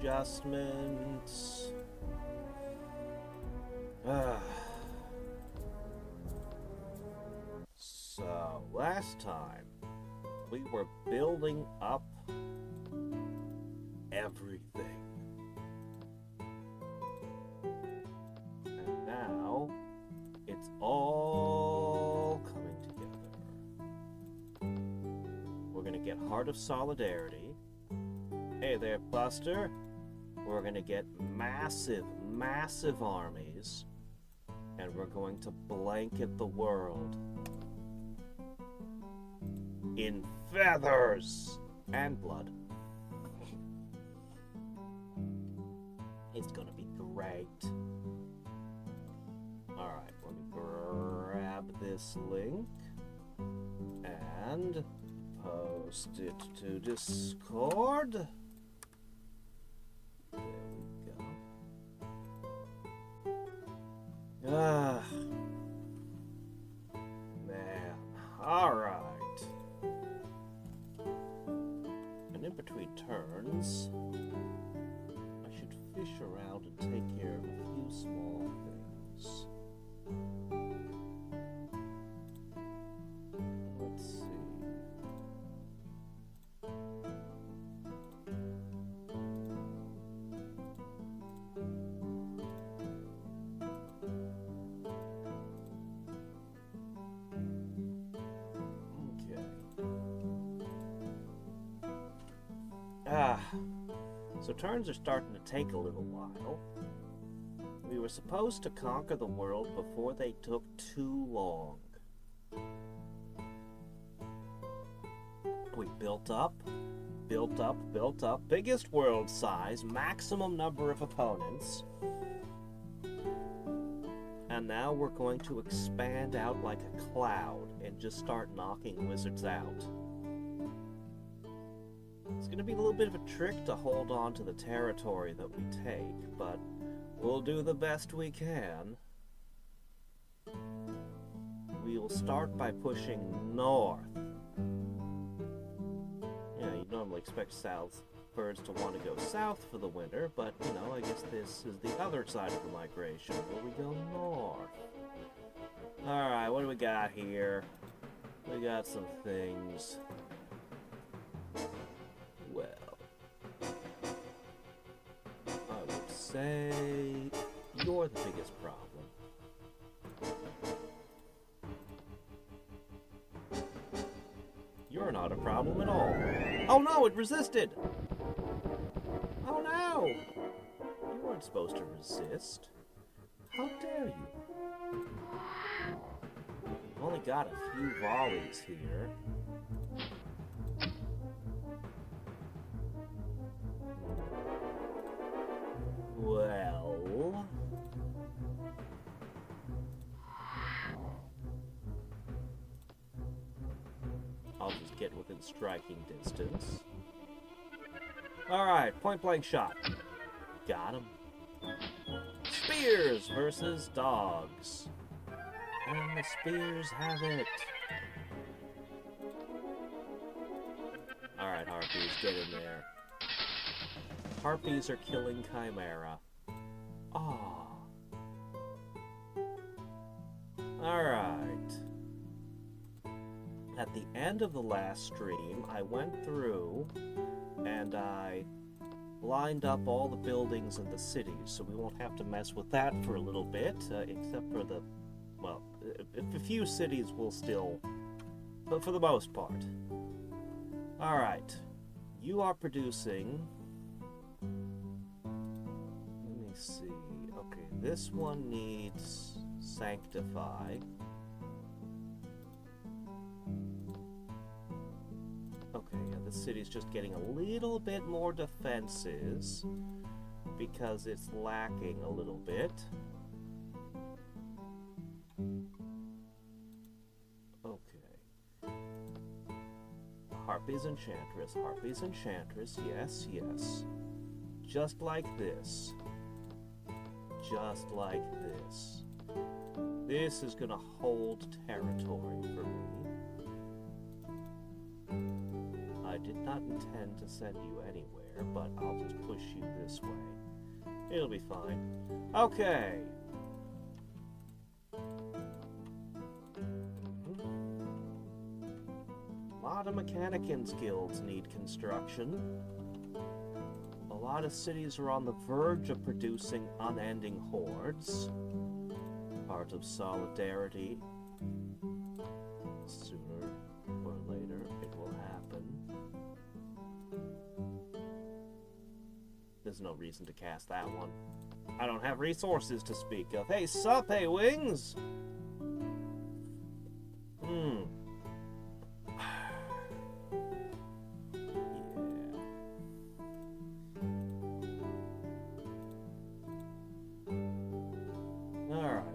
adjustments. So, last time, we were building up everything. And now, it's all coming together. We're gonna get Heart of Solidarity. Hey there, Buster. We're gonna get massive, massive armies. And we're going to blanket the world in feathers and blood. It's gonna be great. Alright, let me grab this link and post it to Discord. There we go. Man. Alright. And in between turns, I should fish around and take care of a few small things. Let's see. So turns are starting to take a little while. We were supposed to conquer the world before they took too long. We built up, biggest world size, maximum number of opponents. And now we're going to expand out like a cloud and just start knocking wizards out. It's going to be a little bit of a trick to hold on to the territory that we take, but we'll do the best we can. We will start by pushing north. Yeah, you normally expect south birds to want to go south for the winter, but, you know, I guess this is the other side of the migration, where we go north. Alright, what do we got here? We got some things. Well, I would say you're the biggest problem. You're not a problem at all. Oh no, it resisted! Oh no! You weren't supposed to resist. How dare you? I've only got a few volleys here. Well... I'll just get within striking distance. Alright, point-blank shot. Got him. Spears versus dogs. And the spears have it. Alright, Harpies, get in there. Harpies are killing Chimera. Ah. Alright. At the end of the last stream, I went through and I lined up all the buildings in the cities, so we won't have to mess with that for a little bit, except for the, well, a few cities will still, but for the most part. Alright. You are producing... Let me see. Okay, this one needs Sanctify. Okay, yeah, the city's just getting a little bit more defenses because it's lacking a little bit. Okay. Harpies Enchantress, Harpies Enchantress, yes, yes. Just like this. Just like this. This is gonna hold territory for me. I did not intend to send you anywhere. there, but I'll just push you this way. It'll be fine. Okay. A lot of Mechanicans guilds need construction. A lot of cities are on the verge of producing unending hordes. Part of solidarity. Sooner or later, it will happen. There's no reason to cast that one. I don't have resources to speak of. Hey, sup, hey, wings!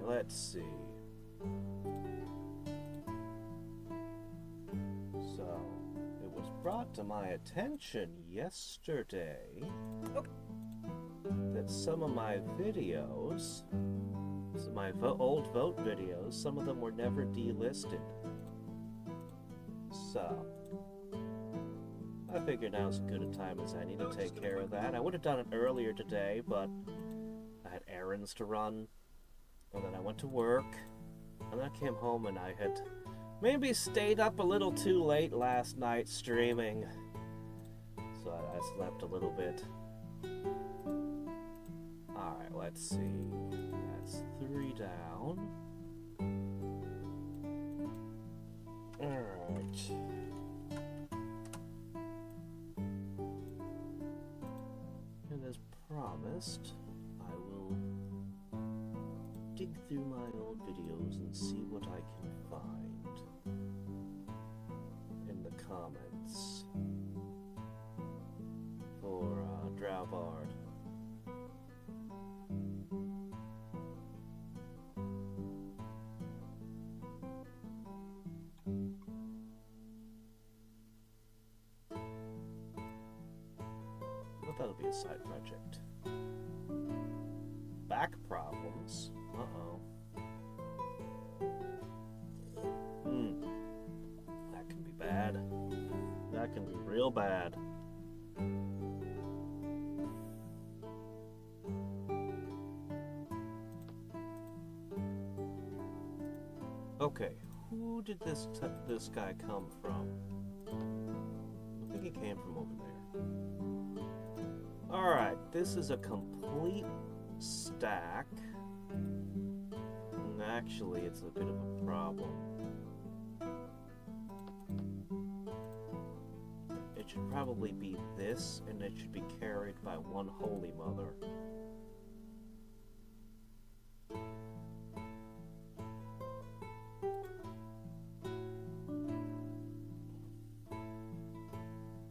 Let's see. So, it was brought to my attention yesterday that some of my videos, some of my old vote videos, some of them were never delisted. So, I figured now's as good a time as any to take care of that. I would have done it earlier today, but I had errands to run. And then I went to work, and then I came home and I had maybe stayed up a little too late last night streaming. So I slept a little bit. Alright, let's see. That's 3 down. Alright. And as promised, I will dig through my old videos and see what I can find in the comments for Drowbard. But that'll be a side project. Back problems. Uh-oh. That can be bad. That can be real bad. Okay, who did this guy come from? I think he came from over there. Alright, this is a complete stack. Actually, it's a bit of a problem. It should probably be this, and it should be carried by one Holy Mother.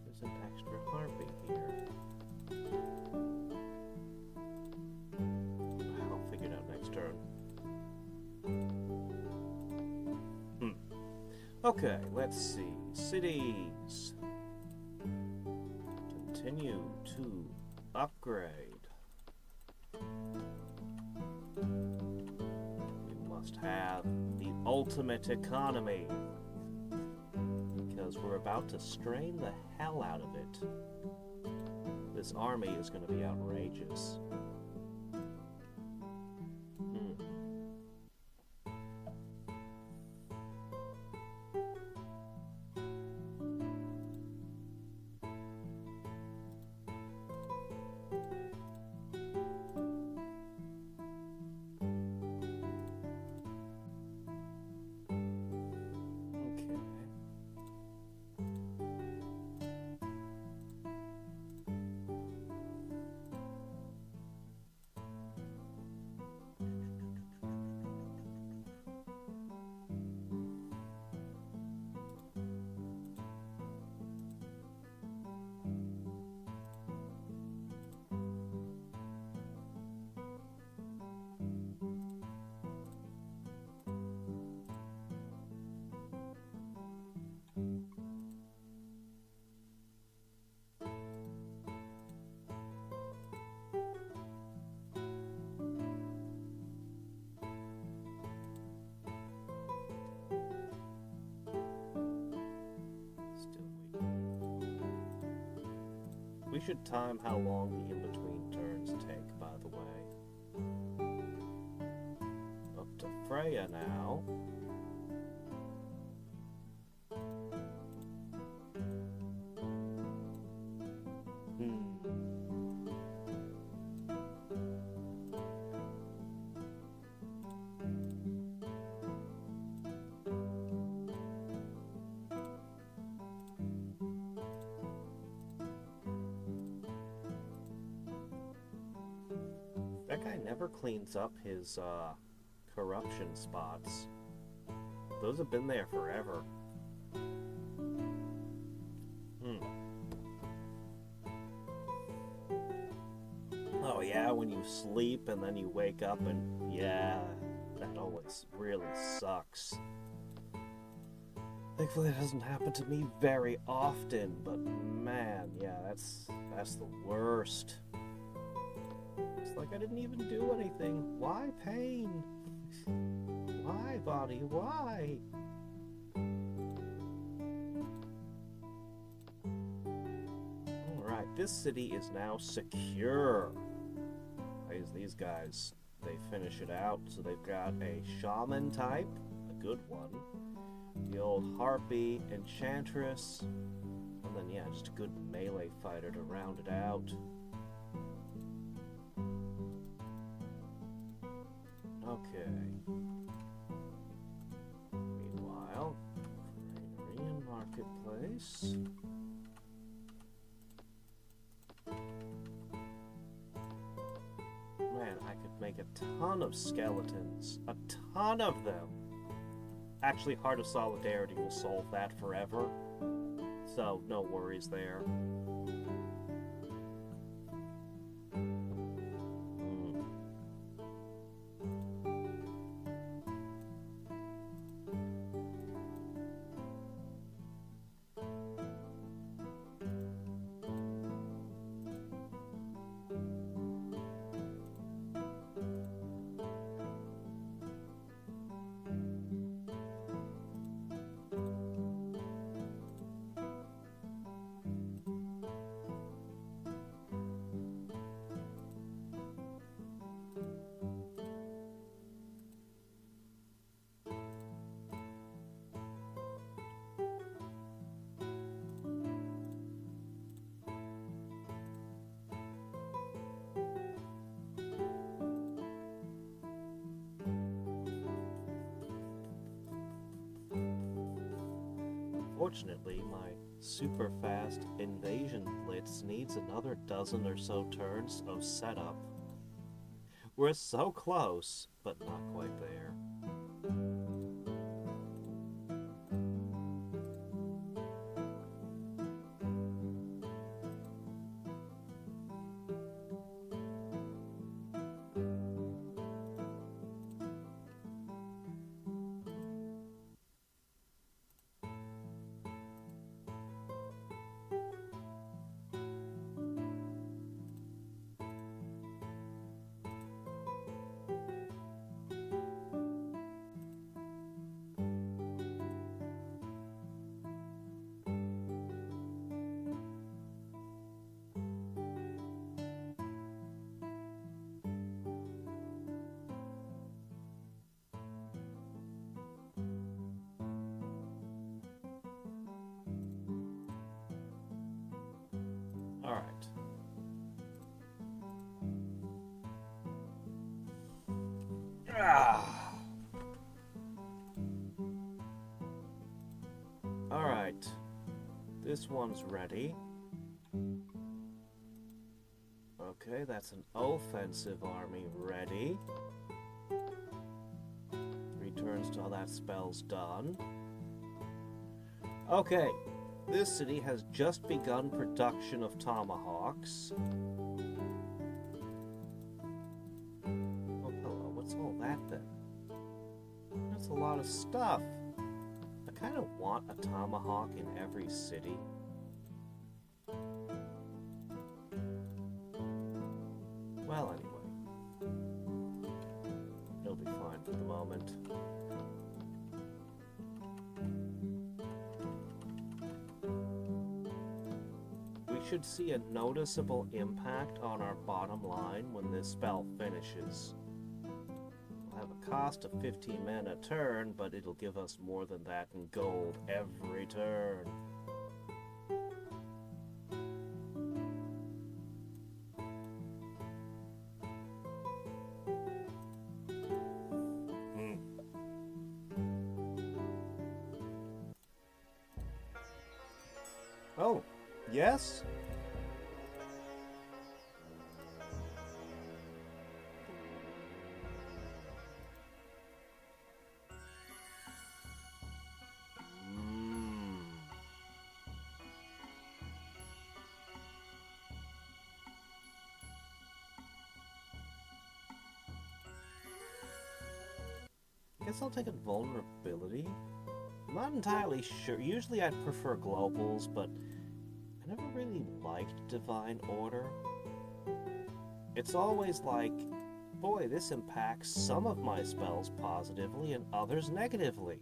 There's an extra harpy here. I'll figure it out next turn. Okay, let's see. Cities. Continue to upgrade. We must have the ultimate economy, because we're about to strain the hell out of it. This army is going to be outrageous. should time how long the in-between turns take, by the way. Up to Freya now. That guy never cleans up his corruption spots. Those have been there forever. Oh yeah, when you sleep and then you wake up and yeah, that always really sucks. Thankfully it doesn't happen to me very often, but man, yeah, that's the worst. It's like I didn't even do anything. Why pain? Why, body? Why? Alright, this city is now secure. These guys, they finish it out. So they've got a shaman type, a good one. The old harpy, enchantress. And then, yeah, just a good melee fighter to round it out. Okay. Meanwhile, Korean marketplace. Man, I could make a ton of skeletons. A ton of them. Actually, Heart of Solidarity will solve that forever. So, no worries there. Unfortunately, my super fast invasion blitz needs another dozen or so turns of setup. We're so close, but not quite there. Alright. Alright. This one's ready. Okay, that's an offensive army ready. 3 turns till that spell's done. Okay. This city has just begun production of tomahawks. Oh, hello. What's all that then? That's a lot of stuff. I kind of want a tomahawk in every city. Well, anyway. It'll be fine for the moment. should see a noticeable impact on our bottom line when this spell finishes. We'll have a cost of 15 mana a turn, but it'll give us more than that in gold every turn. Oh, yes? Guess I'll take a vulnerability. I'm not entirely sure. Usually I'd prefer globals, but I never really liked Divine Order. It's always like, boy, this impacts some of my spells positively and others negatively.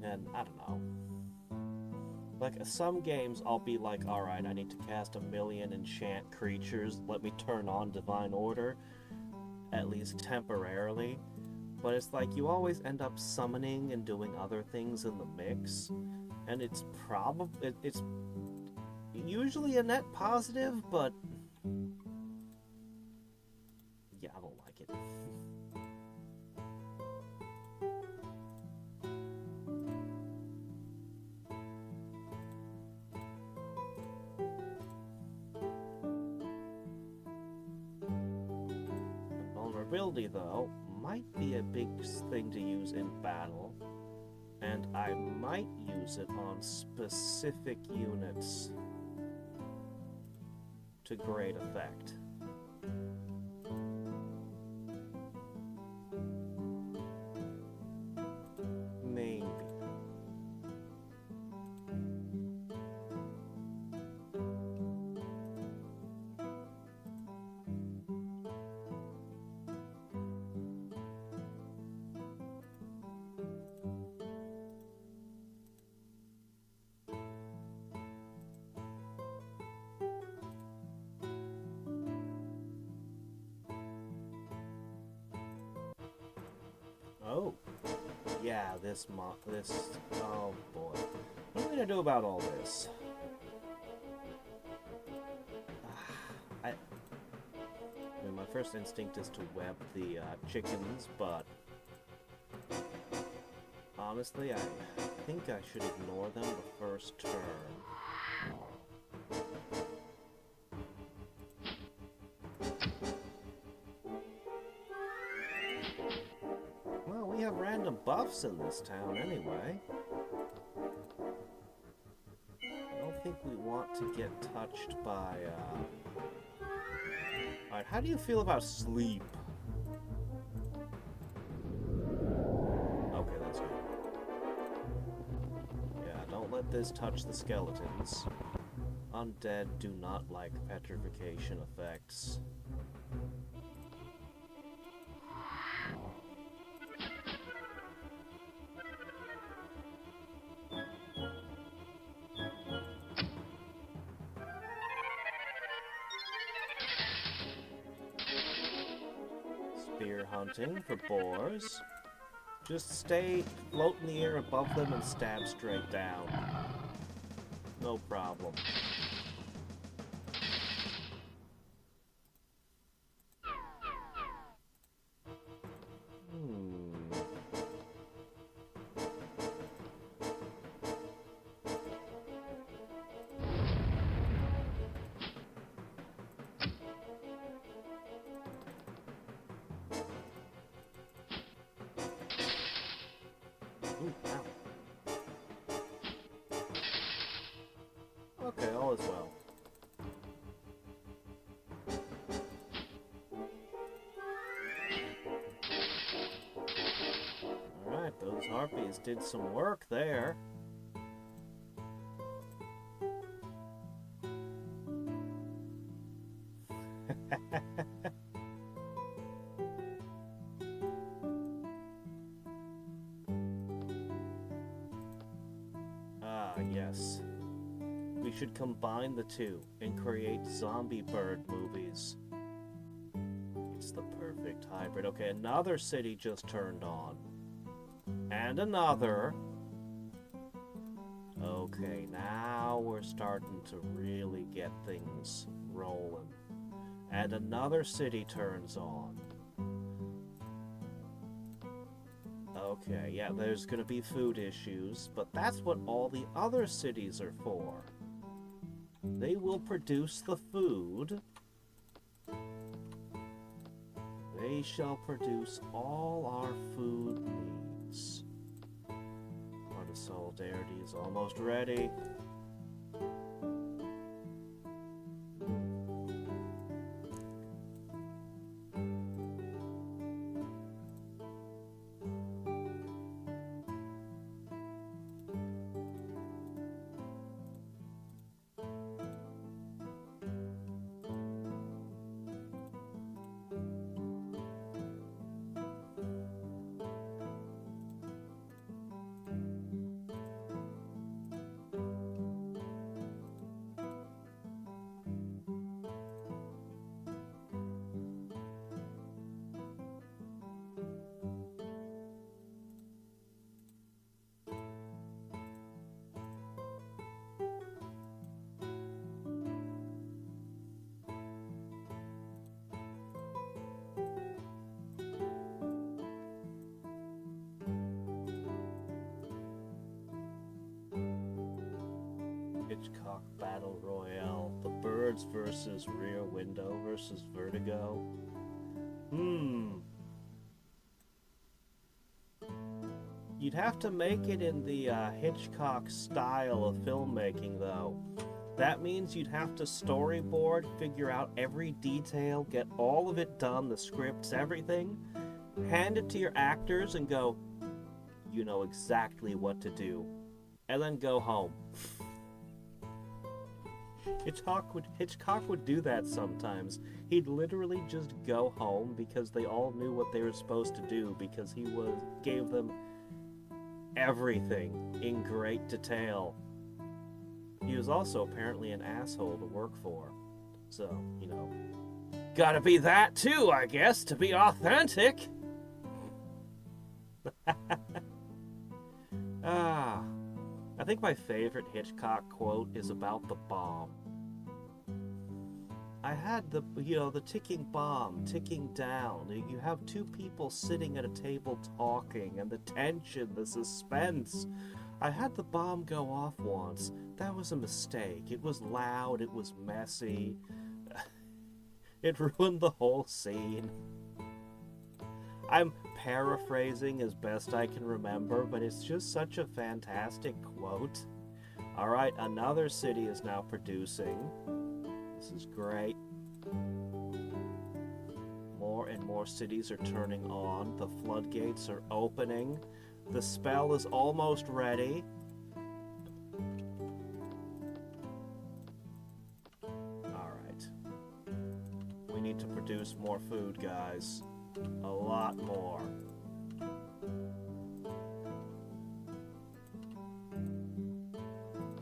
And I don't know. Like, some games I'll be like, alright, I need to cast 1,000,000 enchant creatures, let me turn on Divine Order, at least temporarily. But it's like, you always end up summoning and doing other things in the mix, and it's usually a net positive, but yeah, I don't like it. Vulnerability, though, might be a big thing to use in battle, and I might use it on specific units to great effect. Maybe. Oh, yeah, oh boy. What am I gonna do about all this? I mean, my first instinct is to web the chickens, but honestly, I think I should ignore them the first turn. Random buffs in this town anyway. I don't think we want to get touched by, Alright, how do you feel about sleep? Okay, that's good. Yeah, don't let this touch the skeletons. Undead do not like petrification effects. Hunting for boars. Just float in the air above them and stab straight down. No problem. Okay, all is well. Alright, those harpies did some work there. should combine the two and create zombie bird movies. It's the perfect hybrid. Okay, another city just turned on. And another. Okay, now we're starting to really get things rolling. And another city turns on. Okay, yeah, there's gonna be food issues, but that's what all the other cities are for. They will produce the food. They shall produce all our food needs. Part of Solidarity is almost ready. Hitchcock Battle Royale. The Birds versus Rear Window versus Vertigo. You'd have to make it in the Hitchcock style of filmmaking, though. That means you'd have to storyboard, figure out every detail, get all of it done, the scripts, everything, hand it to your actors and go, you know exactly what to do, and then go home. Hitchcock would do that sometimes. He'd literally just go home because they all knew what they were supposed to do because he gave them everything in great detail. He was also apparently an asshole to work for. So, you know, gotta be that too, I guess, to be authentic. I think my favorite Hitchcock quote is about the bomb. I had the ticking bomb ticking down. You have two people sitting at a table talking, and the tension, the suspense. I had the bomb go off once. That was a mistake. It was loud, it was messy. It ruined the whole scene. I'm paraphrasing as best I can remember, but it's just such a fantastic quote. Alright, another city is now producing. This is great. More and more cities are turning on. The floodgates are opening. The spell is almost ready. Alright. We need to produce more food, guys. A lot more.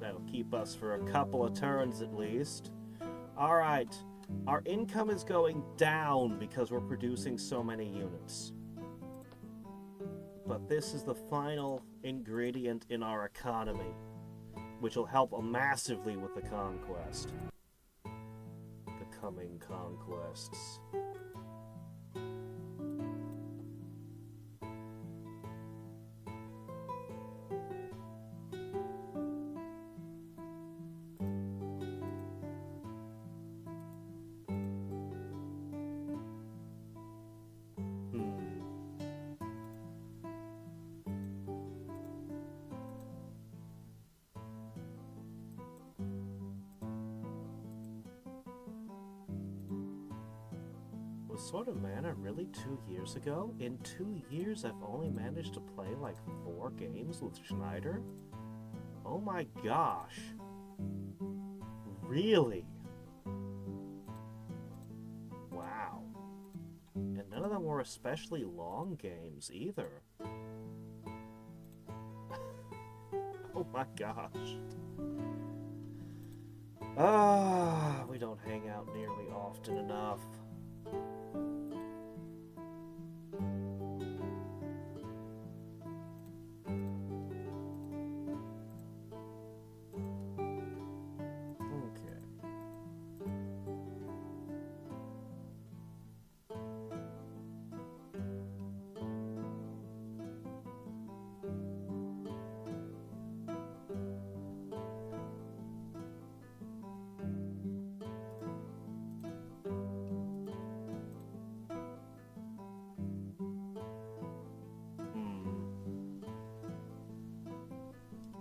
That'll keep us for a couple of turns at least. Alright, our income is going down because we're producing so many units. But this is the final ingredient in our economy, which will help massively with the conquest. The coming conquests. Sword of Mana really 2 years ago? In 2 years I've only managed to play like 4 games with Schneider? Oh my gosh. Really? Wow. And none of them were especially long games either. Oh my gosh. Ah, we don't hang out nearly often enough.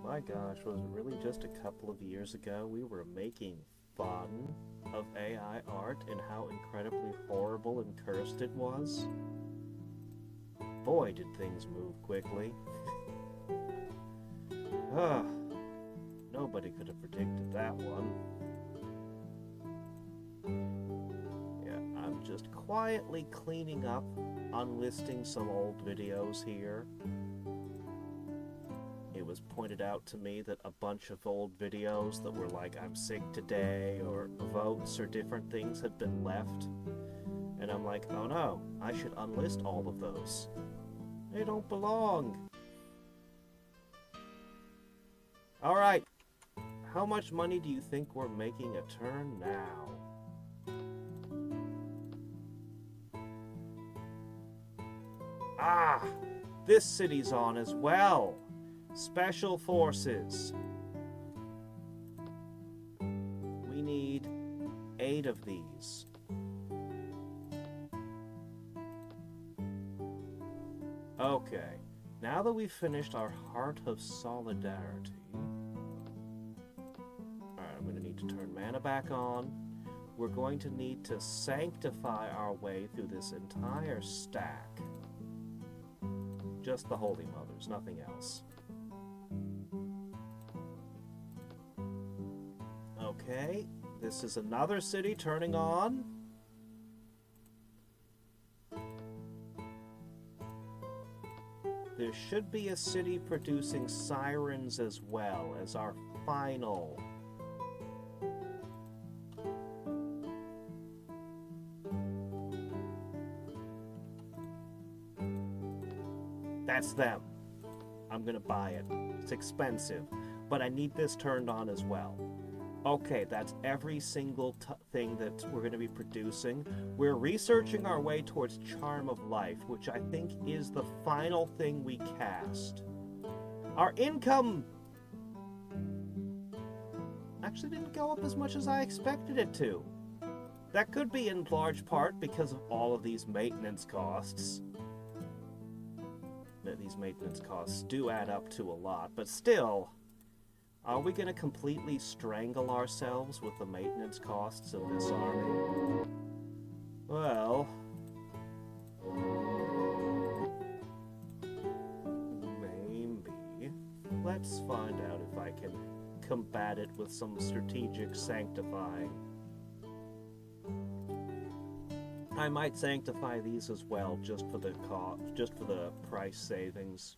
My gosh, was it really just a couple of years ago we were making fun of AI art and how incredibly horrible and cursed it was? Boy, did things move quickly. Ah, nobody could have predicted that one. Yeah, I'm just quietly cleaning up, unlisting some old videos here. It was pointed out to me that a bunch of old videos that were like, I'm sick today, or votes or different things had been left. And I'm like, oh no, I should unlist all of those. They don't belong. Alright, how much money do you think we're making a turn now? Ah, this city's on as well. Special Forces. We need 8 of these. Okay, now that we've finished our Heart of Solidarity, alright, I'm going to need to turn mana back on. We're going to need to sanctify our way through this entire stack. Just the Holy Mothers, nothing else. Okay, this is another city turning on. There should be a city producing sirens as well as our final. That's them. I'm gonna buy it. It's expensive, but I need this turned on as well. Okay, that's every single thing that we're going to be producing. We're researching our way towards Charm of Life, which I think is the final thing we cast. Our income actually didn't go up as much as I expected it to. That could be in large part because of all of these maintenance costs. These maintenance costs do add up to a lot, but still... Are we going to completely strangle ourselves with the maintenance costs of this army? Well... maybe. Let's find out if I can combat it with some strategic sanctifying. I might sanctify these as well, just for the price savings.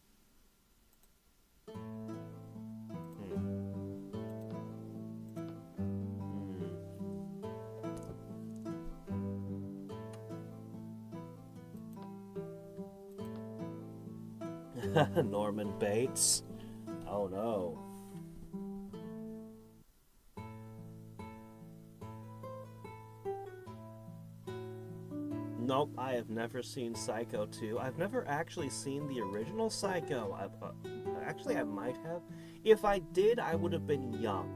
Norman Bates. Oh no. Nope, I have never seen Psycho 2. I've never actually seen the original Psycho. Actually, I might have. If I did, I would have been young.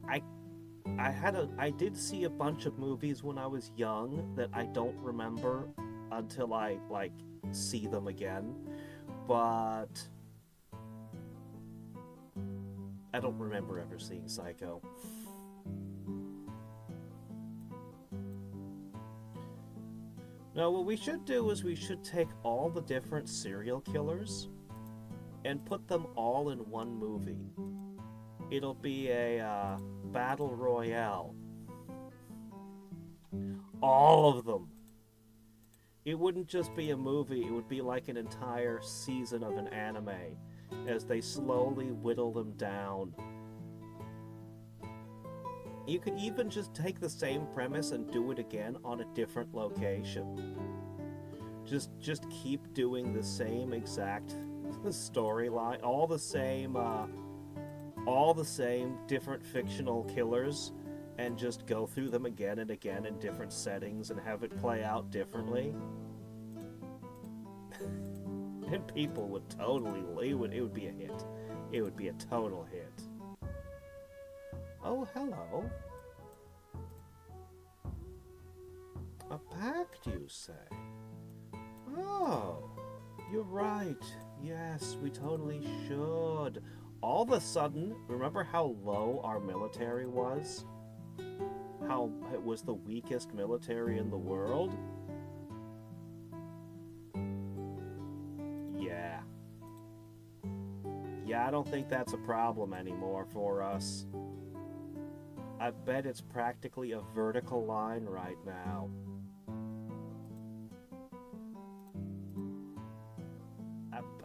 I did see a bunch of movies when I was young that I don't remember until I, see them again. But I don't remember ever seeing Psycho. No, what we should do is we should take all the different serial killers and put them all in one movie. It'll be a battle royale. All of them. It wouldn't just be a movie, it would be like an entire season of an anime as they slowly whittle them down. You could even just take the same premise and do it again on a different location. Just keep doing the same exact storyline, all the same different fictional killers, and just go through them again and again in different settings and have it play out differently. And people would totally, it would be a hit. It would be a total hit. Oh, hello. A pact, you say? Oh, you're right. Yes, we totally should. All of a sudden, remember how low our military was? How it was the weakest military in the world? Yeah. Yeah, I don't think that's a problem anymore for us. I bet it's practically a vertical line right now.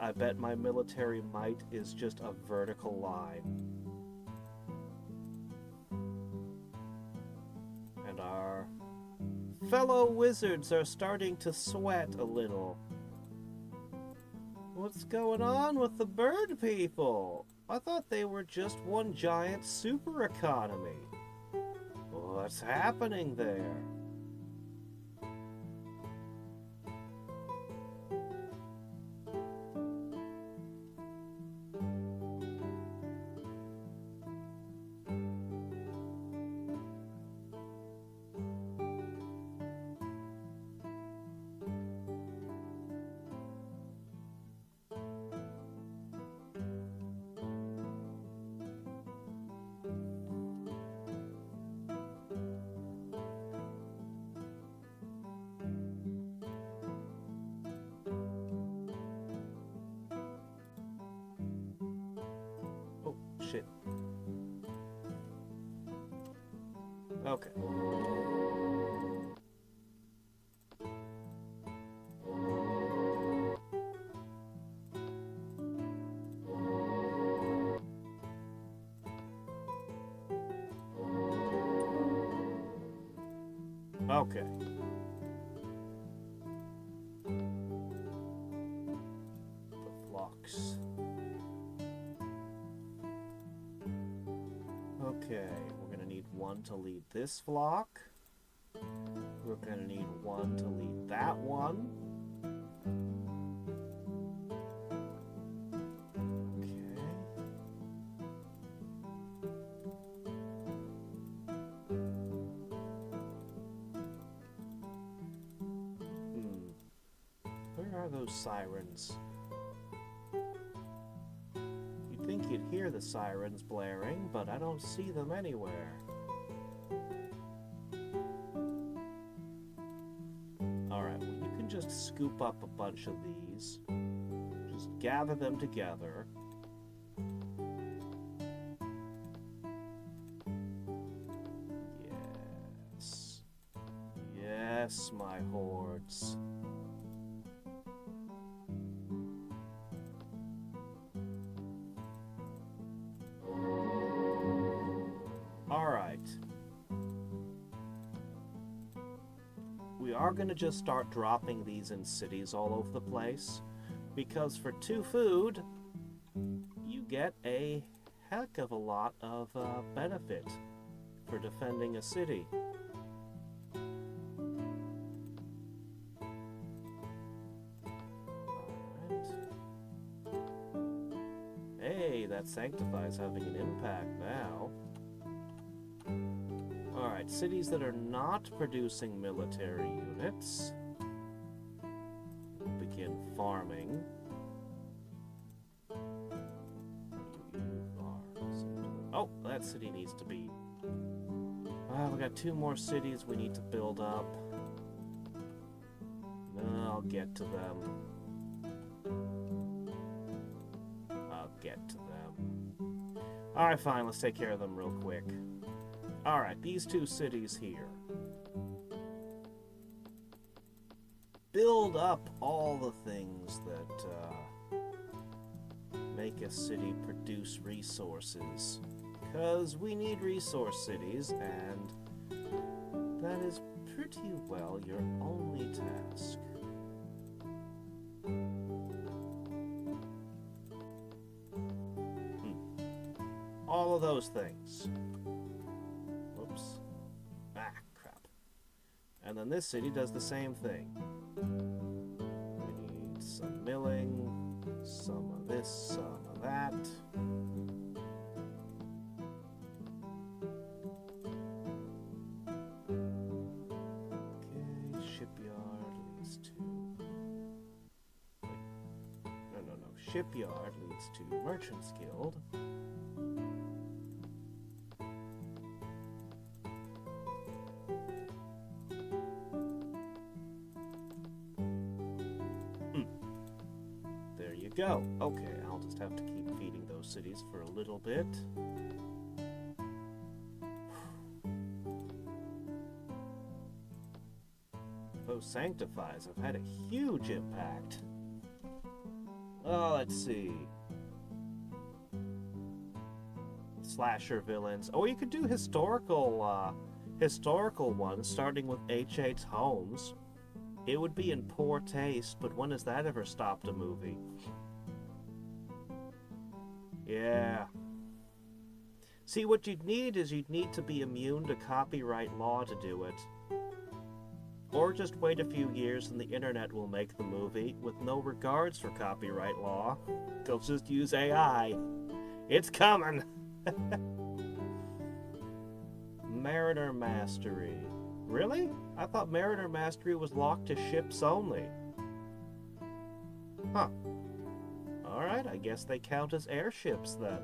I bet my military might is just a vertical line. And our fellow wizards are starting to sweat a little. What's going on with the bird people? I thought they were just one giant super economy. What's happening there? Shit. Okay. Okay. The flocks. Okay, we're gonna need one to lead this flock. We're gonna need one to lead that one. Okay. Where are those sirens? You'd think you'd hear the sirens blaring, but I don't see them anywhere. Alright, well, you can just scoop up a bunch of these. Just gather them together. Yes. Yes, my hordes. We are going to just start dropping these in cities all over the place, because for 2 food, you get a heck of a lot of benefit for defending a city. Alright. Hey, that sanctifies having an impact now. Alright, cities that are not producing military units begin farming. Oh, that city needs to be... we got 2 more cities we need to build up. I'll get to them. Alright, fine, let's take care of them real quick. Alright, these 2 cities here. Build up all the things that make a city produce resources. Because we need resource cities, and that is pretty well your only task. All of those things. Whoops. Ah, crap. And then this city does the same thing. We need some milling, some of this, some of that. Okay, shipyard leads to... Wait. No. Shipyard leads to Merchant's Guild. Go. Okay, I'll just have to keep feeding those cities for a little bit. Those sanctifies have had a huge impact. Oh, let's see. Slasher villains. Oh, you could do historical ones, starting with H.H. Holmes. It would be in poor taste, but when has that ever stopped a movie? Yeah. See, what you'd need to be immune to copyright law to do it. Or just wait a few years and the internet will make the movie with no regards for copyright law. They'll just use AI. It's coming! Mariner Mastery. Really? I thought Mariner Mastery was locked to ships only. Huh. Alright, I guess they count as airships then.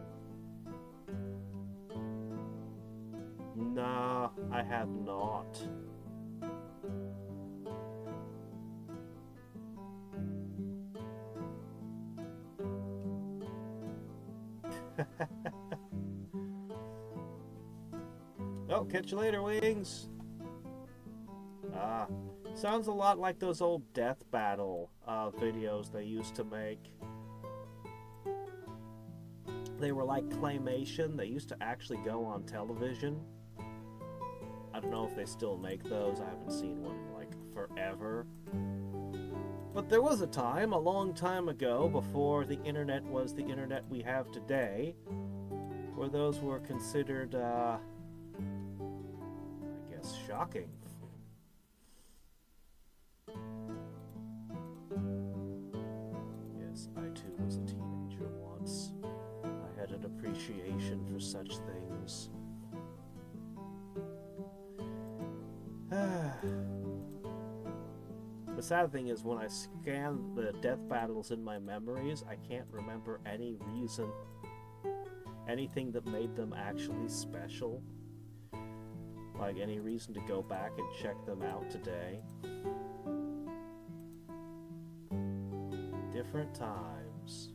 Nah, I have not. Oh, catch you later, Wings! Ah, sounds a lot like those old death battle videos they used to make. They were like claymation. They used to actually go on television. I don't know if they still make those. I haven't seen one in like forever. But there was a time, a long time ago, before the internet was the internet we have today, where those were considered, I guess, shocking. Yes, I too was a teenager once. I had an appreciation for such things. The sad thing is, when I scan the death battles in my memories, I can't remember any reason, anything that made them actually special. Like any reason to go back and check them out today. Different times.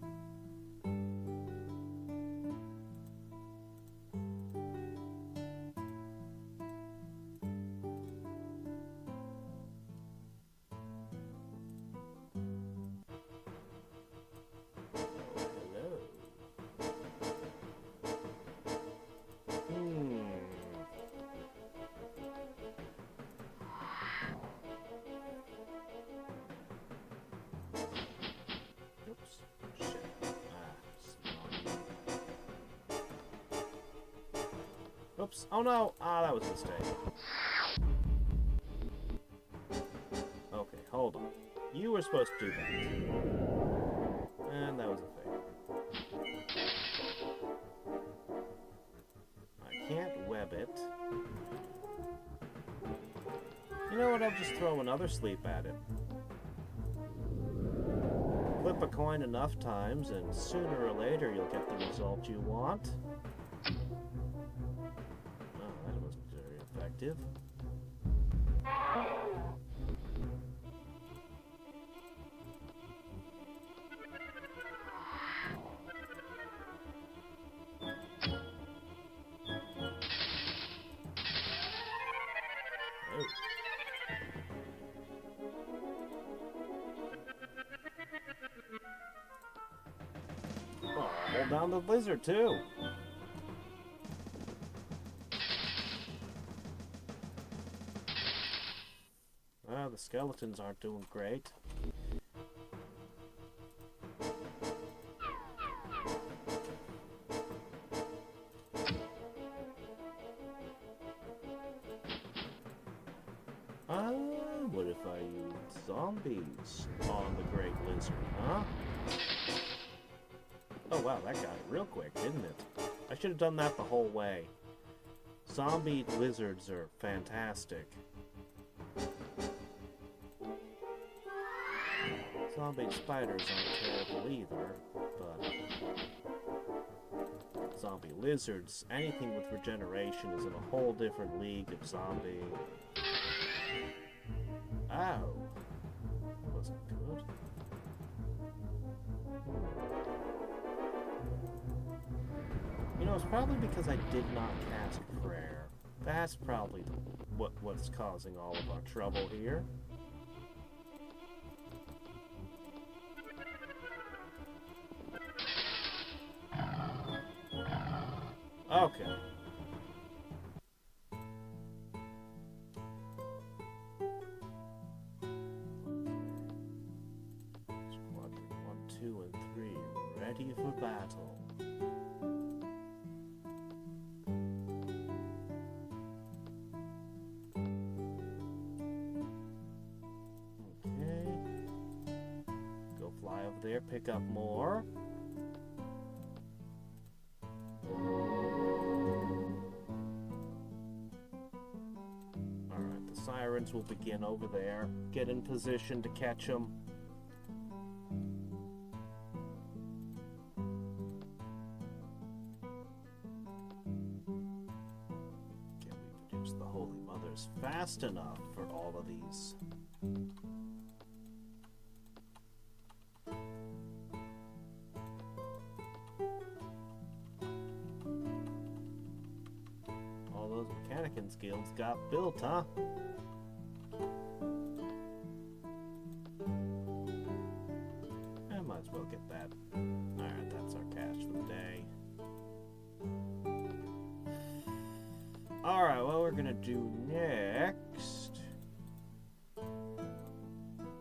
Oops. Oh no! Ah, that was a mistake. Okay, hold on. You were supposed to do that. And that was a fail. I can't web it. You know what? I'll just throw another sleep at it. Flip a coin enough times, and sooner or later you'll get the result you want. Effective. Oh, hold down the lizard too. Yeah, the skeletons aren't doing great. What if I used zombies on the Great Lizard, huh? Oh wow, that got it real quick, didn't it? I should have done that the whole way. Zombie lizards are fantastic. Zombie spiders aren't terrible either, but zombie lizards, anything with regeneration is in a whole different league of zombie. Ow! That wasn't good. You know, it's probably because I did not cast prayer. That's probably what's causing all of our trouble here. Okay. Squadron 1, 2, and 3 ready for battle. Okay. Go fly over there, pick up more. Sirens will begin over there. Get in position to catch them. Can we produce the Holy Mothers fast enough for all of these? All those Mechanicans guilds got built, huh? Might as well get that. Alright, that's our cash for the day. Alright, what we're gonna do next...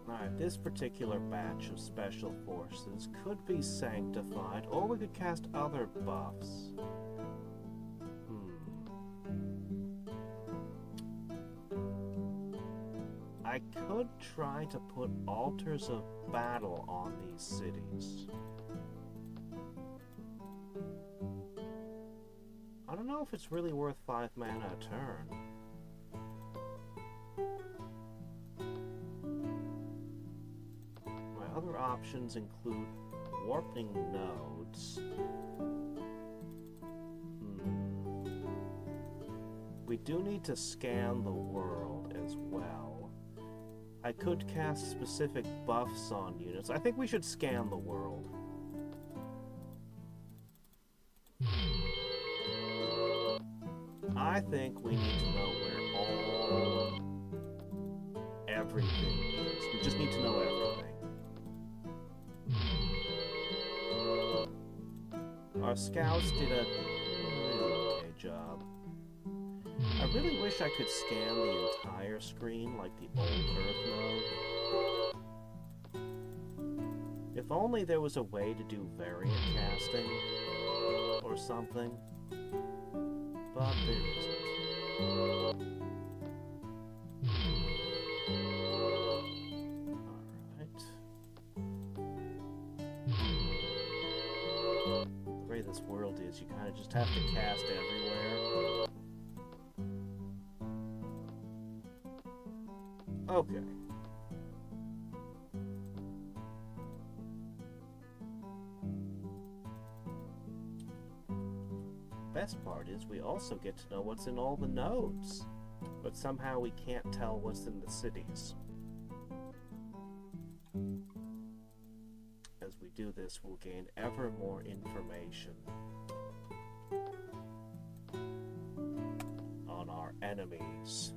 Alright, this particular batch of special forces could be sanctified, or we could cast other buffs. I could try to put altars of battle on these cities. I don't know if it's really worth 5 mana a turn. My other options include warping nodes. We do need to scan the world as well. I could cast specific buffs on units. I think we should scan the world. I think we need to know where everything is. We just need to know everything. Our scouts did a okay job. I really wish I could scan the entire screen like the old Earth node. If only there was a way to do variant casting or something, but there isn't. Alright. The way this world is, you kind of just have to cast everywhere. Okay. Best part is we also get to know what's in all the nodes, but somehow we can't tell what's in the cities. As we do this, we'll gain ever more information on our enemies.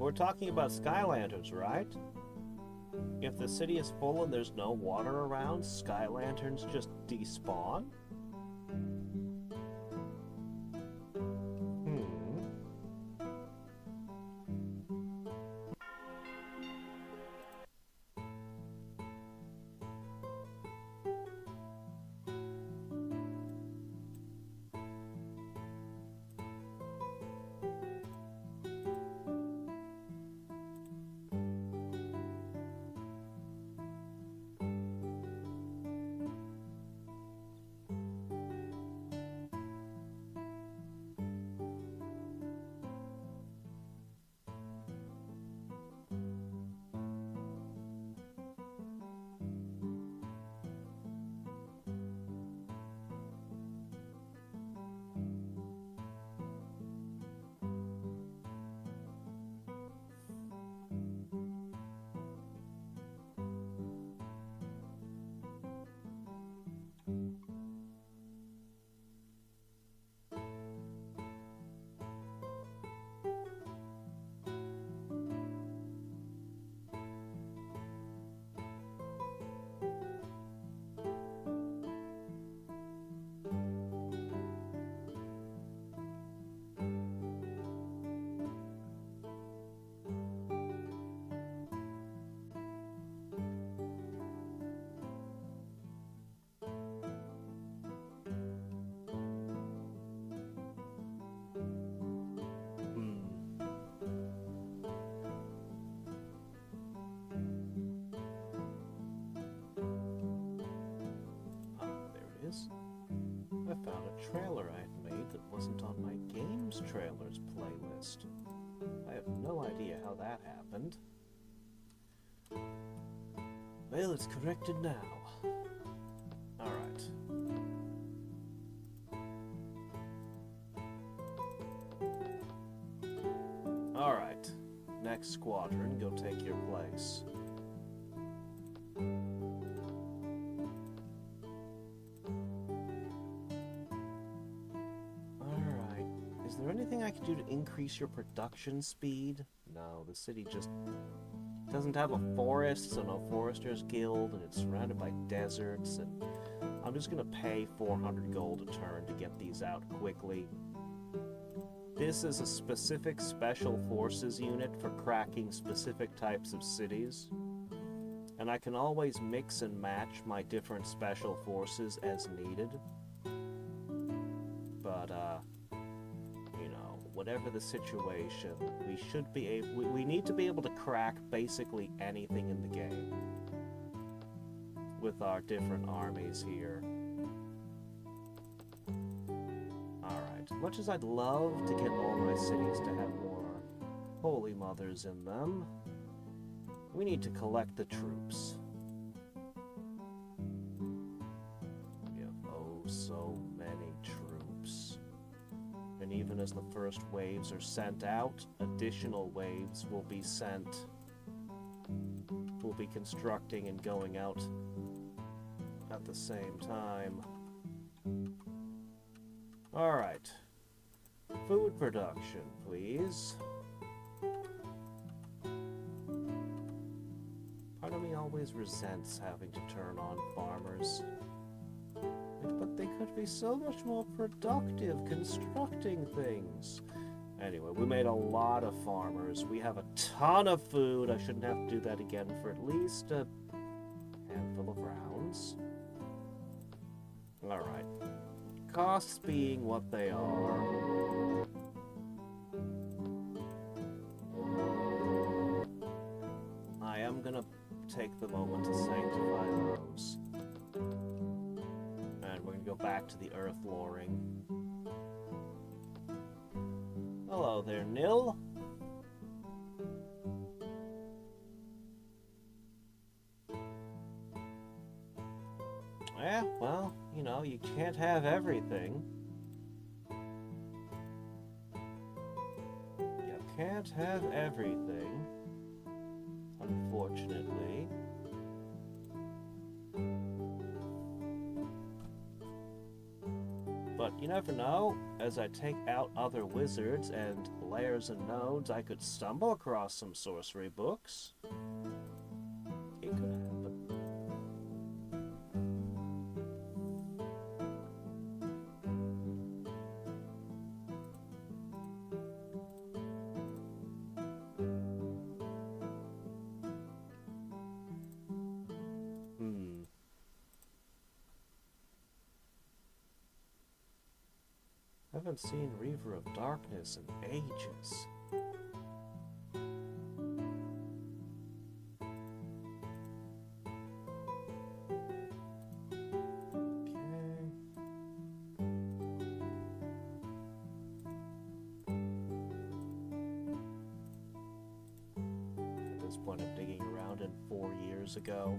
we're talking about sky lanterns, right? If the city is full and there's no water around, sky lanterns just despawn? I found a trailer I had made that wasn't on my games trailers playlist. I have no idea how that happened. Well, it's corrected now. Alright. Alright. Next squadron, go take your place. I could do to increase your production speed? No, the city just doesn't have a forest, so no Foresters Guild, and it's surrounded by deserts, and I'm just gonna pay 400 gold a turn to get these out quickly. This is a specific special forces unit for cracking specific types of cities, and I can always mix and match my different special forces as needed. But, whatever the situation, we should be able, we need to be able to crack basically anything in the game with our different armies here. Alright, much as I'd love to get all my cities to have more holy mothers in them, we need to collect the troops. We have oh so many troops. And even as the first waves are sent out, additional waves will be sent. We'll be constructing and going out at the same time. Alright. Food production, please. Part of me always resents having to turn on farmers. But they could be so much more productive constructing things. Anyway, we made a lot of farmers. We have a ton of food. I shouldn't have to do that again for at least a handful of rounds. Alright. Costs being what they are. I am gonna take the moment to sanctify those. We're going to go back to the earth loring. Hello there, Nil. Yeah, well, you know, you can't have everything. You can't have everything, unfortunately. But, you never know. As I take out other wizards and layers and nodes, I could stumble across some sorcery books. It could happen. Haven't seen Reaver of Darkness in ages. Okay. At this point, I'm digging around in 4 years ago.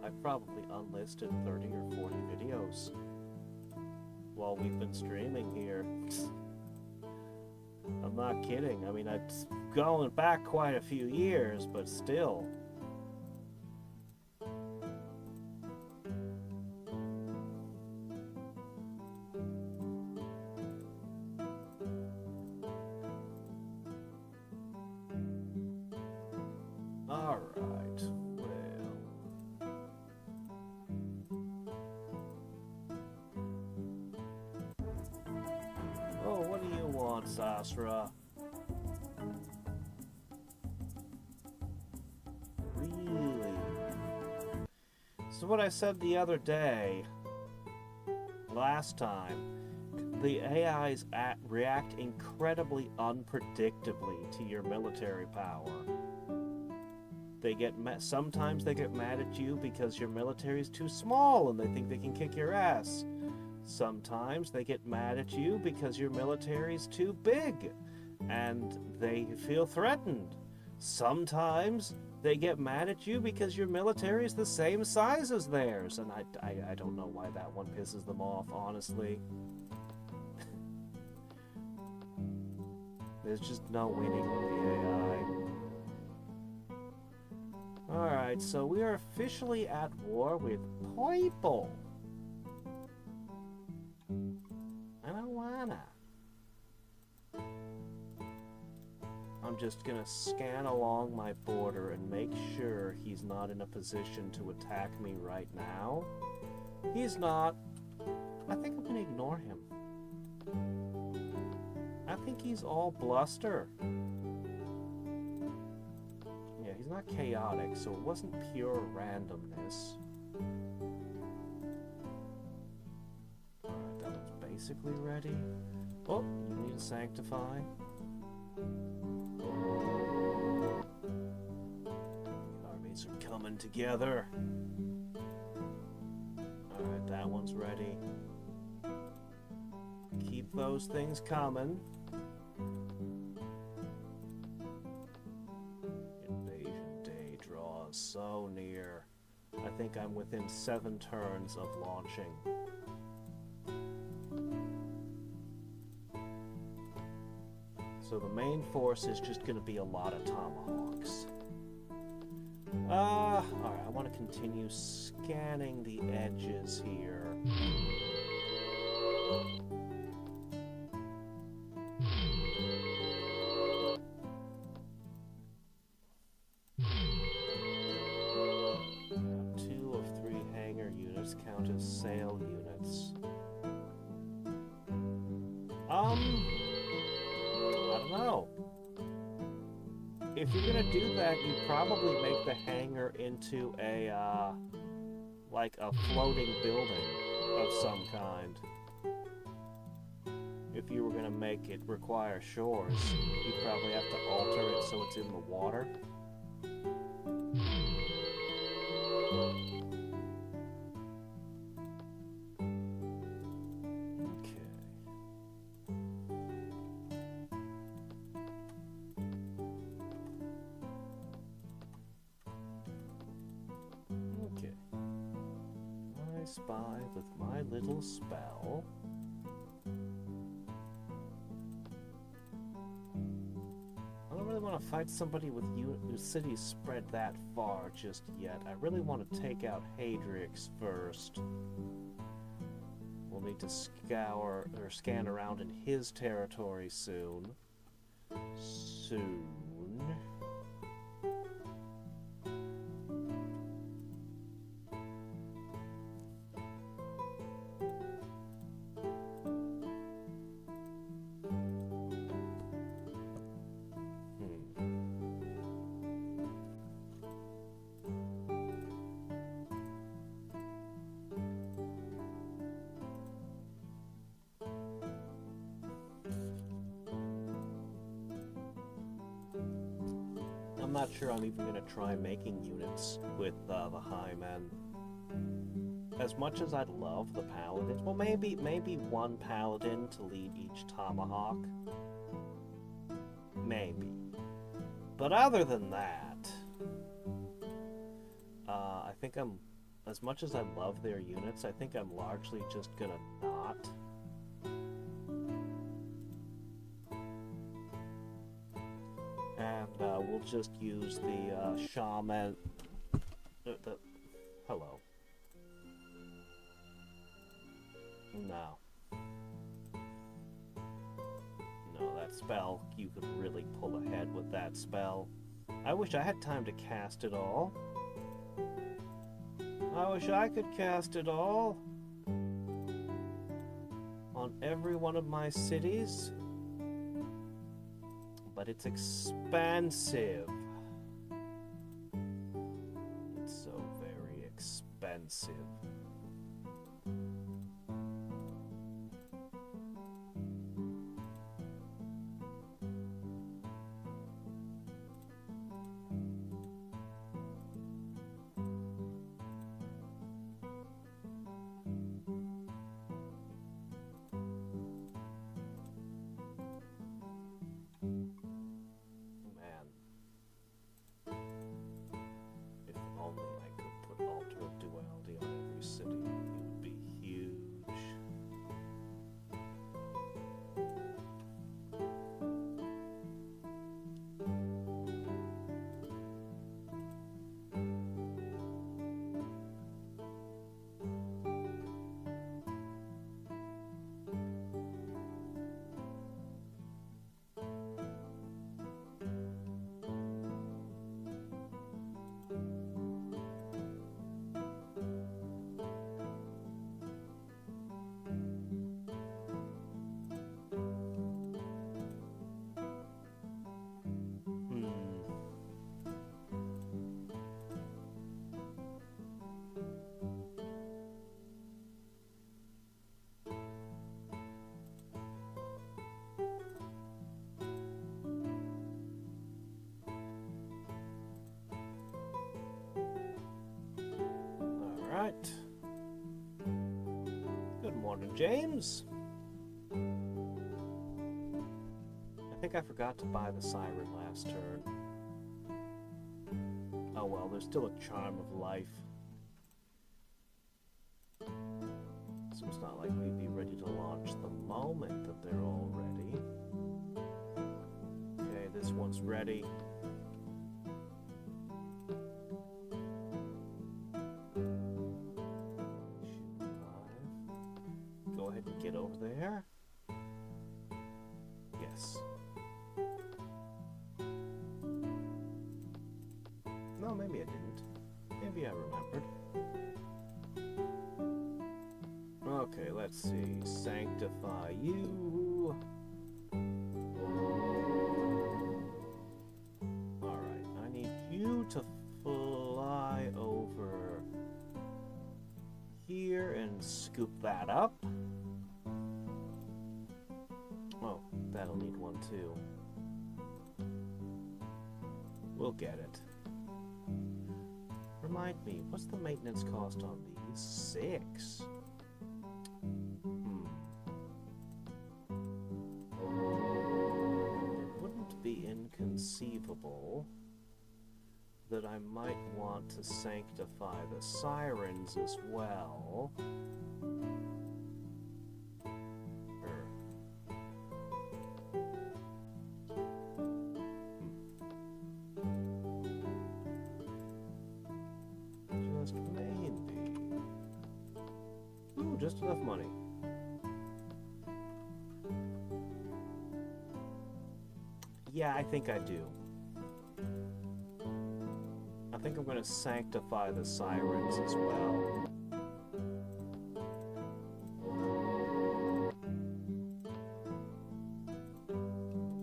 I've probably unlisted 30 or 40 videos while we've been streaming here. I'm not kidding. I mean, I'm going back quite a few years, but still. Sasra. Really? So what I said the other day, last time, the AIs react incredibly unpredictably to your military power. They get sometimes they get mad at you because your military is too small and they think they can kick your ass. Sometimes they get mad at you because your military's too big and they feel threatened. Sometimes they get mad at you because your military is the same size as theirs, and I don't know why that one pisses them off, honestly. There's just no winning with the AI. Alright, so we are officially at war with people. I don't wanna. I'm just gonna scan along my border and make sure he's not in a position to attack me right now. He's not. I think I'm gonna ignore him. I think he's all bluster. Yeah, he's not chaotic, so it wasn't pure randomness. Basically ready. Oh, you need to sanctify. Armies are coming together. Alright, that one's ready. Keep those things coming. Invasion day draws so near. I think I'm within 7 turns of launching. So the main force is just going to be a lot of tomahawks. Alright, I want to continue scanning the edges here. Two of 3 hangar units count as sail units. I don't know. If you're gonna do that, you probably make the hangar into a, like a floating building of some kind. if you were gonna make it require shores, you'd probably have to alter it so it's in the water. Spy with my little spell. I don't really want to fight somebody with whose city's spread that far just yet. I really want to take out Hadriex first. We'll need to scour or scan around in his territory soon. I'm not sure I'm even going to try making units with the High Men. As much as I'd love the Paladins, well, maybe one Paladin to lead each Tomahawk. Maybe. But other than that, I think as much as I love their units, I think I'm largely just gonna not. And we'll just use the shaman. Hello. No. No, that spell, you could really pull ahead with that spell. I wish I had time to cast it all. I wish I could cast it all. On every one of my cities. But it's expensive. It's so very expensive. Good morning, James. I think I forgot to buy the siren last turn. Oh well, there's still a charm of life. So it's not like we'd be ready to launch the moment that they're all ready. Okay, this one's ready. Get over there. Yes. No, maybe I didn't. Maybe I remembered. Okay, let's see. Sanctify you. Alright, I need you to fly over here and scoop that up. I'll need one too. We'll get it. Remind me, what's the maintenance cost on these? 6. It wouldn't be inconceivable that I might want to sanctify the sirens as well. Just maybe. Ooh, just enough money. Yeah, I think I do. I think I'm going to sanctify the sirens as well.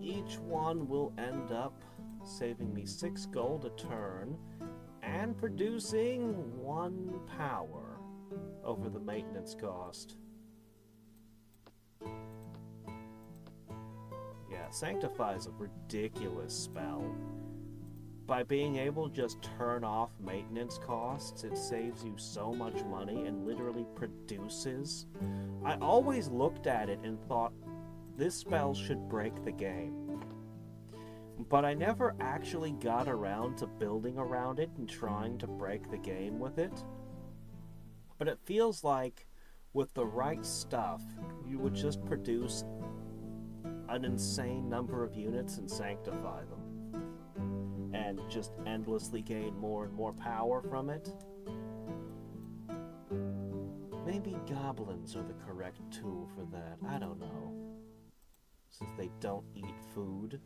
Each one will end up saving me 6 gold a turn and producing 1 power over the maintenance cost. Yeah, Sanctify is a ridiculous spell. By being able to just turn off maintenance costs, it saves you so much money and literally produces. I always looked at it and thought, this spell should break the game. But I never actually got around to building around it and trying to break the game with it. But it feels like, with the right stuff, you would just produce an insane number of units and sanctify them. And just endlessly gain more and more power from it. Maybe goblins are the correct tool for that. I don't know. Since they don't eat food.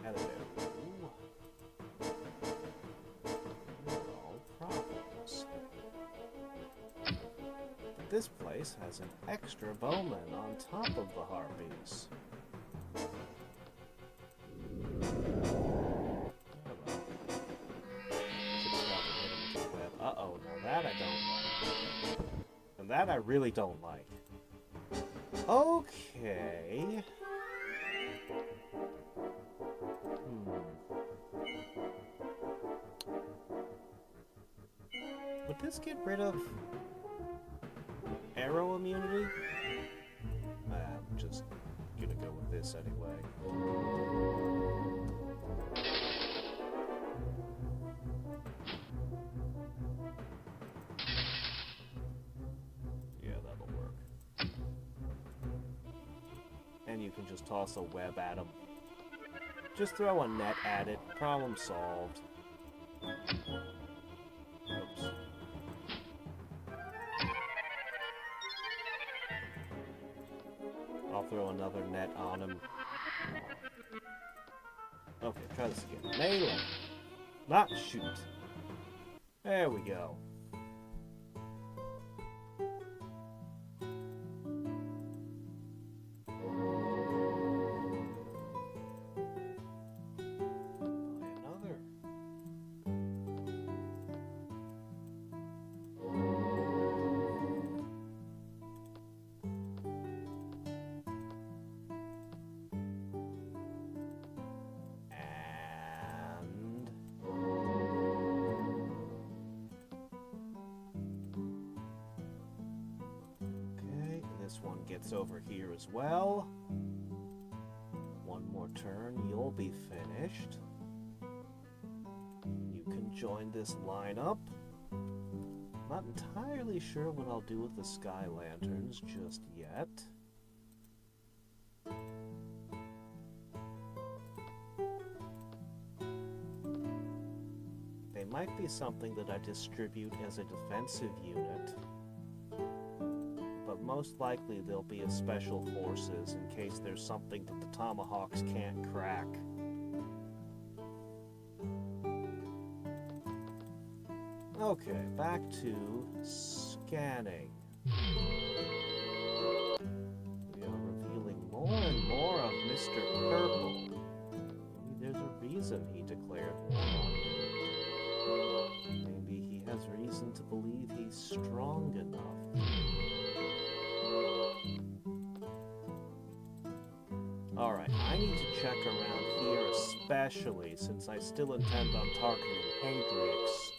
Hello. No problems. This place has an extra bowman on top of the harpies. Uh-oh, now that I don't like. And that I really don't like. Okay. this get rid of arrow immunity? I'm just gonna go with this anyway. Yeah, that'll work. And you can just toss a web at him. Just throw a net at it. Problem solved. Oops. I'll throw another net on him. Okay, try this again. Melee! Not shoot. There we go. Another. This one gets over here as well. One more turn, you'll be finished. You can join this lineup. Not entirely sure what I'll do with the sky lanterns just yet. They might be something that I distribute as a defensive unit. Most likely they'll be as special forces in case there's something that the tomahawks can't crack. Okay, back to scanning. We are revealing more and more of Mr. Purple. Maybe there's a reason he declared war. Maybe he has reason to believe he's strong enough. Alright, I need to check around here especially since I still intend on targeting Hadriex.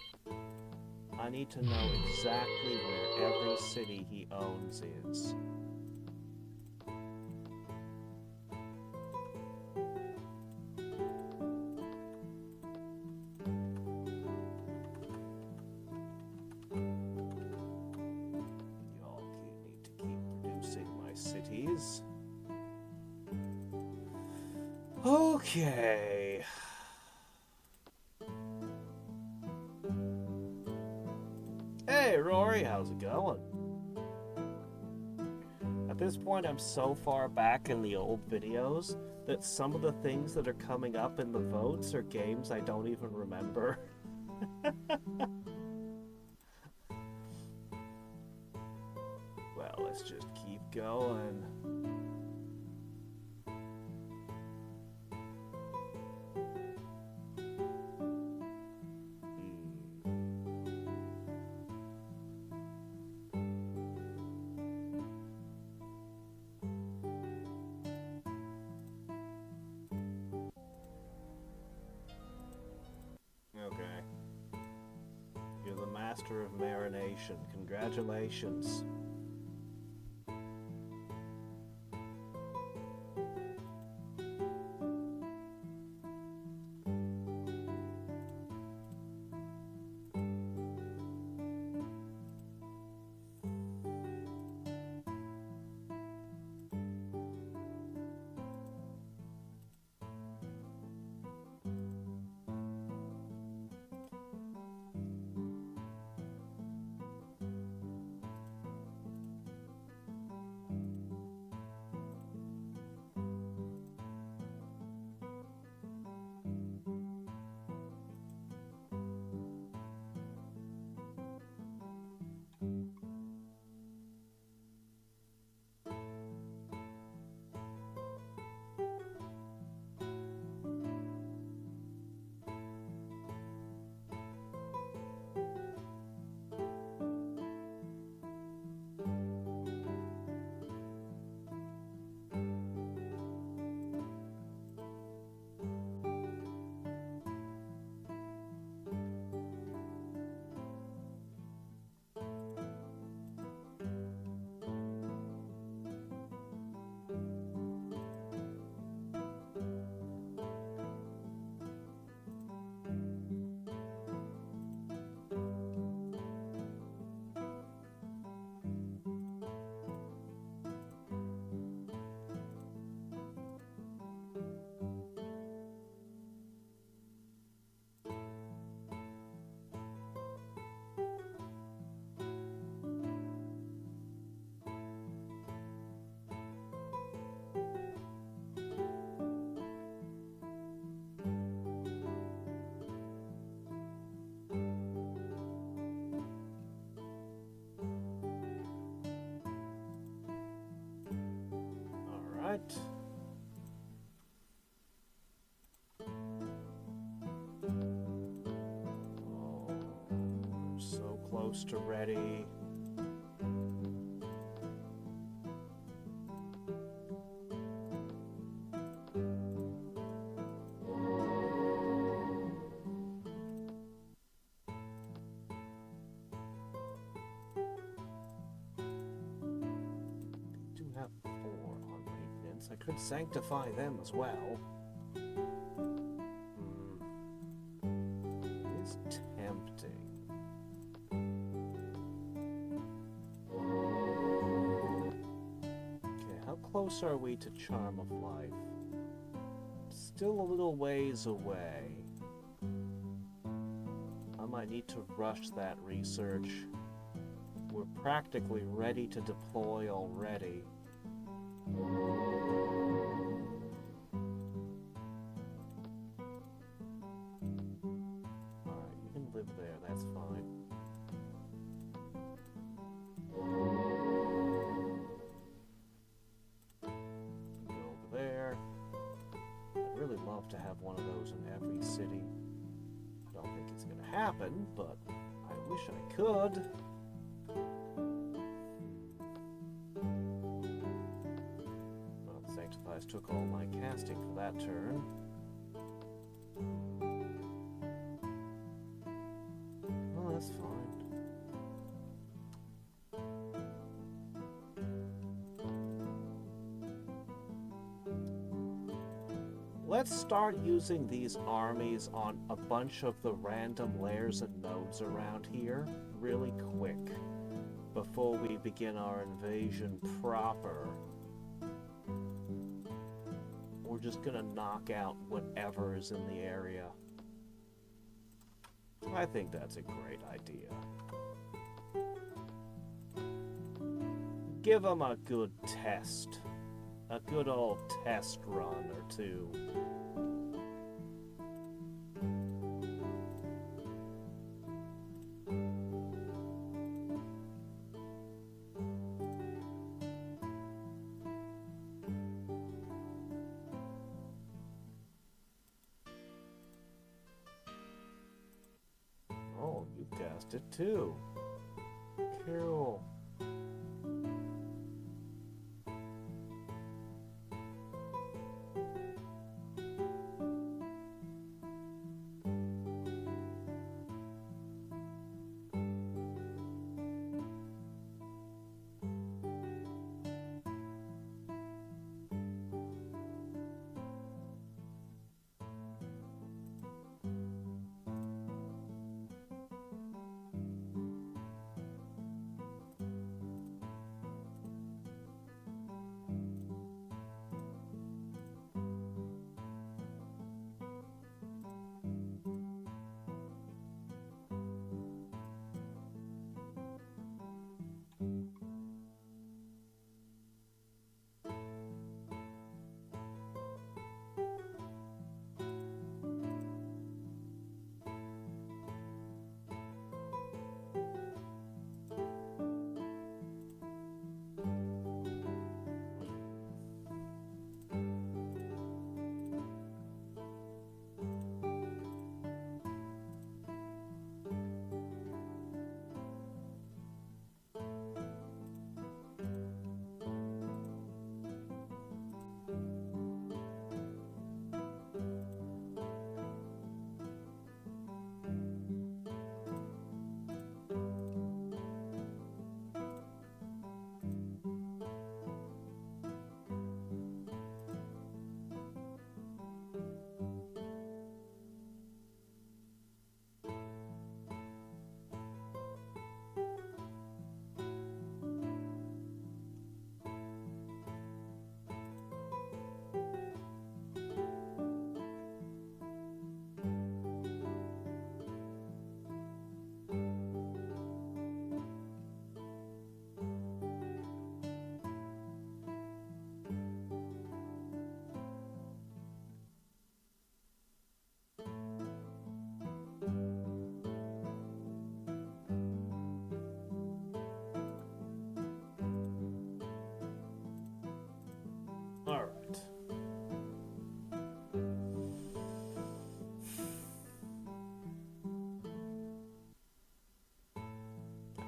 I need to know exactly where every city he owns is. Y'all need to keep producing my cities. Okay. Hey, Rory, how's it going? At this point, I'm so far back in the old videos that some of the things that are coming up in the votes are games I don't even remember. Well, let's just keep going. Okay. You're the master of marination. Congratulations. Alright. Oh, we're so close to ready. I could sanctify them as well. It's tempting. Okay, how close are we to Charm of Life? Still a little ways away. I might need to rush that research. We're practically ready to deploy already. Alright, you can live there, that's fine. Go over there. I'd really love to have one of those in every city. I don't think it's gonna happen, but I wish I could. Took all my casting for that turn. Oh, that's fine. Let's start using these armies on a bunch of the random layers and nodes around here really quick before we begin our invasion proper. We're just gonna knock out whatever is in the area. I think that's a great idea. Give them a good test. A good old test run or two. It too. Cool.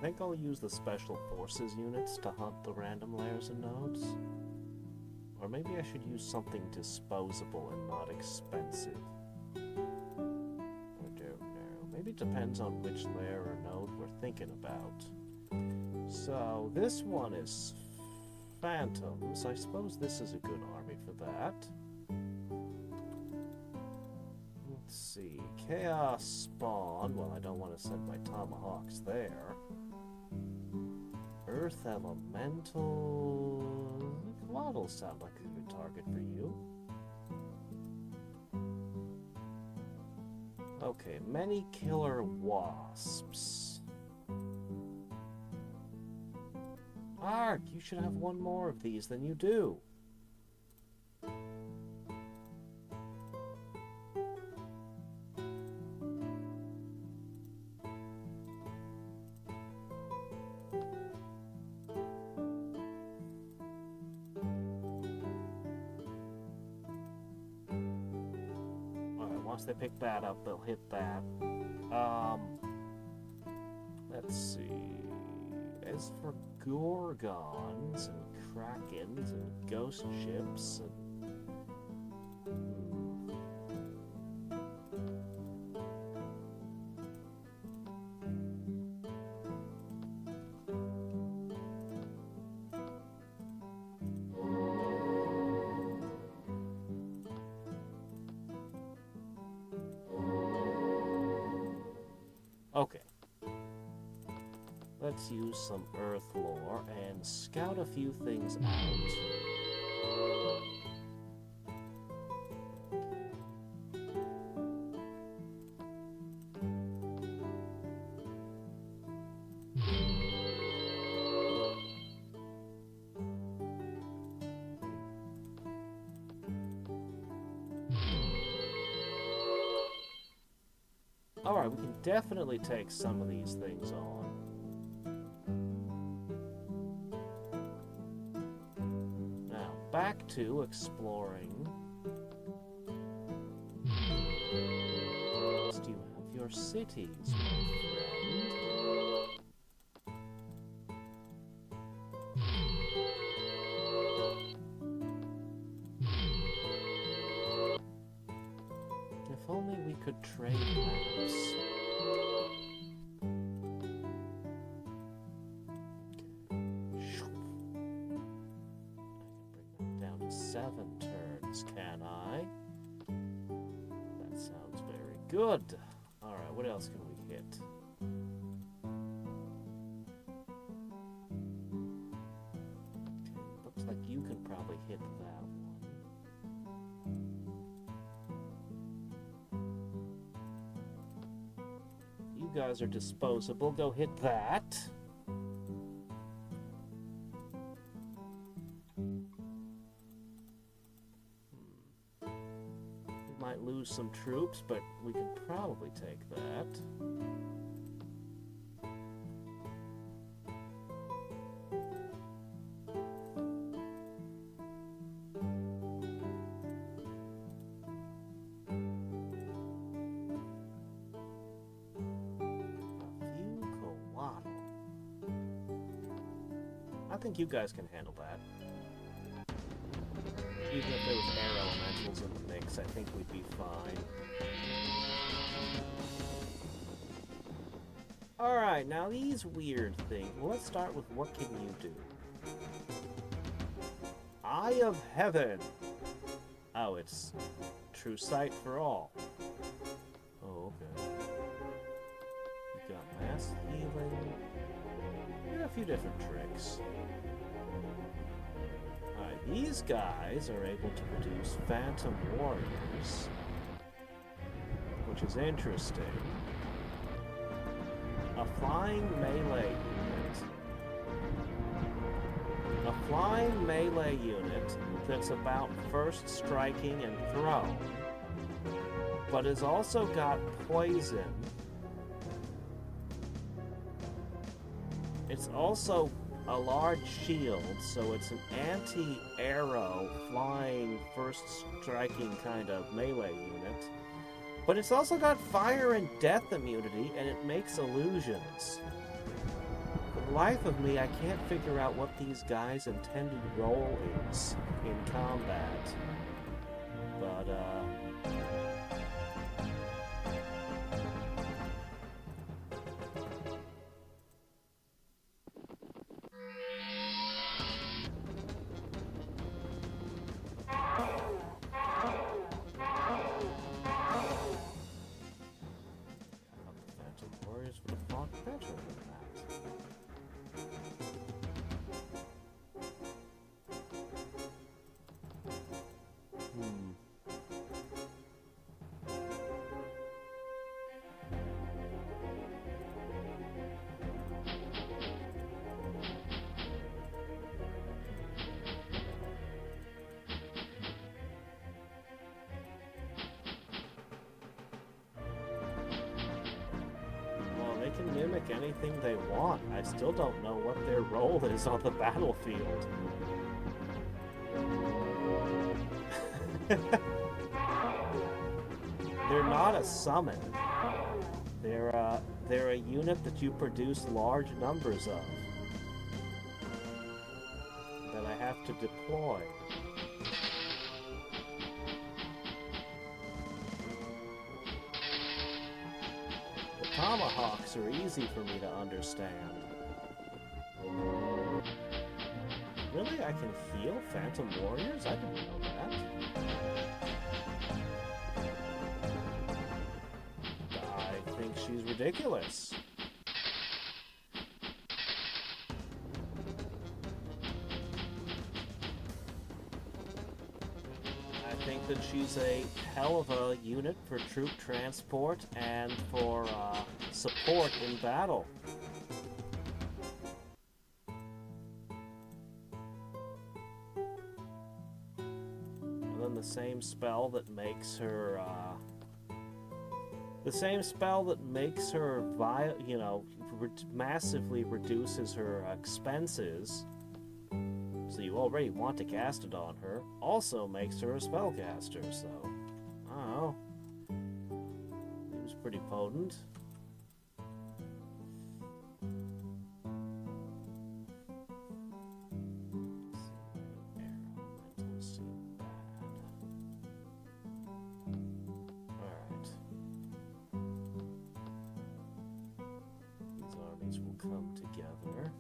think I'll use the Special Forces units to hunt the random layers and nodes. Or maybe I should use something disposable and not expensive. I don't know. Maybe it depends on which layer or node we're thinking about. So, this one is Phantoms. I suppose this is a good army for that. Let's see. Chaos Spawn. Well, I don't want to send my Tomahawks there. Earth Elemental. Waddles sound like a good target for you. Okay, many killer wasps. Ark, you should have one more of these than you do. Once they pick that up, they'll hit that. Let's see. As for Gorgons and Krakens and Ghost Ships and... Okay. Let's use some Earth lore and scout a few things out. Alright, we can definitely take some of these things on. Now, back to exploring. Do you have your cities, my friend? If only we could trade maps. Can I? That sounds very good. Alright, what else can we hit? Okay, looks like you can probably hit that one. You guys are disposable. Go hit that. Lose some troops, but we can probably take that. I think you guys can handle that. Even if there was air elementals in the mix, I think we'd be fine. Alright, now these weird things. Well, let's start with what can you do? Eye of Heaven! Oh, it's true sight for all. Oh, okay. You've got mass healing. You got a few different tricks. These guys are able to produce Phantom Warriors, which is interesting. A flying melee unit. A flying melee unit that's about first striking and throw, but has also got poison. It's also a large shield, so it's an anti-arrow flying first striking kind of melee unit. But it's also got fire and death immunity, and it makes illusions. life of me, I can't figure out what these guys' intended role is in combat. But, they can mimic anything they want. I still don't know what their role is on the battlefield. They're not a summon. They're a unit that you produce large numbers of that I have to deploy. Tomahawks are easy for me to understand. Really? I can heal Phantom Warriors? I didn't know that. I think she's ridiculous. I think that she's a hell of a unit for troop transport and for support in battle. And then the same spell that makes her massively reduces her expenses. So you already want to cast it on her. Also makes her a spellcaster, so I don't know. It was pretty potent. Alright. These armies will come together.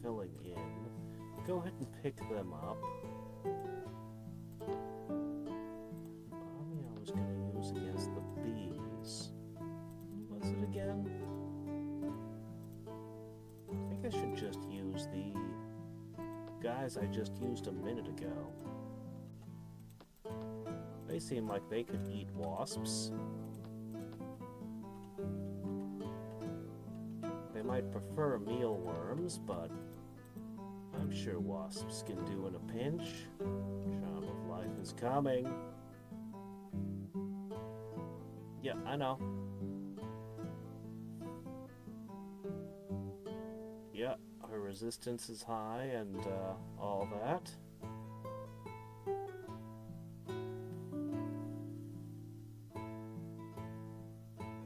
Filling in. Go ahead and pick them up. Army I was going to use against the bees. What was it again? I think I should just use the guys I just used a minute ago. They seem like they could eat wasps. They might prefer mealworms, but I'm sure wasps can do in a pinch. Charm of life is coming. Yeah, I know. Yeah, her resistance is high and all that.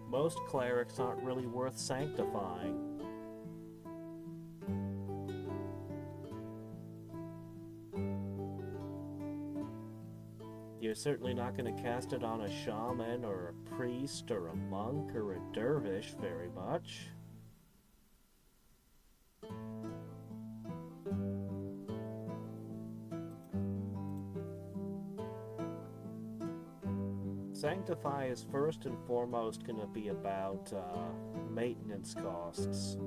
Most clerics aren't really worth sanctifying. You're certainly not going to cast it on a shaman or a priest or a monk or a dervish very much. Sanctify is first and foremost going to be about maintenance costs.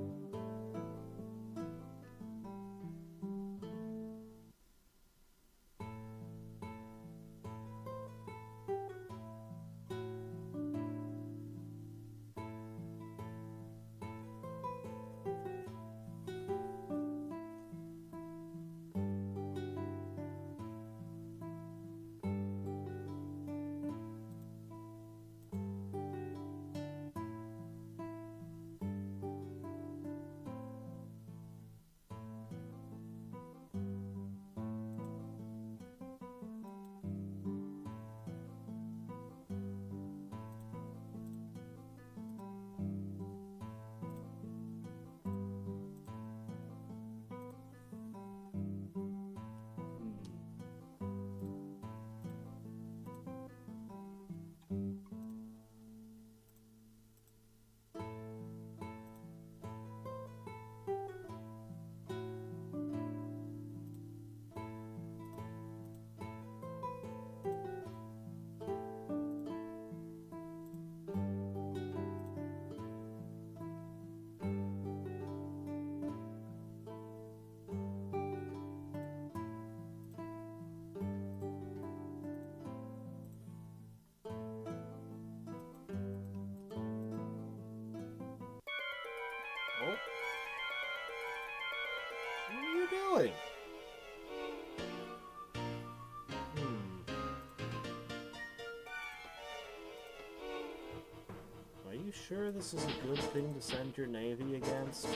sure this is a good thing to send your navy against?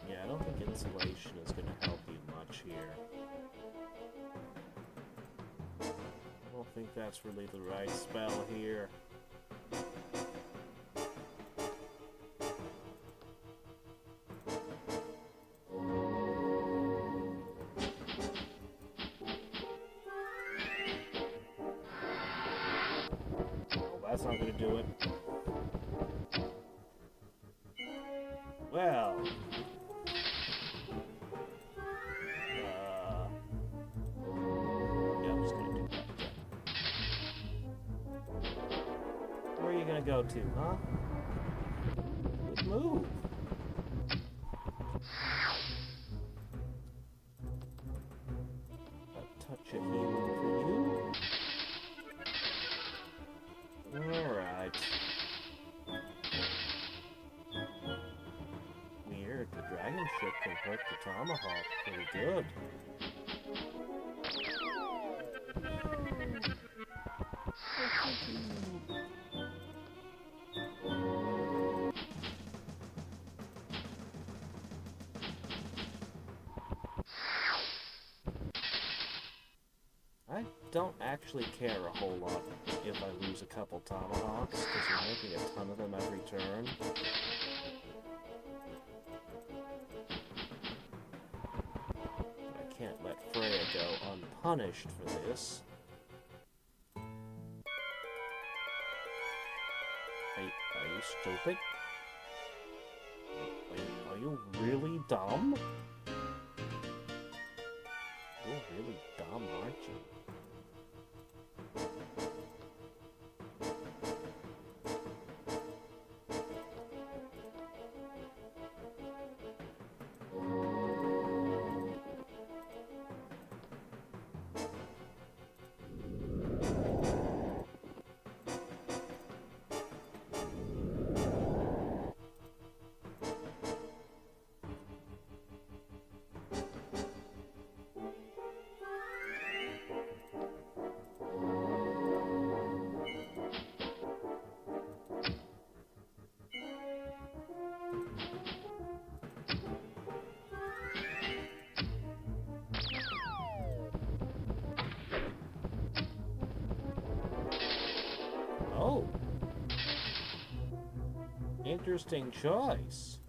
Yeah, I don't think insulation is going to help you much here. I don't think that's really the right spell here. That's not gonna do it. Well. Yeah, I'm just gonna do that again. Where are you gonna go to, huh? Good move. A touch of healing for you. Alright. Weird, the dragon ship can hurt the tomahawk pretty good. I don't actually care a whole lot if I lose a couple tomahawks, because you're making a ton of them every turn. But I can't let Freya go unpunished for this. Are you stupid? Are you really dumb? You're really dumb, aren't you? Oh. Interesting choice.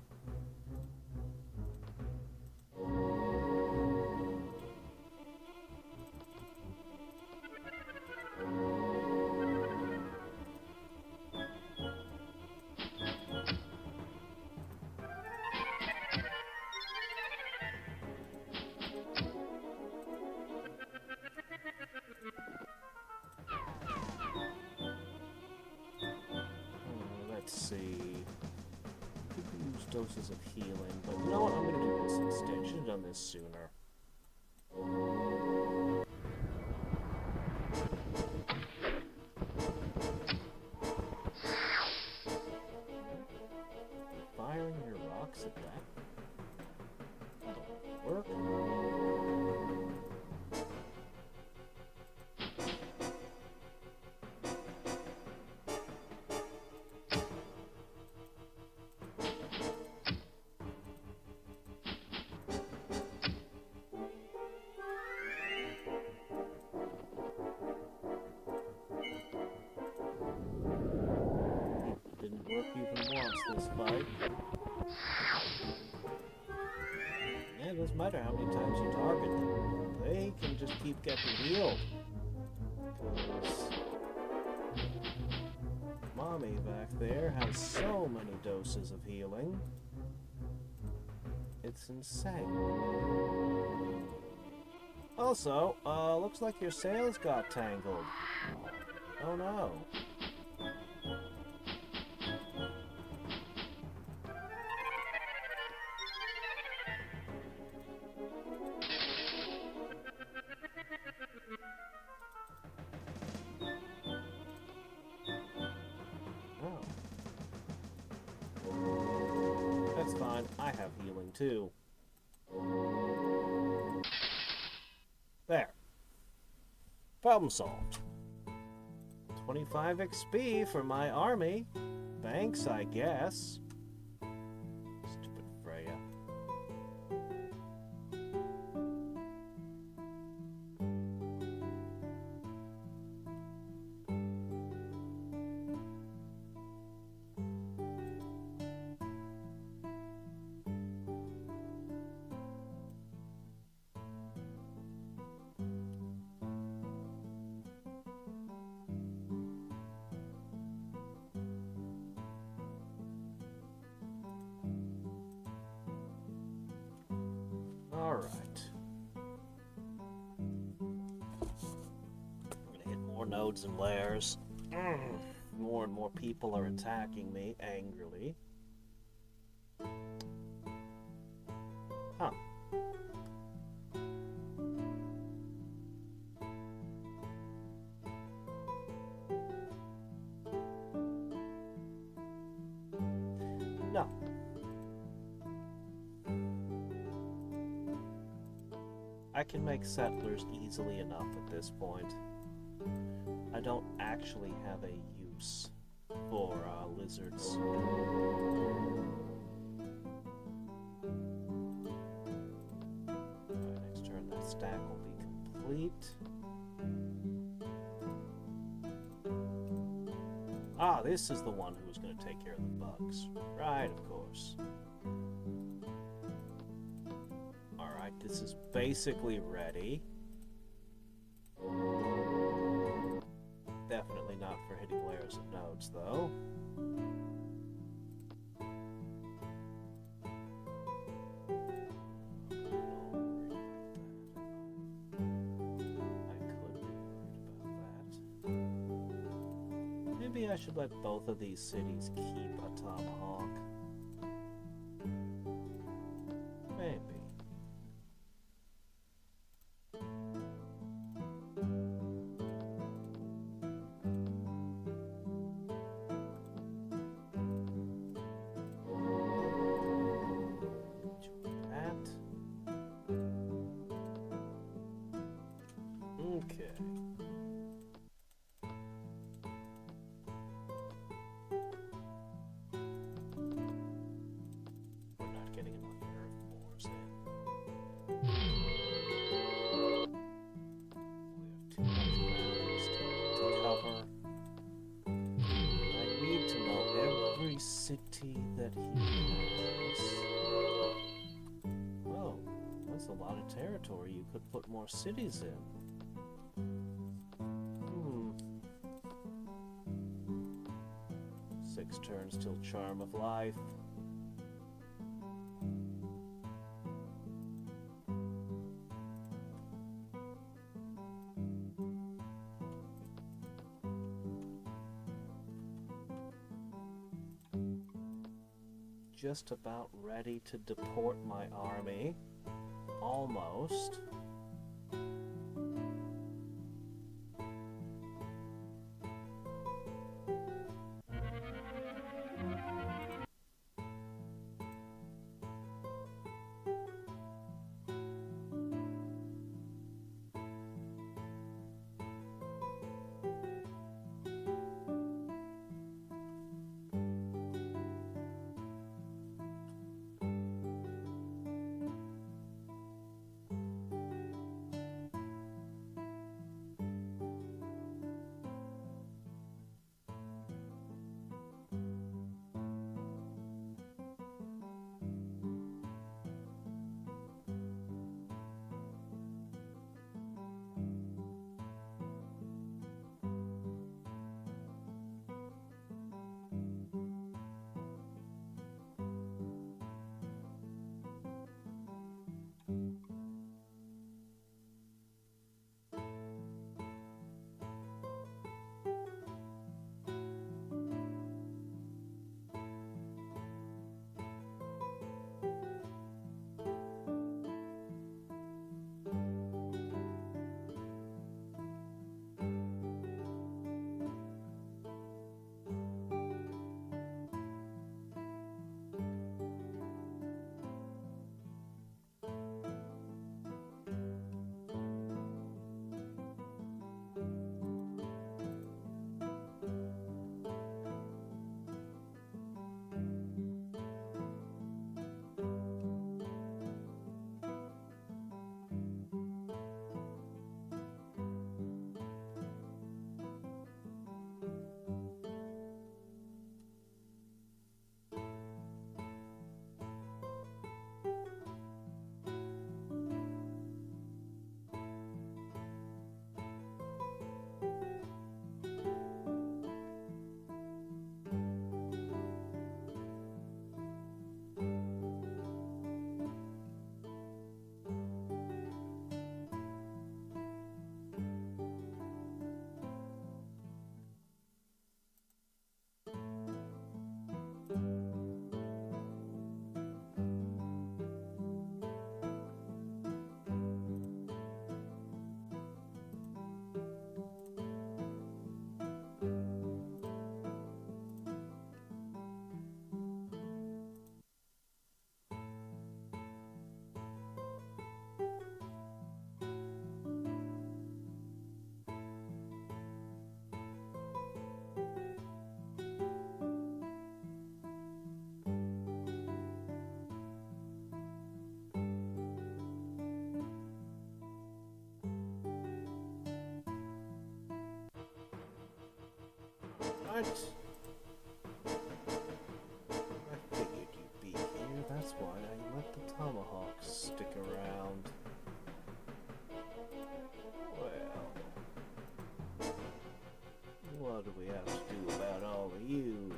Let's see. Could use doses of healing, but you know what? I'm gonna do this instead. Should have done this sooner. Firing your rocks at that? That'll work. Didn't work even once this fight. Yeah, it doesn't matter how many times you target them. They can just keep getting healed. Because Mommy back there has so many doses of healing. It's insane. Also, looks like your sails got tangled. Oh no. That's fine, I have healing too. There. Problem solved. 25 XP for my army. Thanks, I guess. Stupid Freya. Alright. I'm gonna hit more nodes and layers. More and more people are attacking me angrily. Huh. No. I can make settlers easily enough at this point. I don't actually have a use for lizards. Alright, next turn that stack will be complete. Ah, this is the one who was going to take care of the bugs. Right, of course. Alright, this is basically ready. Definitely not for hitting layers of nodes, though. I could be worried about that. Maybe I should let both of these cities keep a tomahawk. Maybe. City that he has. Oh, that's a lot of territory. You could put more cities in. 6 turns till Charm of Life. Just about ready to deport my army. Almost. What? I figured you'd be here. That's why I let the tomahawks stick around. Well, what do we have to do about all of you?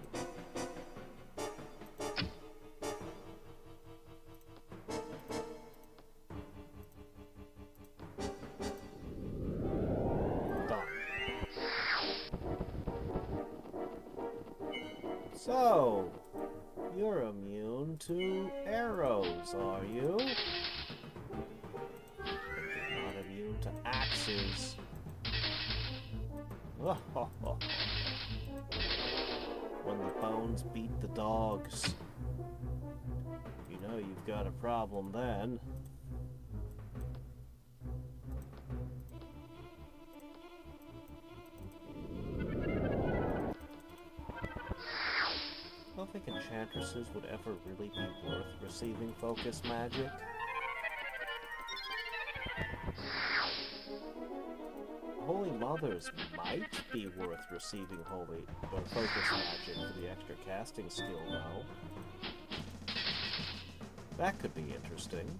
So, you're immune to arrows, are you? But you're not immune to axes. When the bones beat the dogs. You know you've got a problem then. I don't think enchantresses would ever really be worth receiving focus magic. Holy Mothers might be worth receiving holy or focus magic for the extra casting skill, though. That could be interesting.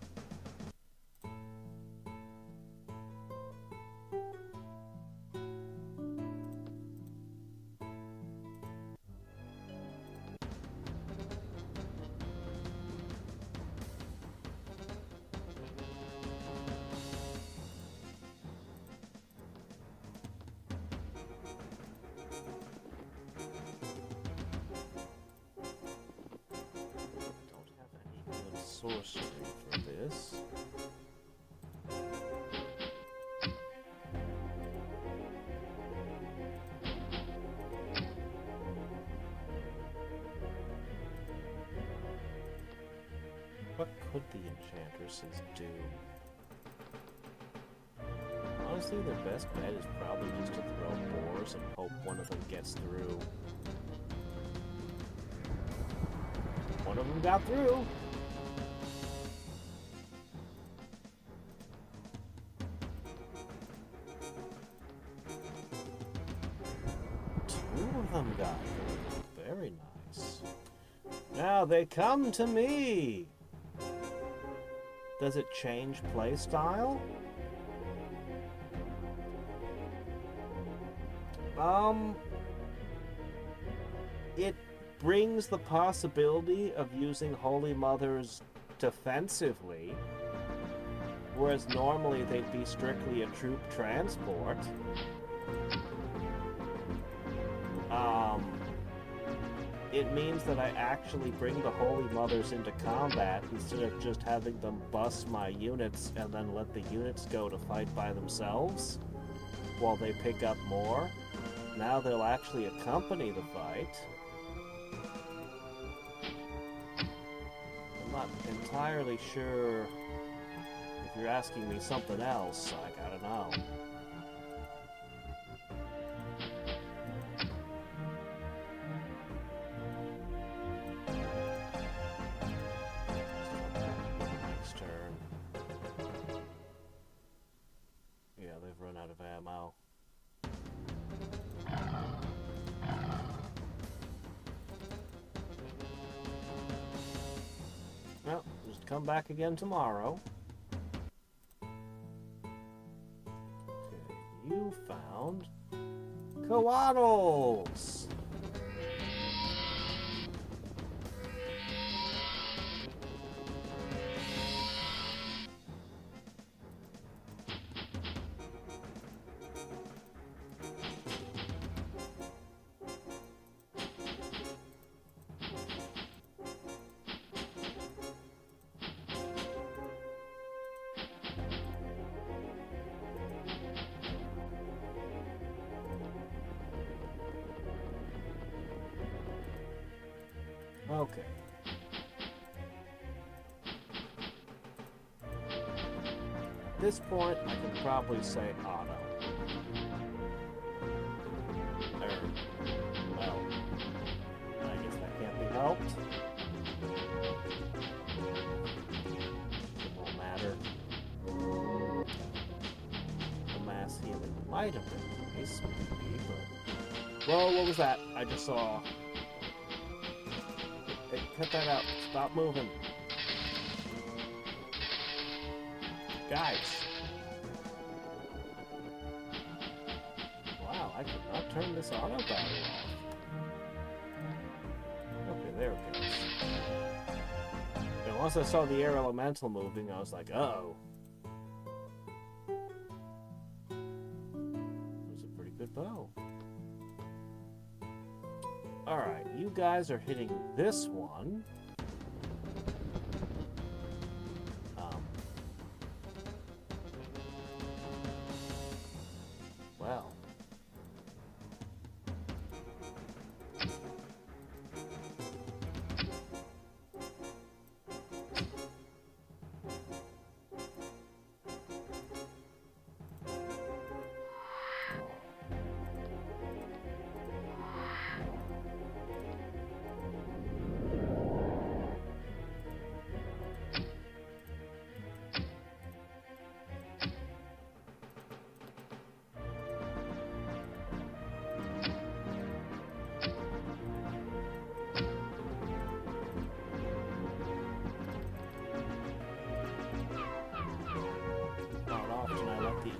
Sorcery for this. What could the enchantresses do? Honestly, their best bet is probably just to throw boars and hope one of them gets through. One of them got through! Got through. Very nice. Now they come to me! Does it change playstyle? It brings the possibility of using Holy Mothers defensively, whereas normally they'd be strictly a troop transport. It means that I actually bring the Holy Mothers into combat instead of just having them bust my units and then let the units go to fight by themselves while they pick up more. Now they'll actually accompany the fight. I'm not entirely sure if you're asking me something else. I gotta know. Well, just come back again tomorrow. Okay, you found koalas! Okay. At this point, I can probably say auto. Well, I guess that can't be helped. It won't matter. The mass healing might have been nice, maybe, but Whoa, what was that? I just saw... Hey, cut that out. Stop moving. Guys. Wow, I could not turn this auto battery off. Okay, there it goes. And once I saw the air elemental moving, I was like, uh-oh. It was a pretty good bow. Alright, you guys are hitting this one. Well.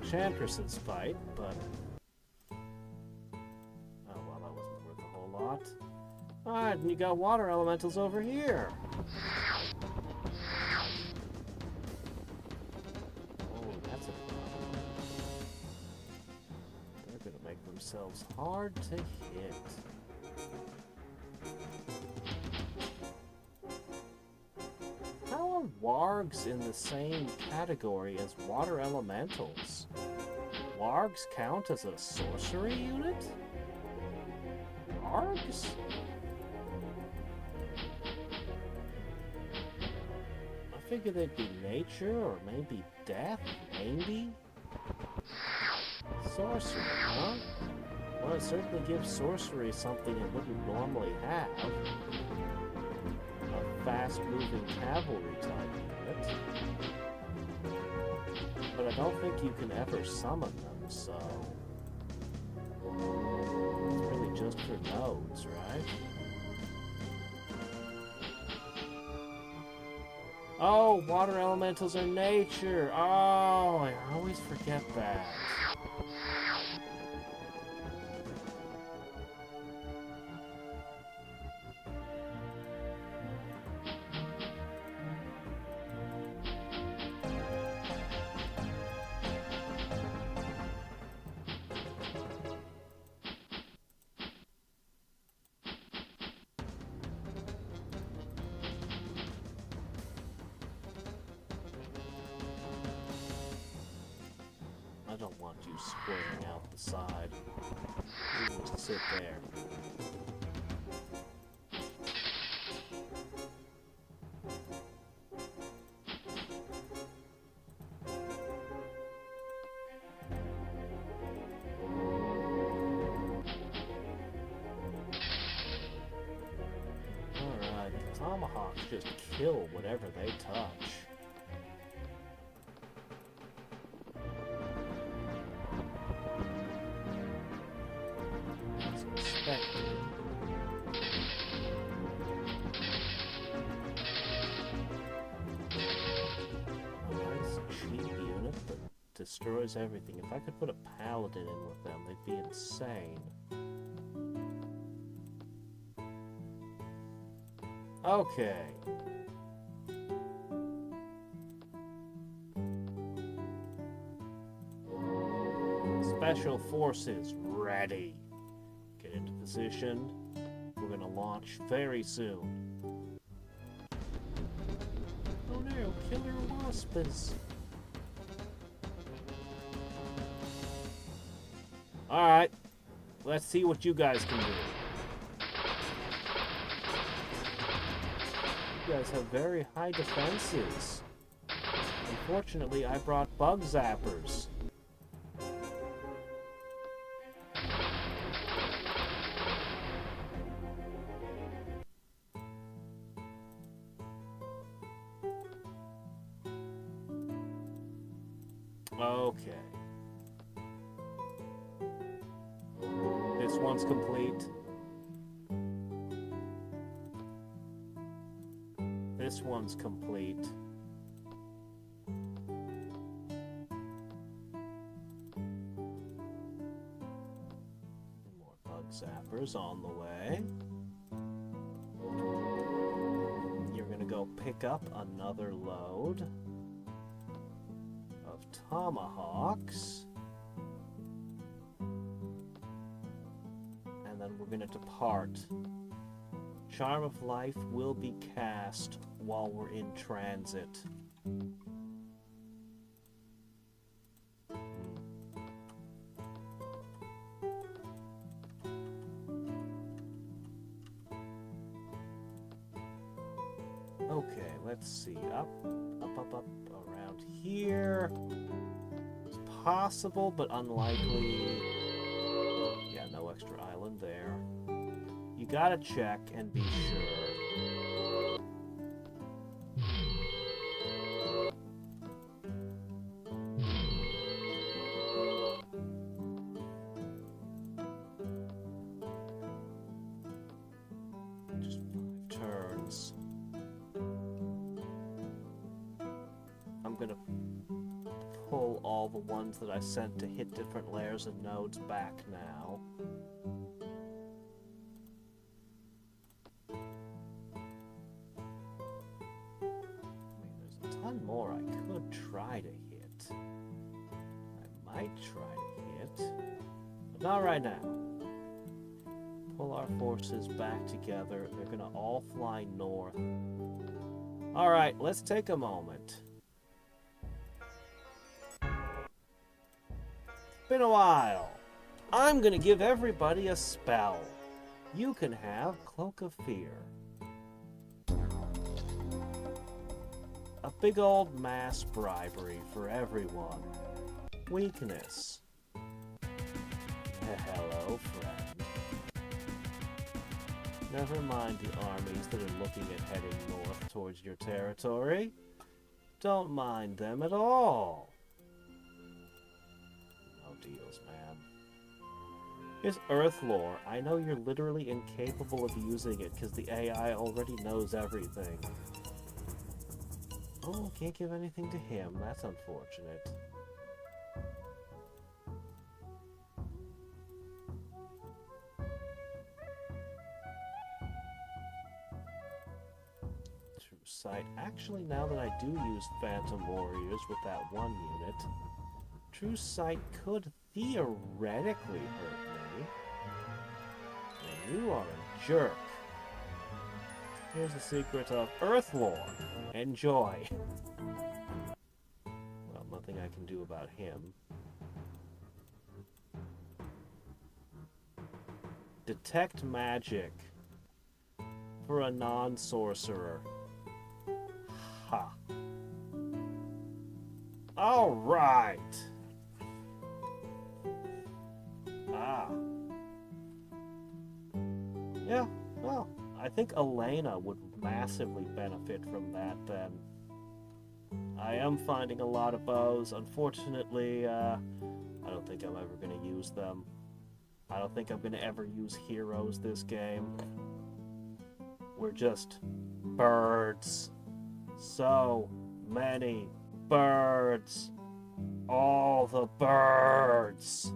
Enchantresses fight, but oh well, that wasn't worth a whole lot. Alright, and you got water elementals over here. Oh, that's a problem. They're gonna make themselves hard to hit. How are wargs in the same category as water elementals? Wargs count as a sorcery unit? Wargs? I figured they'd be nature, or maybe death, maybe? Sorcery, huh? Well, it certainly gives sorcery something it wouldn't normally have. A fast-moving cavalry type unit. But I don't think you can ever summon them, so... It's really just for nodes, right? Oh, water elementals are nature! Oh, I always forget that. I don't want you squaring out the side. You just sit there. Alright, the tomahawks just kill whatever they touch. Destroys everything. If I could put a paladin in with them, they'd be insane. Okay. Special forces ready. Get into position. We're gonna launch very soon. Oh no, killer wasps. Alright, let's see what you guys can do. You guys have very high defenses. Unfortunately, I brought bug zappers. Okay. This one's complete. This one's complete. More bug zappers on the way. You're gonna go pick up another load of tomahawks. And then we're gonna depart. Charm of Life will be cast while we're in transit. Okay, let's see. Up, around here. It's possible, but unlikely. Yeah, no extra island there. You gotta check and be sure. Just 5 turns. I'm gonna pull all the ones that I sent to hit different layers and nodes back now. More I could try to hit. I might try to hit, but not right now. Pull our forces back together. They're gonna all fly north. Alright, let's take a moment. It's been a while. I'm gonna give everybody a spell. You can have Cloak of Fear. A big old mass bribery for everyone. Weakness. Hello, friend. Never mind the armies that are looking at heading north towards your territory. Don't mind them at all. No deals, man. Here's Earth lore. I know you're literally incapable of using it because the AI already knows everything. Oh, can't give anything to him. That's unfortunate. True Sight. Actually, now that I do use Phantom Warriors with that one unit, True Sight could theoretically hurt me. And you are a jerk. Here's the secret of Earthlore. Enjoy. Well, nothing I can do about him. Detect magic for a non-sorcerer. Ha. All right. Ah. Yeah, well, I think Elena would massively benefit from that then. I am finding a lot of bows. Unfortunately, I don't think I'm ever going to use them. I don't think I'm going to ever use heroes this game. We're just birds. So many birds. All the birds.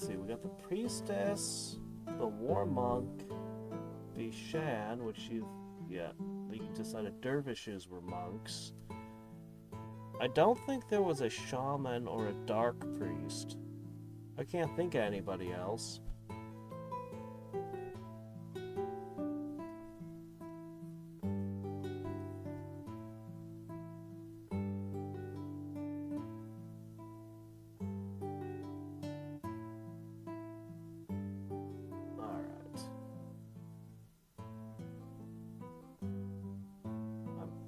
let's see, we got the priestess, the war monk, Bishan, which you decided dervishes were monks. I don't think there was a shaman or a dark priest. I can't think of anybody else.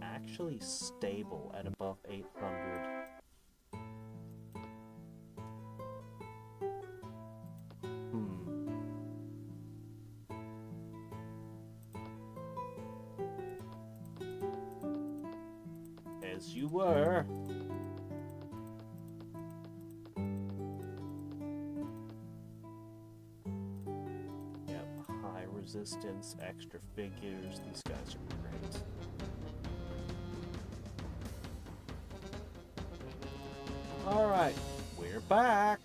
Actually stable at above 800. As you were. Yep, high resistance, extra figures. These guys are great. Alright, we're back.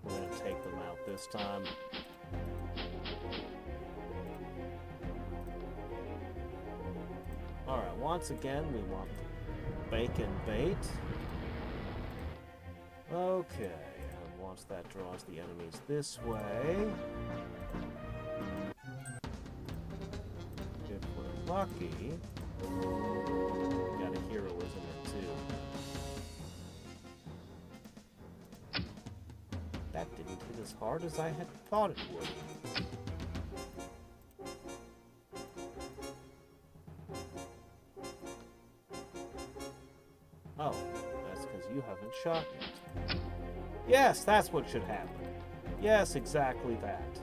We're gonna take them out this time. Alright, once again, we want bacon bait. Okay. Once that draws the enemies this way. If we're lucky, got a heroism in too. That didn't hit as hard as I had thought it would. Oh, that's because you haven't shot yet. Yes, that's what should happen. Yes, exactly that.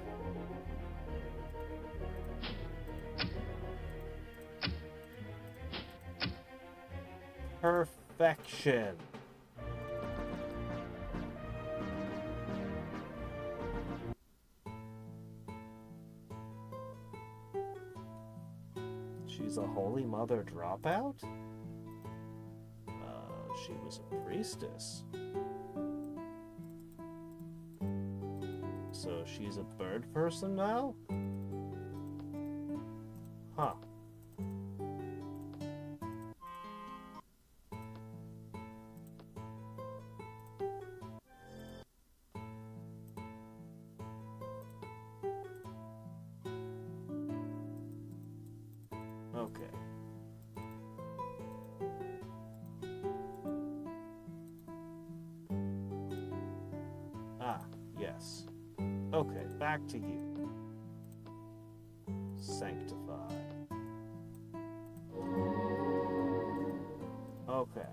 Perfection. She's a Holy Mother dropout? She was a priestess. So she's a bird person now? Huh. Okay. Ah, yes. Okay, back to you. Sanctify. Okay.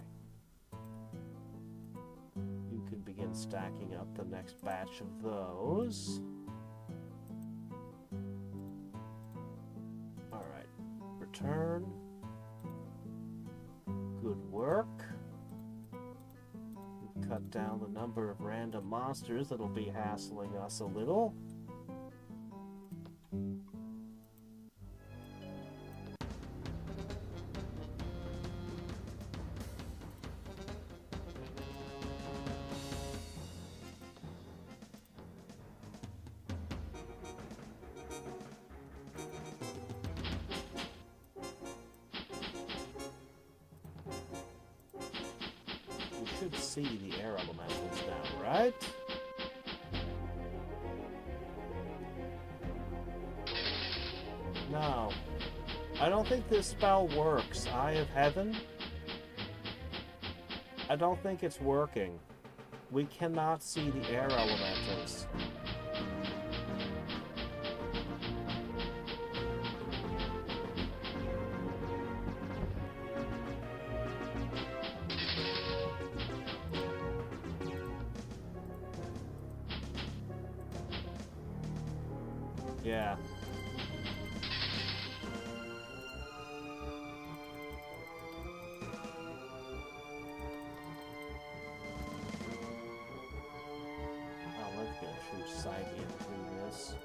You can begin stacking up the next batch of those. Alright. Return. Good work. Cut down the number of random monsters that'll be hassling us a little. Should see the air elementals now, right? No. I don't think this spell works. Eye of Heaven? I don't think it's working. We cannot see the air elementals. Yeah. Oh, let's get a true sight into this.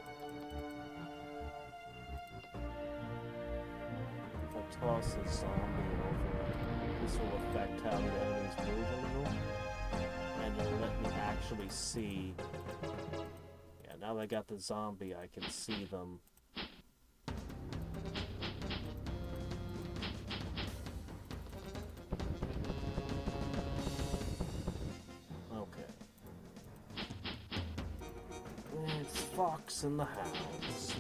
toss a zombie over. This will affect how the enemies move a little. And it'll let me actually see. Yeah, now that I got the zombie, I can see them. It's Fox and the Hounds.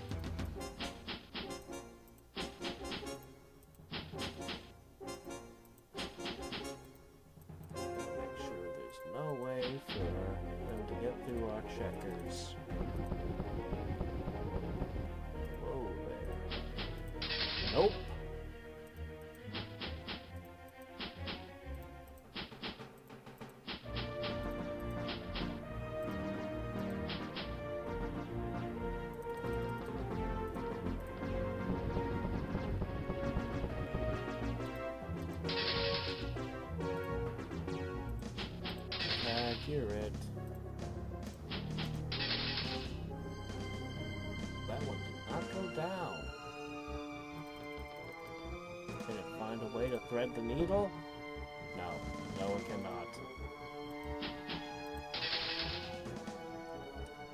Make sure there's no way for them to get through our checkers. Whoa there. Nope. Accurate. That one did not go down. Can it find a way to thread the needle? No, it cannot.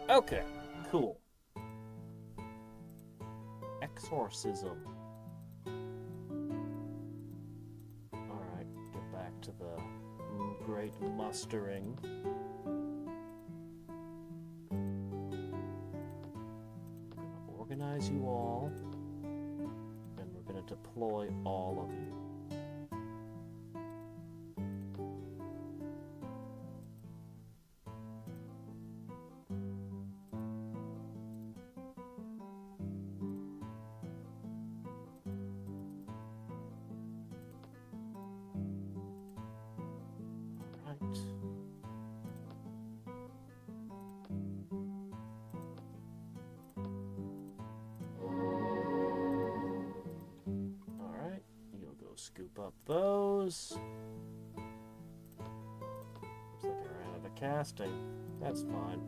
Okay, cool. Exorcism. Alright, get back to the great mustering. We're going to organize you all, and we're going to deploy all of you. Scoop up those. Looks like I ran out of casting. That's fine.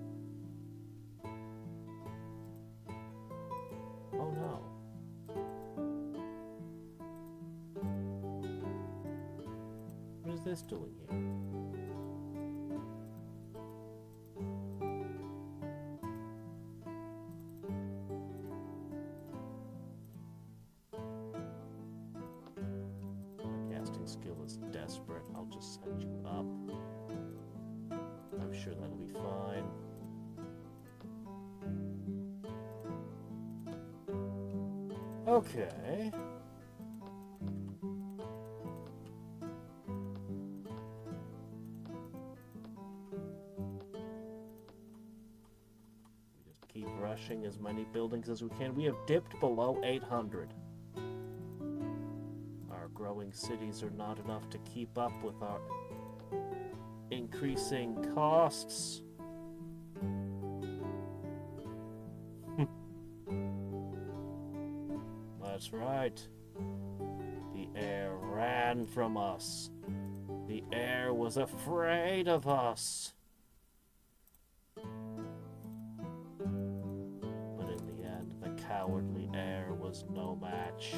Oh no. What is this doing here? Skill is desperate. I'll just send you up. I'm sure that'll be fine. Okay. We just keep rushing as many buildings as we can. We have dipped below 800. Growing cities are not enough to keep up with our increasing costs. That's right. The air ran from us. The air was afraid of us. But in the end, the cowardly air was no match.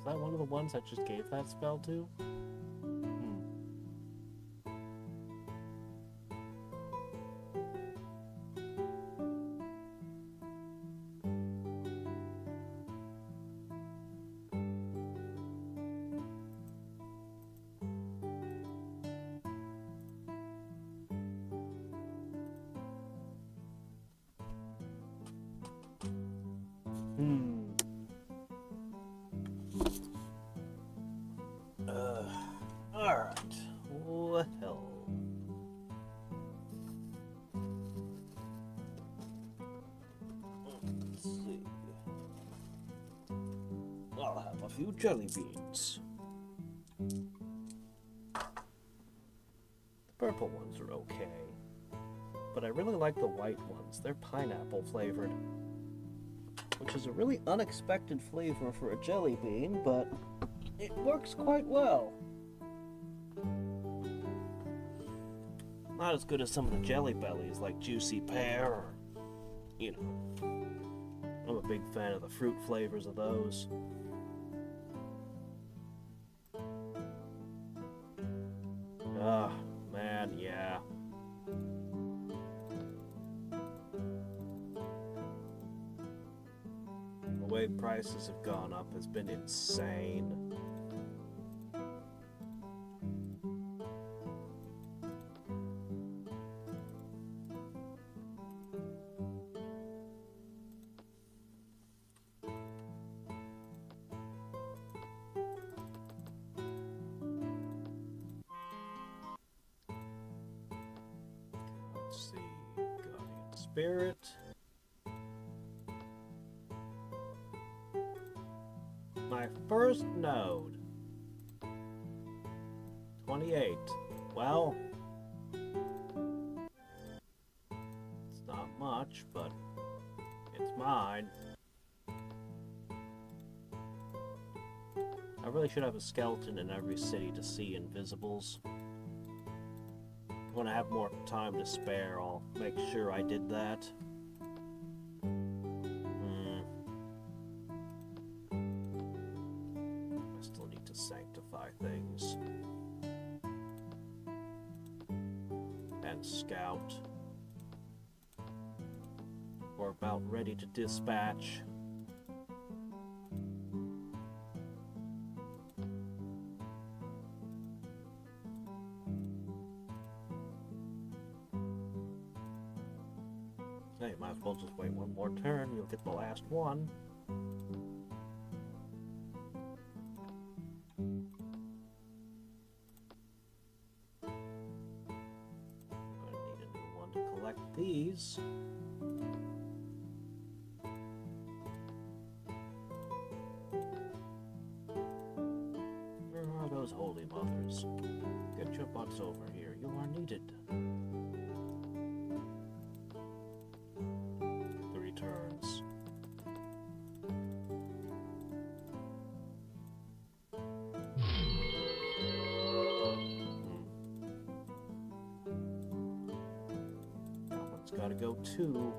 that one of the ones I just gave that spell to? Alright. Well. Let's see. I'll have a few jelly beans. The purple ones are okay. But I really like the white ones. They're pineapple flavored. Which is a really unexpected flavor for a jelly bean, but it works quite well. Not as good as some of the Jelly Bellies, like Juicy Pear, or, you know. I'm a big fan of the fruit flavors of those. Ah, man, yeah. The way prices have gone up has been insane. Let's see, Guardian Spirit. My first node. 28. Well, it's not much, but it's mine. I really should have a skeleton in every city to see invisibles. When I have more time to spare, I'll make sure I did that. I still need to sanctify things. And scout. We're about ready to dispatch. Hey, might as well just wait one more turn. You'll get the last one. I need a new one to collect these. Where are those holy mothers? Get your butts over here. You are needed. Turns. That one's gotta go too.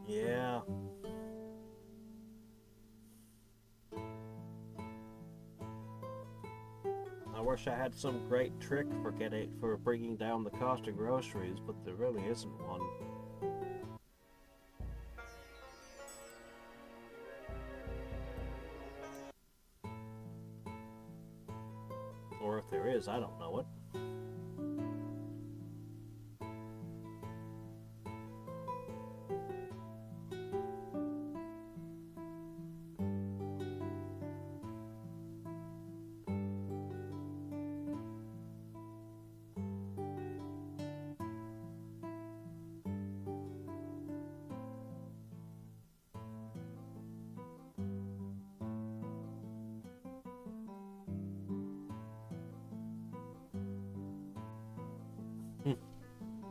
Yeah. I wish I had some great trick for bringing down the cost of groceries, but there really isn't one. Or if there is, I don't know it.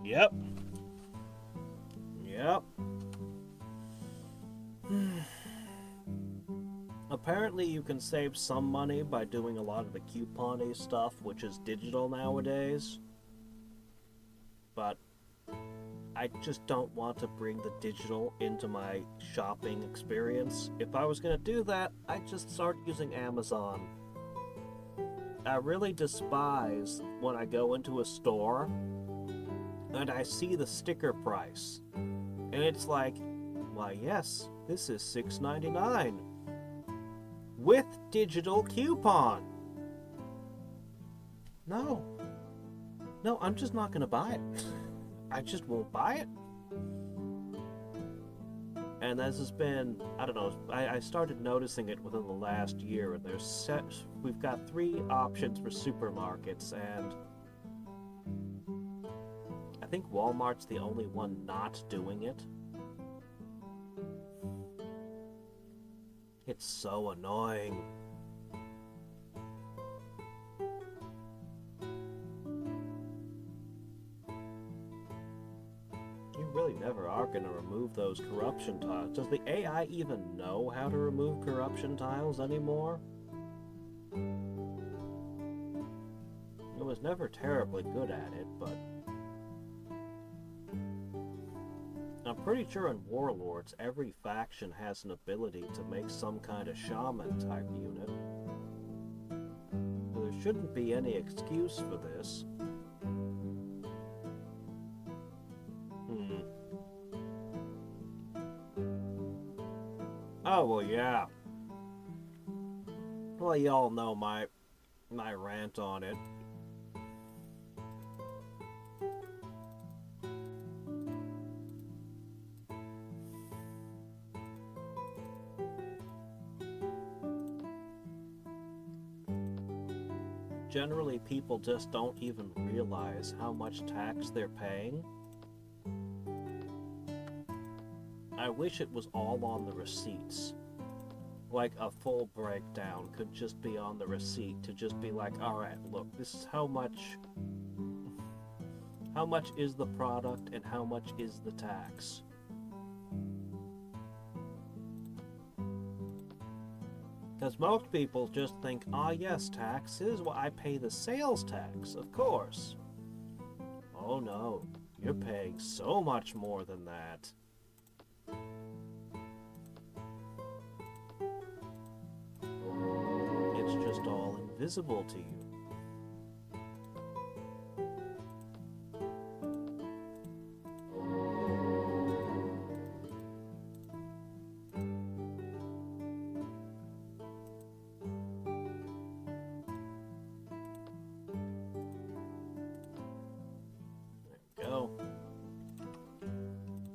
Yep. Yep. Apparently you can save some money by doing a lot of the couponing stuff, which is digital nowadays. But I just don't want to bring the digital into my shopping experience. If I was going to do that, I'd just start using Amazon. I really despise when I go into a store and I see the sticker price. And it's like, why yes, this is $6.99 with digital coupon. No, I'm just not going to buy it. I just won't buy it. And this has been, I don't know, I started noticing it within the last year. And we've got 3 options for supermarkets, and I think Walmart's the only one not doing it. It's so annoying. You really never are going to remove those corruption tiles. Does the AI even know how to remove corruption tiles anymore? It was never terribly good at it, but I'm pretty sure in Warlords, every faction has an ability to make some kind of shaman-type unit. So there shouldn't be any excuse for this. Oh, well, yeah. Well, y'all know my rant on it. Generally, people just don't even realize how much tax they're paying. I wish it was all on the receipts. Like a full breakdown could just be on the receipt to just be like, alright, look, this is how much is the product and how much is the tax. Because most people just think, yes, tax is what I pay the sales tax, of course. Oh no, you're paying so much more than that. It's just all invisible to you.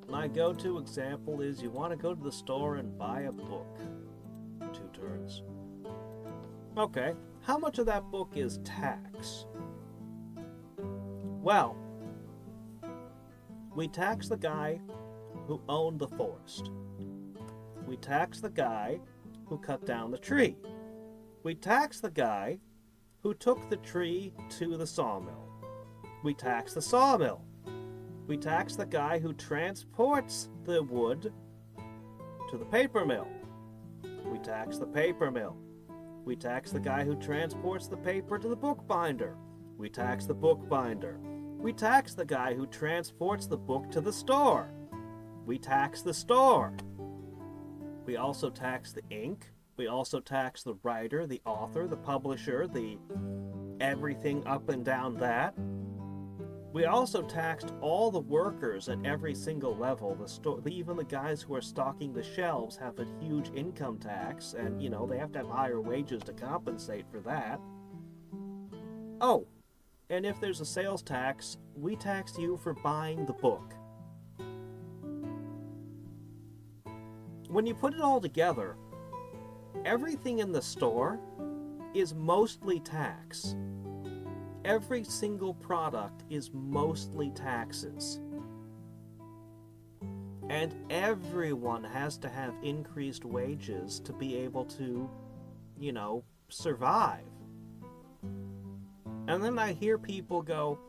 My go-to example is you want to go to the store and buy a book. 2 turns. Okay, how much of that book is tax? Well, we tax the guy who owned the forest. We tax the guy who cut down the tree. We tax the guy who took the tree to the sawmill. We tax the sawmill. We tax the guy who transports the wood to the paper mill. We tax the paper mill. We tax the guy who transports the paper to the bookbinder. We tax the bookbinder. We tax the guy who transports the book to the store. We tax the store. We also tax the ink. We also tax the writer, the author, the publisher, the everything up and down that. We also taxed all the workers at every single level. Even the guys who are stocking the shelves have a huge income tax, and, they have to have higher wages to compensate for that. Oh, and if there's a sales tax, we tax you for buying the book. When you put it all together, everything in the store is mostly tax. Every single product is mostly taxes. And everyone has to have increased wages to be able to, survive. And then I hear people go,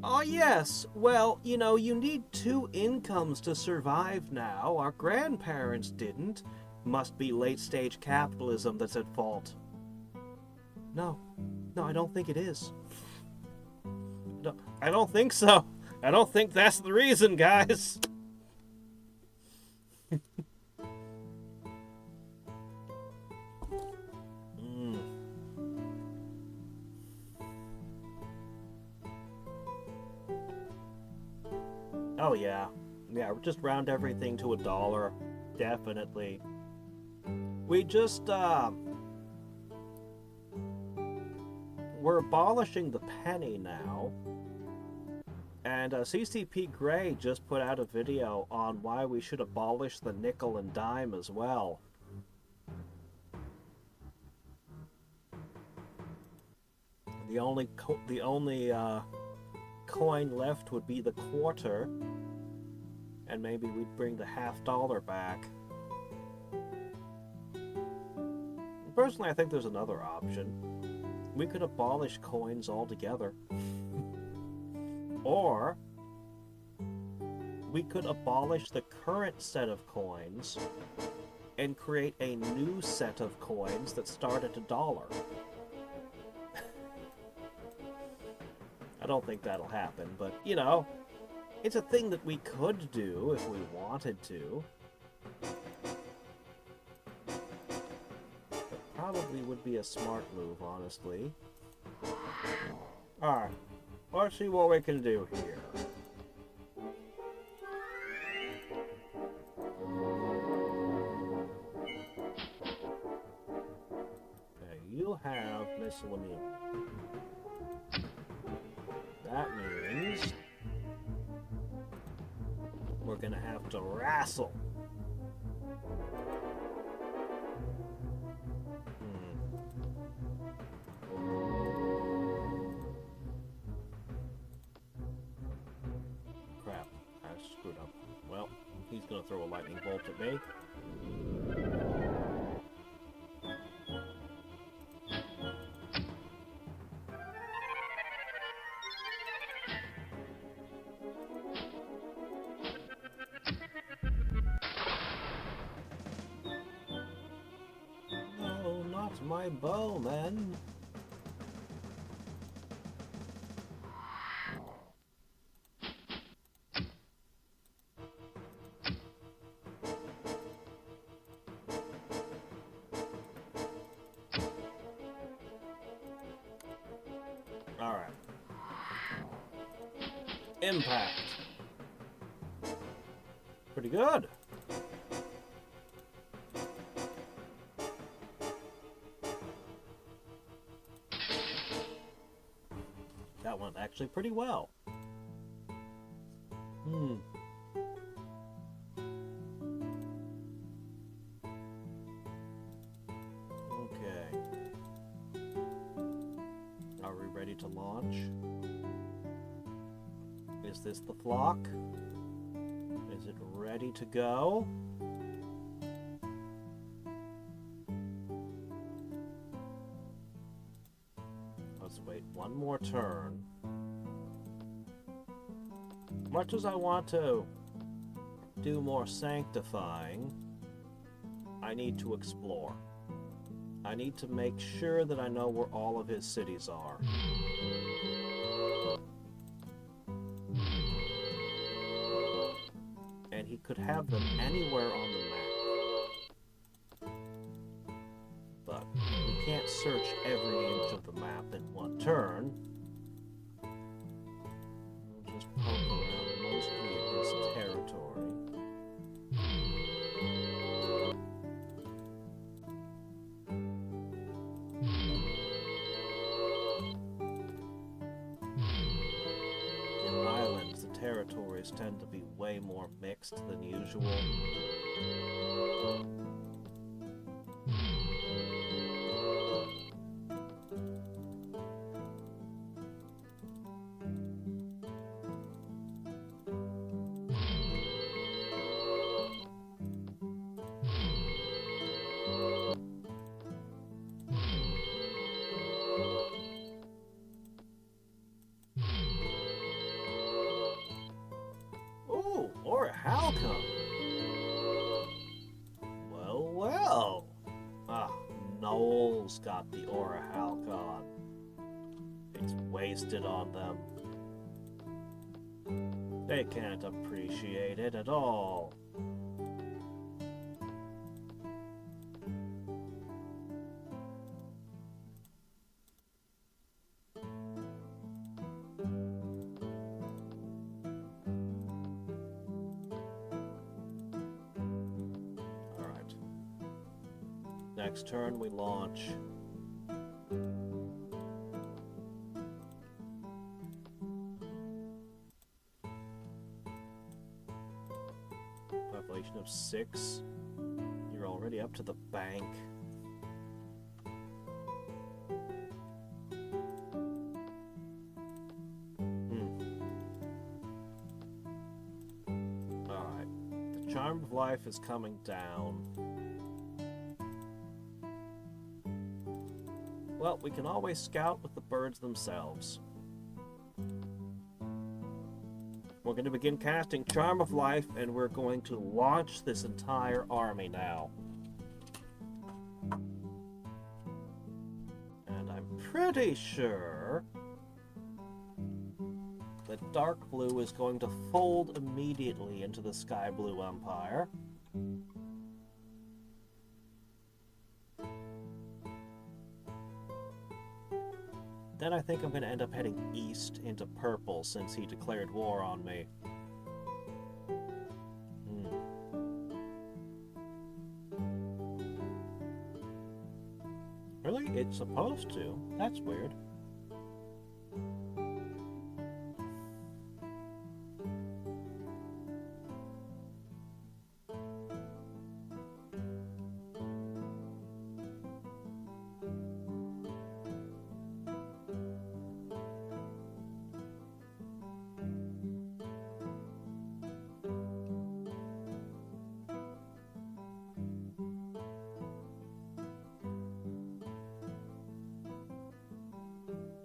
oh yes, well, you need 2 incomes to survive now. Our grandparents didn't. Must be late-stage capitalism that's at fault. No, I don't think it is. I don't think so. I don't think that's the reason, guys. Oh yeah. Yeah, just round everything to $1. Definitely. We just, we're abolishing the penny now. And CCP Grey just put out a video on why we should abolish the nickel and dime as well. The only coin left would be the quarter, and maybe we'd bring the $50 back. Personally, I think there's another option. We could abolish coins altogether. Or we could abolish the current set of coins and create a new set of coins that start at $1. I don't think that'll happen, but, you know, it's a thing that we could do if we wanted to. It probably would be a smart move, honestly. Alright, let's see what we can do here. Okay, you have miscellaneous. That means we're gonna have to wrestle. Crap, I screwed up. Well, he's gonna throw a lightning bolt at me. My bow, man. All right. Impact. Pretty good. That went actually pretty well. Okay. Are we ready to launch? Is this the flock? Is it ready to go? Let's wait one more turn. Much as I want to do more sanctifying, I need to explore. I need to make sure that I know where all of his cities are. And he could have them anywhere on the map. But we can't search every inch of the map in one turn. We'll just poke around mostly in his territory. In islands, the territories tend to be way more mixed than usual. Or a Halcon. Well, well. else got the aura Hulk on. It's wasted on them. They can't appreciate it at all. Alright. Next turn we launch. Population of 6. You're already up to the bank. Alright. The charm of life is coming down. Well, we can always scout with the birds themselves. We're going to begin casting Charm of Life, and we're going to launch this entire army now. And I'm pretty sure that Dark Blue is going to fold immediately into the Sky Blue Empire. Then I think I'm going to end up heading east into purple since he declared war on me. Really? It's supposed to? That's weird.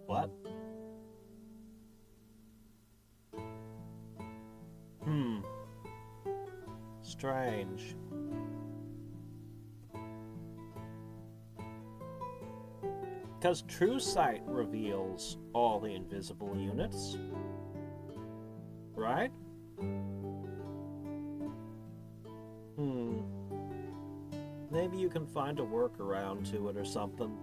What? Strange. Because True Sight reveals all the invisible units, right? Maybe you can find a workaround to it or something.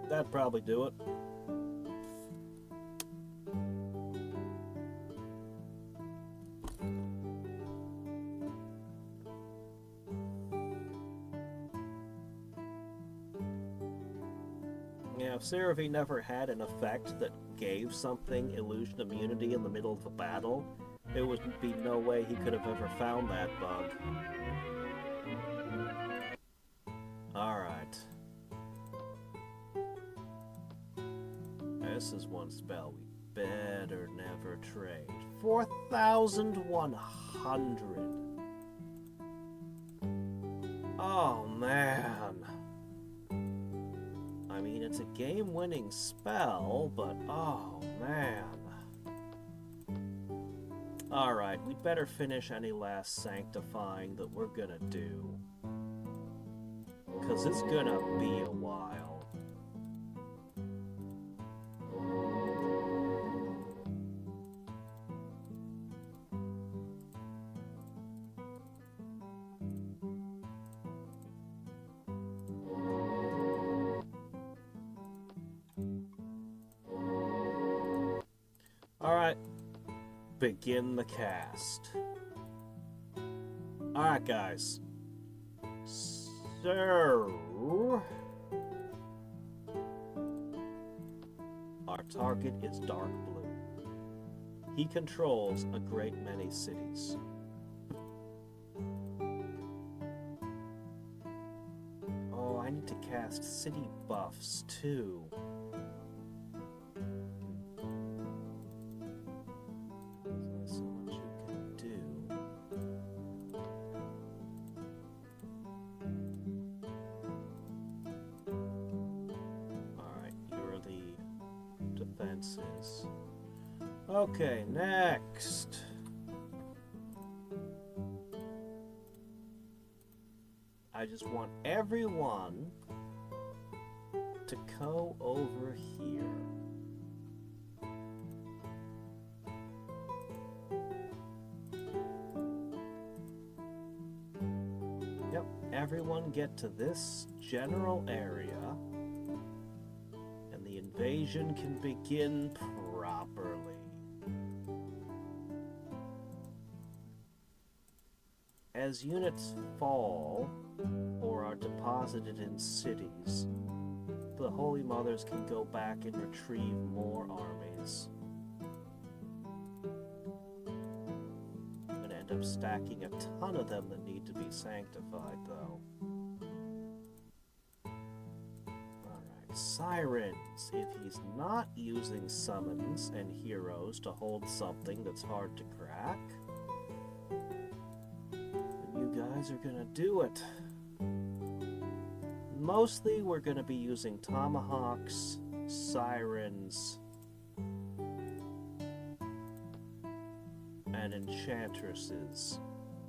That'd probably do it. Yeah, if Seraphine never had an effect that gave something illusion immunity in the middle of a battle, there would be no way he could have ever found that bug. Alright. This is one spell we better never trade. 4,100. Oh, man. I mean, it's a game-winning spell, but oh, man. Alright, we'd better finish any last sanctifying that we're gonna do. Because it's gonna be a while. Alright, begin the cast. Alright, guys. So, our target is Dark Blue. He controls a great many cities. Oh, I need to cast city buffs too. There's so much you can do. Alright, you're the defenses. Okay, next. I just want everyone to go over here. Yep, everyone get to this general area, and the invasion can begin properly. As units fall or are deposited in cities, the Holy Mothers can go back and retrieve more armies. I'm going to end up stacking a ton of them that need to be sanctified, though. Alright, Sirens. If he's not using summons and heroes to hold something that's hard to crack, you guys are gonna do it. Mostly we're gonna be using tomahawks, sirens, and enchantresses.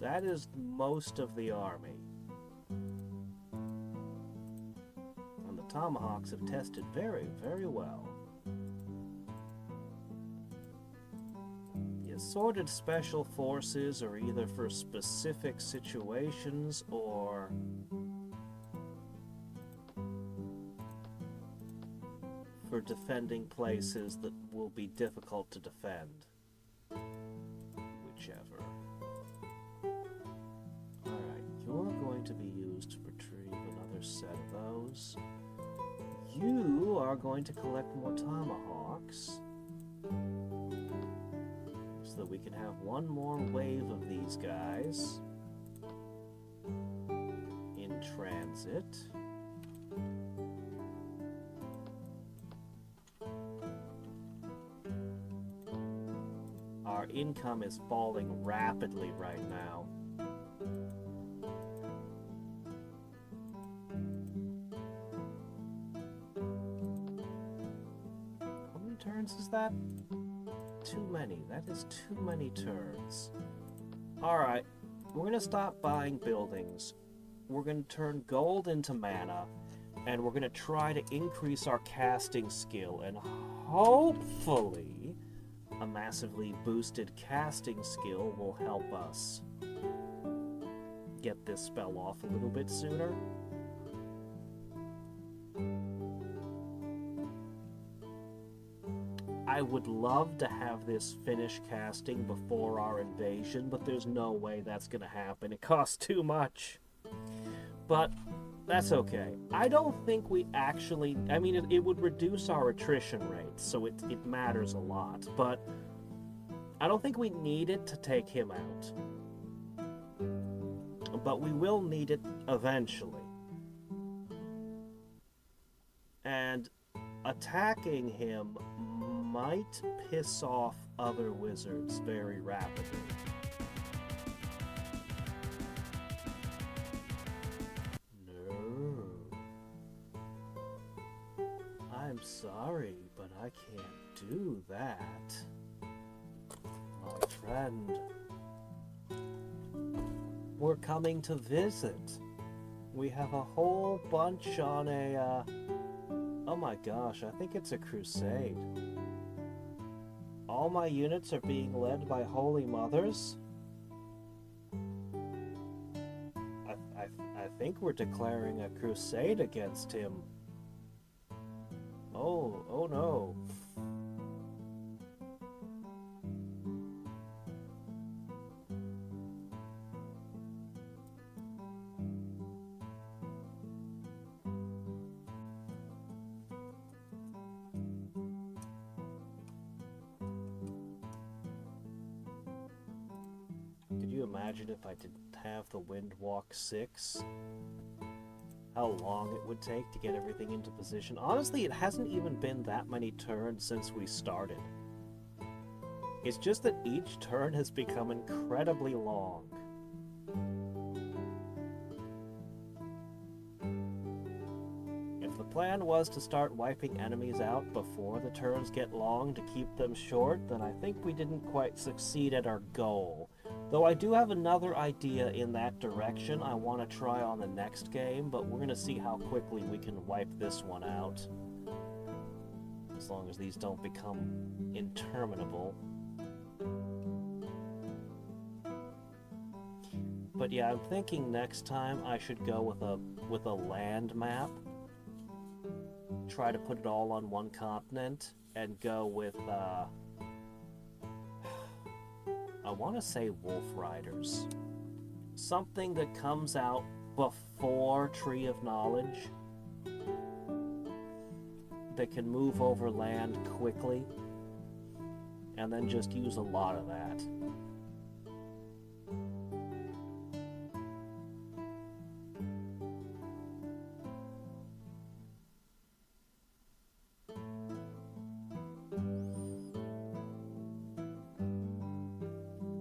That is most of the army. And the tomahawks have tested very, very well. Assorted special forces are either for specific situations or for defending places that will be difficult to defend. Whichever. Alright, you're going to be used to retrieve another set of those. You are going to collect more tomahawks, so that we can have one more wave of these guys in transit. Our income is falling rapidly right now. How many turns is that? Too many. That is too many turns. Alright, we're going to stop buying buildings. We're going to turn gold into mana, and we're going to try to increase our casting skill, and hopefully a massively boosted casting skill will help us get this spell off a little bit sooner. I would love to have this finish casting before our invasion, but there's no way that's going to happen. It costs too much. But that's okay. I don't think we actually... I mean, it would reduce our attrition rate, so it matters a lot. But I don't think we need it to take him out. But we will need it eventually. And attacking him might piss off other wizards very rapidly. No. I'm sorry, but I can't do that, my friend. We're coming to visit. We have a whole bunch on a, oh my gosh, I think it's a crusade. All my units are being led by holy mothers. I think we're declaring a crusade against him. Oh no. Could you imagine if I didn't have the Windwalk 6? How long it would take to get everything into position. Honestly, it hasn't even been that many turns since we started. It's just that each turn has become incredibly long. If the plan was to start wiping enemies out before the turns get long to keep them short, then I think we didn't quite succeed at our goal. Though I do have another idea in that direction I want to try on the next game, but we're going to see how quickly we can wipe this one out. As long as these don't become interminable. But yeah, I'm thinking next time I should go with a land map. Try to put it all on one continent and go with I want to say Wolf Riders. Something that comes out before Tree of Knowledge. That can move over land quickly. And then just use a lot of that.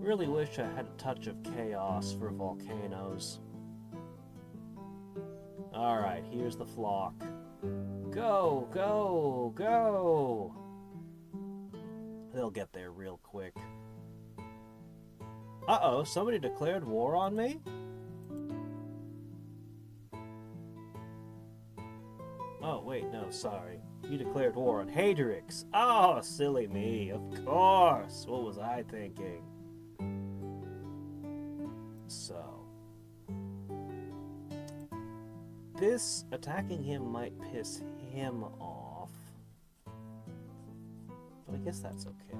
Really wish I had a touch of chaos for volcanoes. Alright, here's the flock. Go, go, go! They'll get there real quick. Uh-oh, somebody declared war on me? Oh, wait, no, sorry. You declared war on Hadriex. Oh, silly me, of course! What was I thinking? So, this attacking him might piss him off, but I guess that's okay.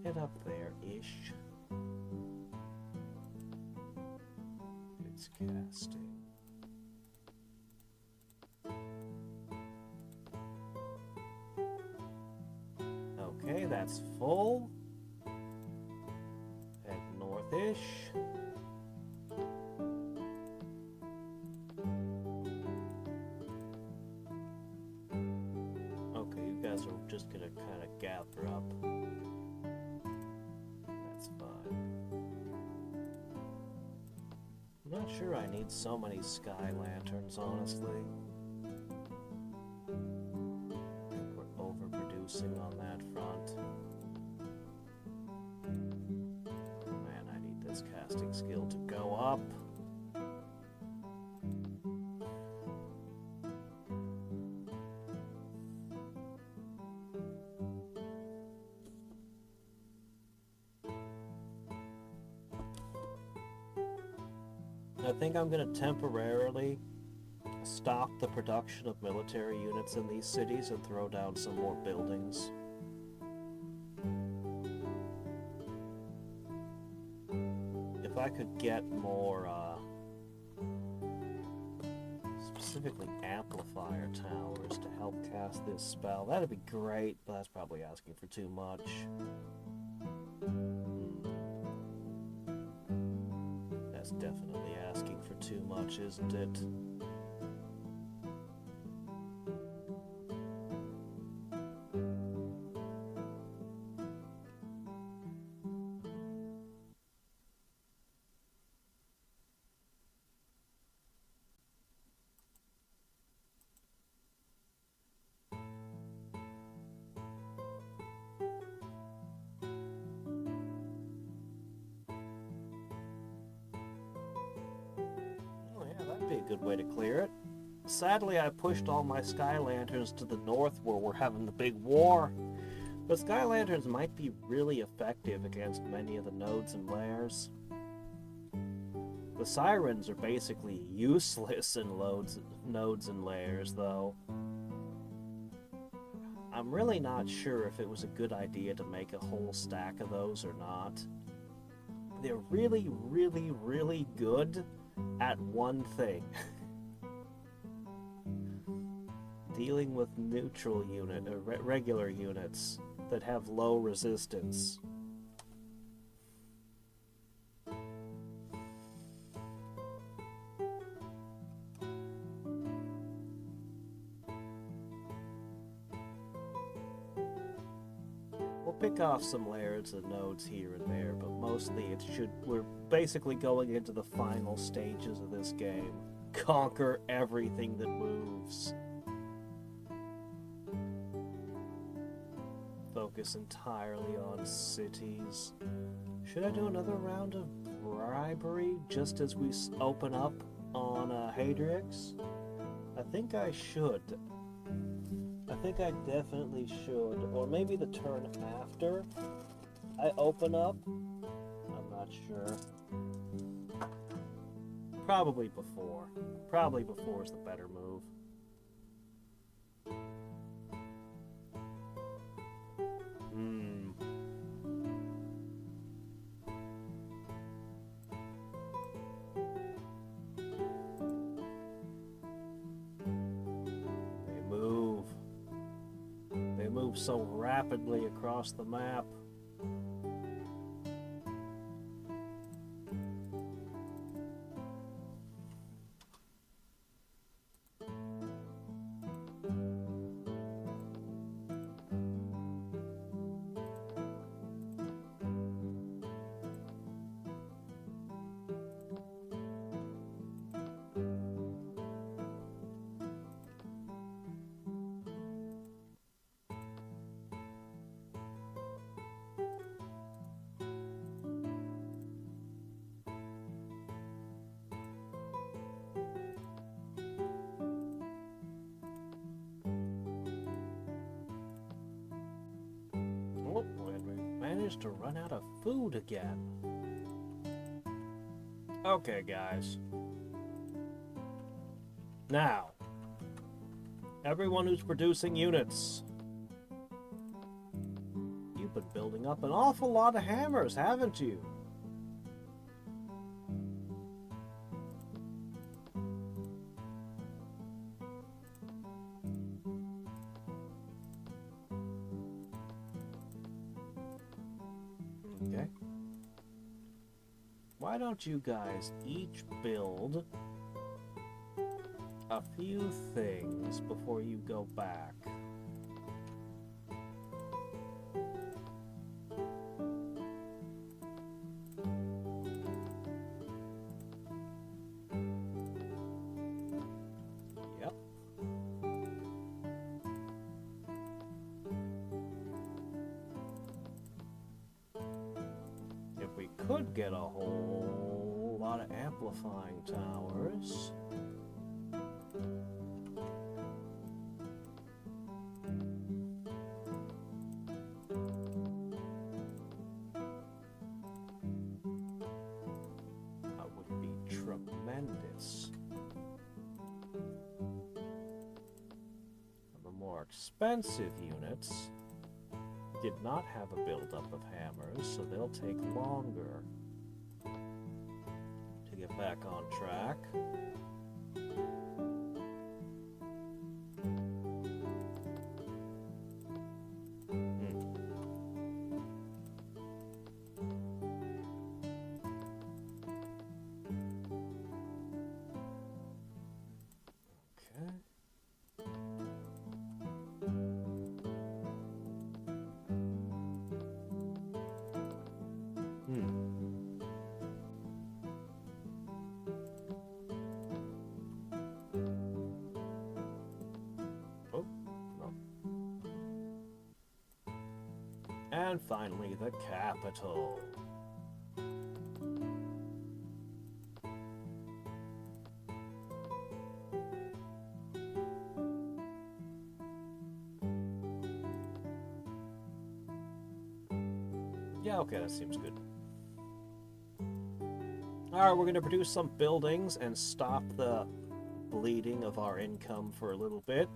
Head up there-ish. Casting. Okay, that's full. Head north-ish. Okay, you guys are just gonna kind of gather up. That's fine. I'm not sure I need so many sky lanterns, honestly. I think we're overproducing on that front. Man, I need this casting skill to go up. I think I'm going to temporarily stop the production of military units in these cities and throw down some more buildings. If I could get more, specifically amplifier towers to help cast this spell, that'd be great, but that's probably asking for too much. That's definitely asking for too much, isn't it? That'd be a good way to clear it. Sadly, I pushed all my sky lanterns to the north where we're having the big war. But sky lanterns might be really effective against many of the nodes and lairs. The sirens are basically useless in nodes and lairs, though. I'm really not sure if it was a good idea to make a whole stack of those or not. They're really, really, really good at one thing. Dealing with neutral regular units that have low resistance. We'll pick off some layers of nodes here and there, but mostly we're basically going into the final stages of this game. Conquer everything that moves. Focus entirely on cities. Should I do another round of bribery just as we open up on Hadriex? I think I should. I think I definitely should. Or maybe the turn after I open up. I'm not sure. Probably before. Probably before is the better move. They move so rapidly across the map. To run out of food again. Okay, guys. Now, everyone who's producing units, you've been building up an awful lot of hammers, haven't you? Okay. Why don't you guys each build a few things before you go back? Yep. If we could get a whole lot of amplifying towers. That would be tremendous. And the more expensive units did not have a buildup of hammers, so they'll take longer to get back on track. And finally, the capital. Yeah, okay, that seems good. Alright, we're going to produce some buildings and stop the bleeding of our income for a little bit.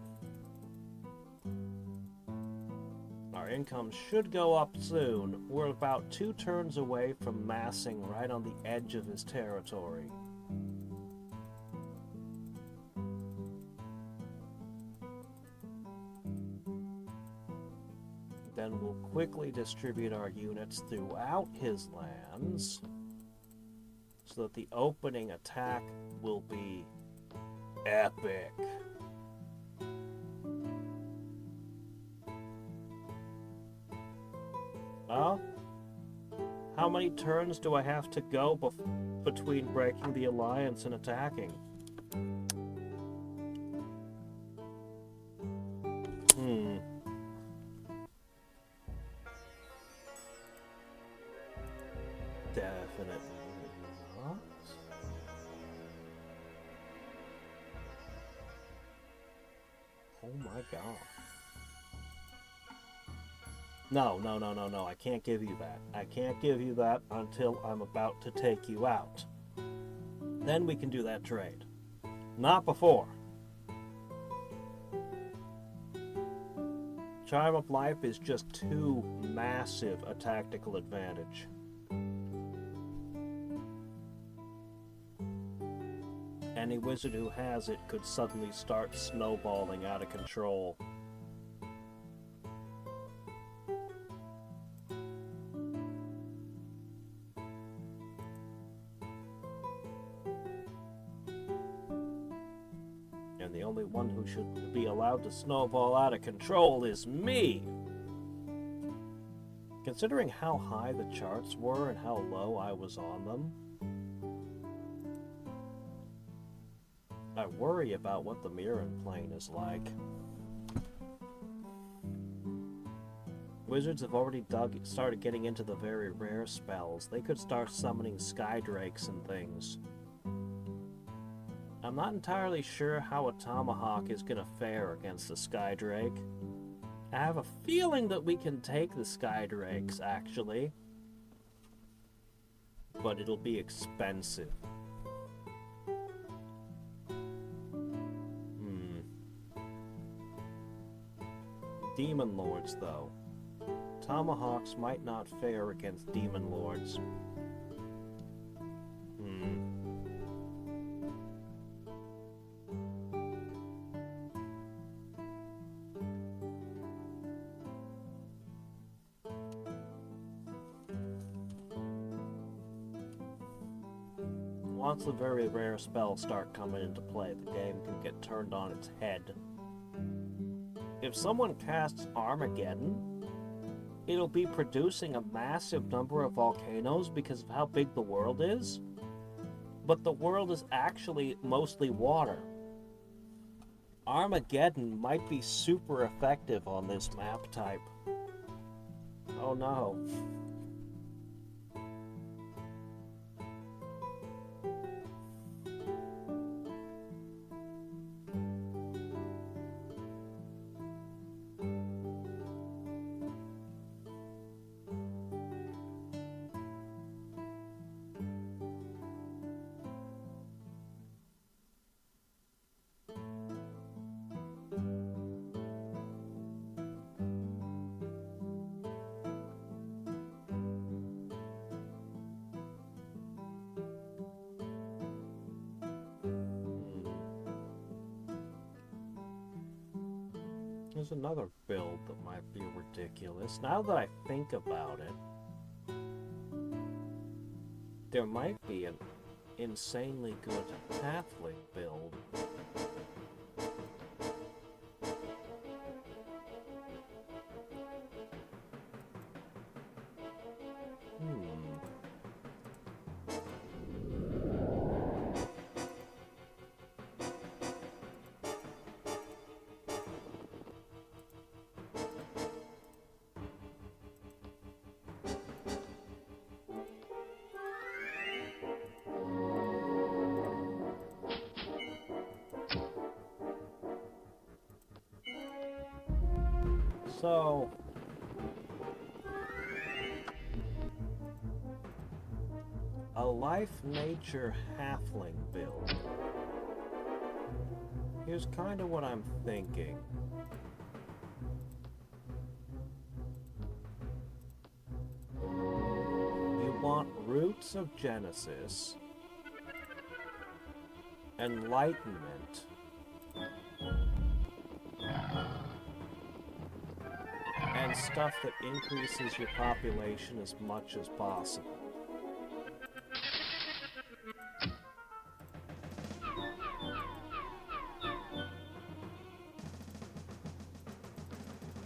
Our income should go up soon. We're about 2 turns away from massing right on the edge of his territory. Then we'll quickly distribute our units throughout his lands so that the opening attack will be epic. Well, how many turns do I have to go between breaking the alliance and attacking? Definitely not. Oh my god. No, I can't give you that. I can't give you that until I'm about to take you out. Then we can do that trade. Not before. Charm of Life is just too massive a tactical advantage. Any wizard who has it could suddenly start snowballing out of control. And the only one who should be allowed to snowball out of control is me! Considering how high the charts were and how low I was on them, I worry about what the Mirren plane is like. Wizards have already started getting into the very rare spells. They could start summoning Skydrakes and things. I'm not entirely sure how a Tomahawk is going to fare against the Skydrake. I have a feeling that we can take the Skydrakes, actually. But it'll be expensive. Demon Lords, though. Tomahawks might not fare against Demon Lords. Once the very rare spells start coming into play, the game can get turned on its head. If someone casts Armageddon, it'll be producing a massive number of volcanoes because of how big the world is, but the world is actually mostly water. Armageddon might be super effective on this map type. Oh no. There's another build that might be ridiculous. Now that I think about it, there might be an insanely good halfling build. So, A life-nature halfling build. Here's kind of what I'm thinking. You want Roots of Genesis, Enlightenment, and stuff that increases your population as much as possible.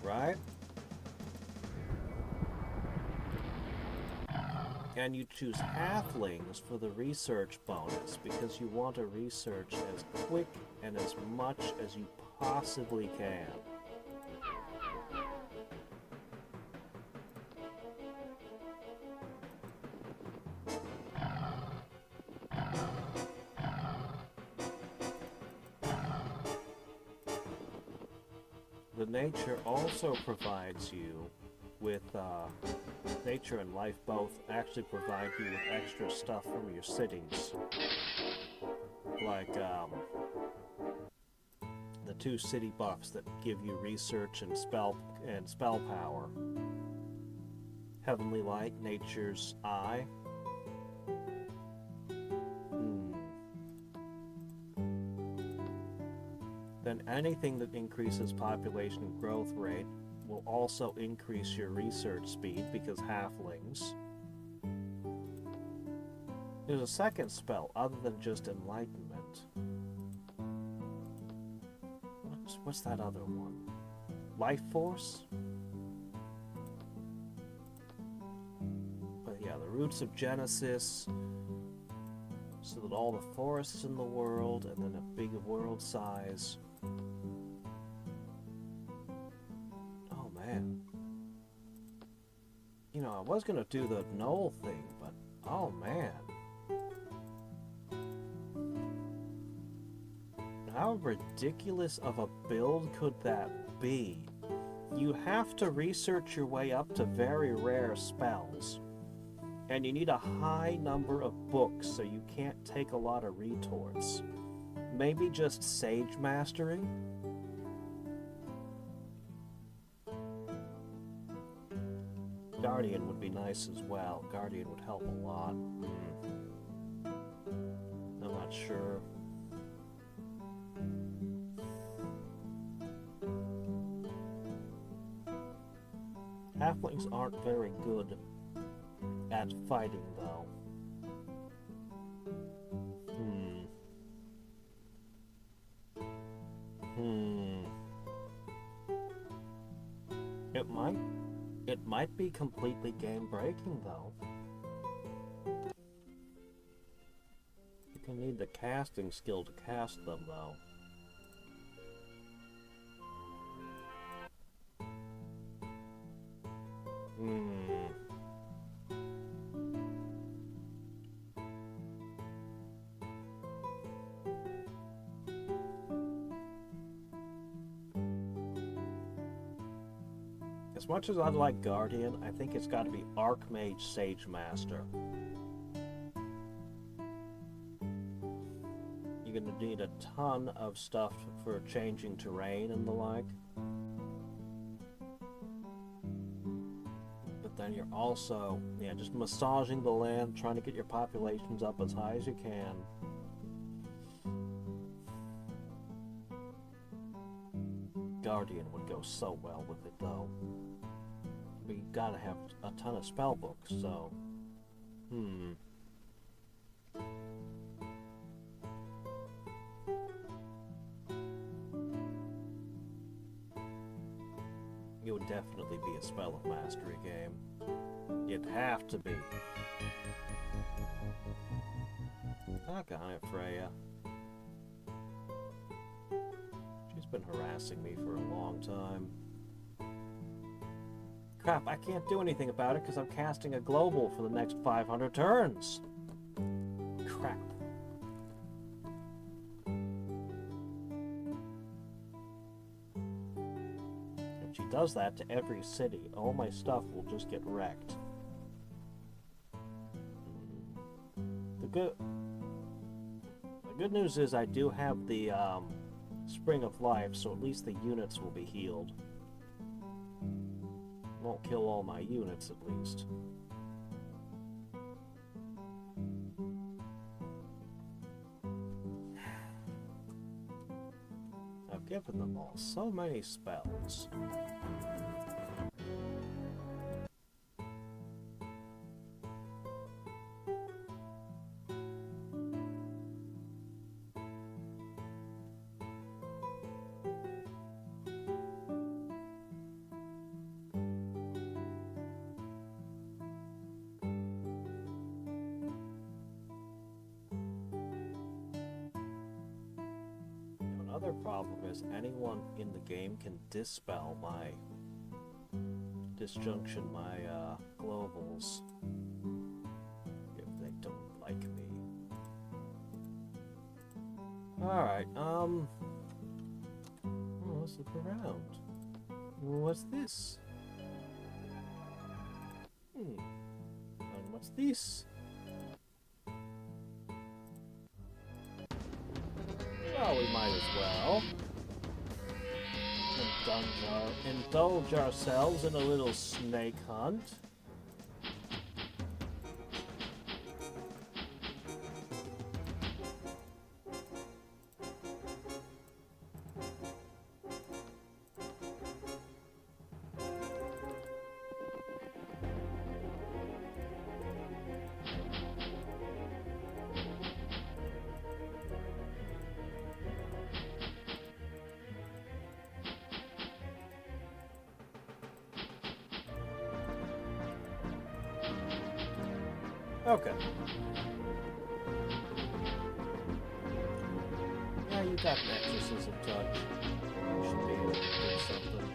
Right? And you choose halflings for the research bonus because you want to research as quick and as much as you possibly can. The nature also provides you with, nature and life both actually provide you with extra stuff from your cities. Like, the 2 city buffs that give you research and spell power. Heavenly Light, Nature's Eye. Then anything that increases population growth rate will also increase your research speed because halflings. There's a second spell other than just Enlightenment. What's that other one? Life Force? But yeah, the Roots of Genesis, so that all the forests in the world, and then a big world size. Oh man. You know, I was gonna do the Knoll thing, but oh man. How ridiculous of a build could that be? You have to research your way up to very rare spells. And you need a high number of books, so you can't take a lot of retorts. Maybe just Sage Mastering? Guardian would be nice as well. Guardian would help a lot. I'm not sure. Halflings aren't very good at fighting, though. It might be completely game-breaking, though. You can need the casting skill to cast them, though. As much as I'd like Guardian, I think it's got to be Archmage Sage Master. You're going to need a ton of stuff for changing terrain and the like. But then you're also, just massaging the land, trying to get your populations up as high as you can. Guardian would go so well with it, though. But you gotta have a ton of spell books, so... It would definitely be a Spell of Mastery game. It'd have to be. Doggone it, Freya. She's been harassing me for a long time. Crap, I can't do anything about it because I'm casting a global for the next 500 turns. Crap. If she does that to every city, all my stuff will just get wrecked. good news is I do have the Spring of Life, so at least the units will be healed. Won't kill all my units, at least. I've given them all so many spells. Another problem is anyone in the game can dispel my disjunction, my globals, if they don't like me. Alright, let's look around. What's this? And what's this? Well, we might as well indulge ourselves in a little snake hunt. Okay. Yeah, you got an exorcism touch. You should be able to do something.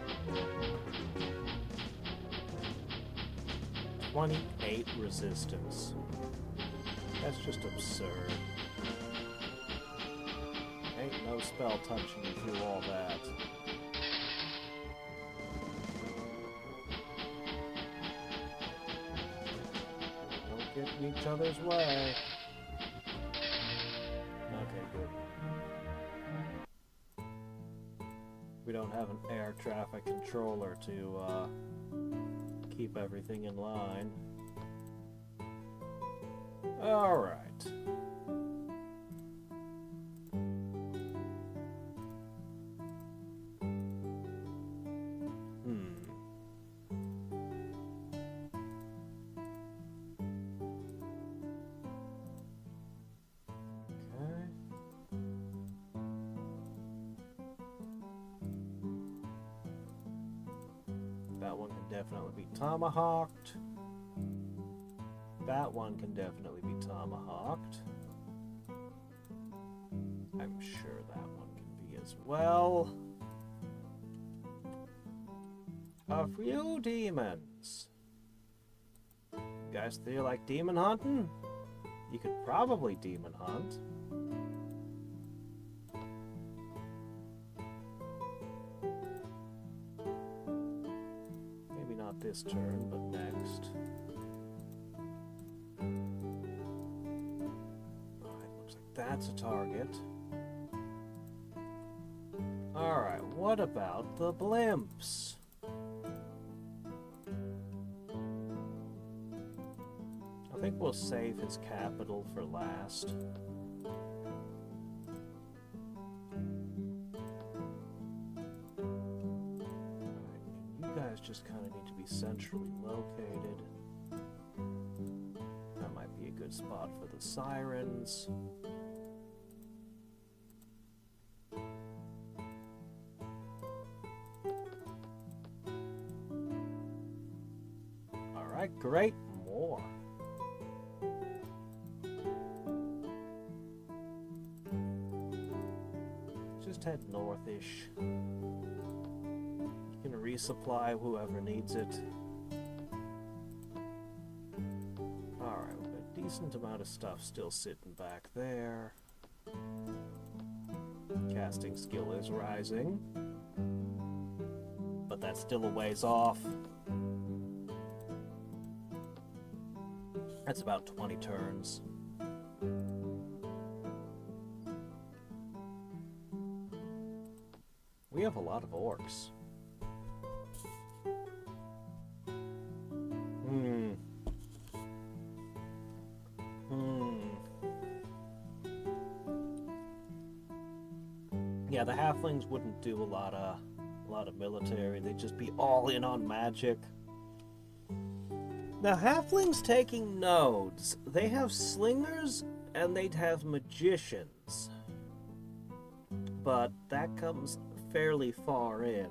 28 resistance. That's just absurd. Ain't no spell touching you through all that. Get in each other's way. Okay, good. We don't have an air traffic controller to keep everything in line. Alright. That one can definitely be tomahawked. That one can definitely be tomahawked. I'm sure that one can be as well. A few demons. You guys feel like demon hunting? You could probably demon hunt. This turn, but next. Alright, looks like that's a target. Alright, what about the blimps? I think we'll save his capital for last. Just kind of need to be centrally located. That might be a good spot for the sirens. Alright, great. More. Just head northish. Resupply whoever needs it. Alright, we've got a decent amount of stuff still sitting back there. Casting skill is rising. But that's still a ways off. That's about 20 turns. have a lot of orcs. Yeah, the halflings wouldn't do a lot of military. They'd just be all in on magic. Now, halflings taking nodes, they have slingers and they'd have magicians. But that comes fairly far in.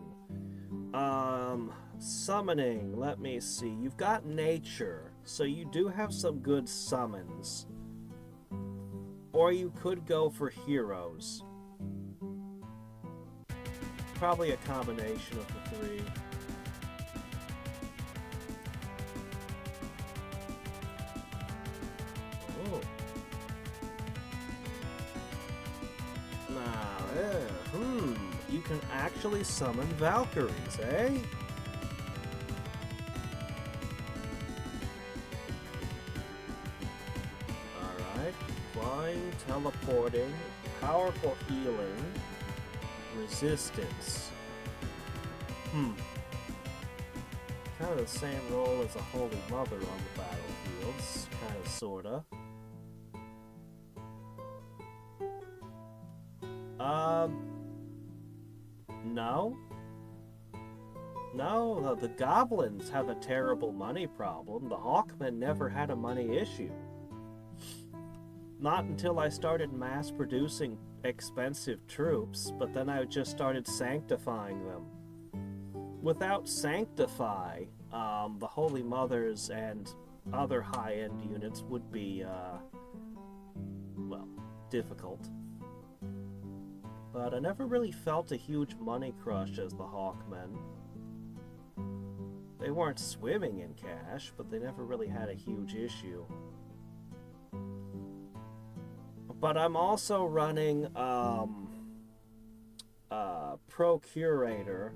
Summoning, let me see. You've got nature, so you do have some good summons. Or you could go for heroes. Probably a combination of the three. Oh. Now, you can actually summon Valkyries, eh? Alright. Flying, teleporting, powerful healing, resistance. Kind of the same role as a Holy Mother on the battlefields. Kind of, sorta. No. No, the goblins have a terrible money problem. The Hawkmen never had a money issue. Not until I started mass producing expensive troops, but then I just started sanctifying them. Without Sanctify, the Holy Mothers and other high-end units would be, well, difficult. But I never really felt a huge money crush as the Hawkmen. They weren't swimming in cash, but they never really had a huge issue. But I'm also running Procurator,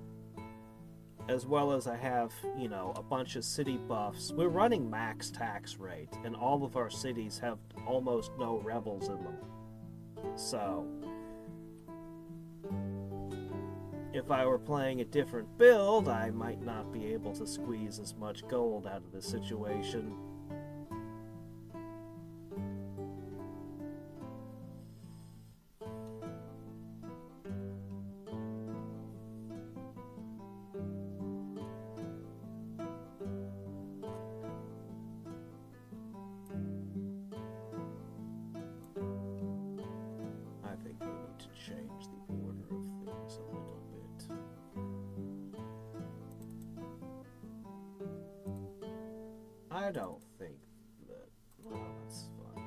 as well as I have, you know, a bunch of city buffs. We're running max tax rate, and all of our cities have almost no rebels in them. So, if I were playing a different build, I might not be able to squeeze as much gold out of the situation. I don't think that... Well, that's fine.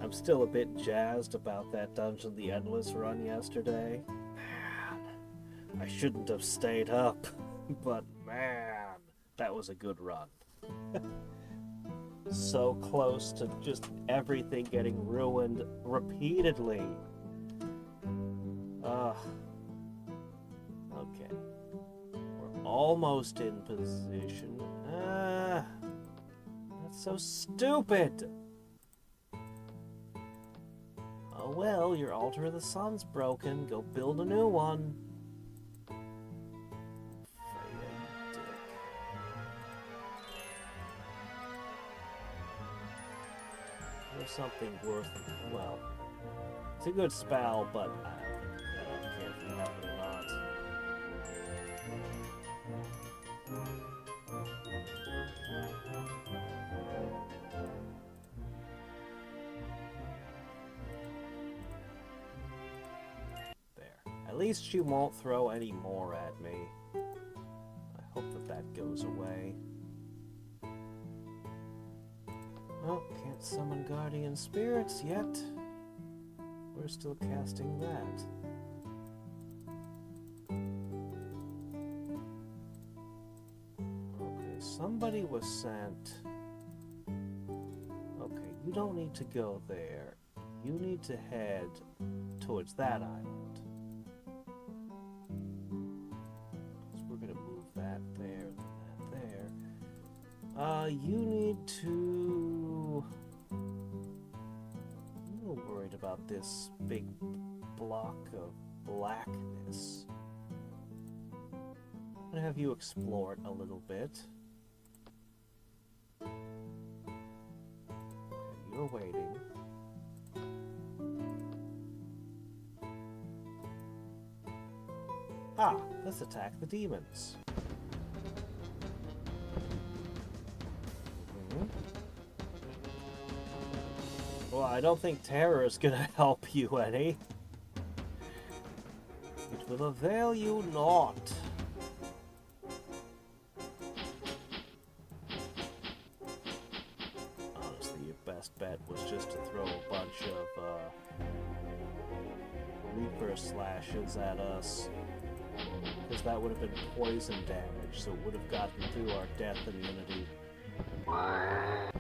I'm still a bit jazzed about that Dungeon the Endless run yesterday. Man, I shouldn't have stayed up, but man, that was a good run. So close to just everything getting ruined repeatedly. Okay. We're almost in position. That's so stupid! Oh well, your Altar of the Sun's broken. Go build a new one. Something worth, well, it's a good spell, but I don't care if you have it or not. There. At least she won't throw any more at me. I hope that that goes away. Oh, can't summon guardian spirits yet. We're still casting that. Okay, somebody was sent. Okay, you don't need to go there. You need to head towards that island. You need to... I'm a little worried about this big block of blackness. I'm gonna have you explore it a little bit. Okay, you're waiting. Ah, let's attack the demons. Well, I don't think terror is gonna help you any. It will avail you not. Honestly, your best bet was just to throw a bunch of Reaper slashes at us. Because that would have been poison damage, so it would have gotten through our death immunity. Alright.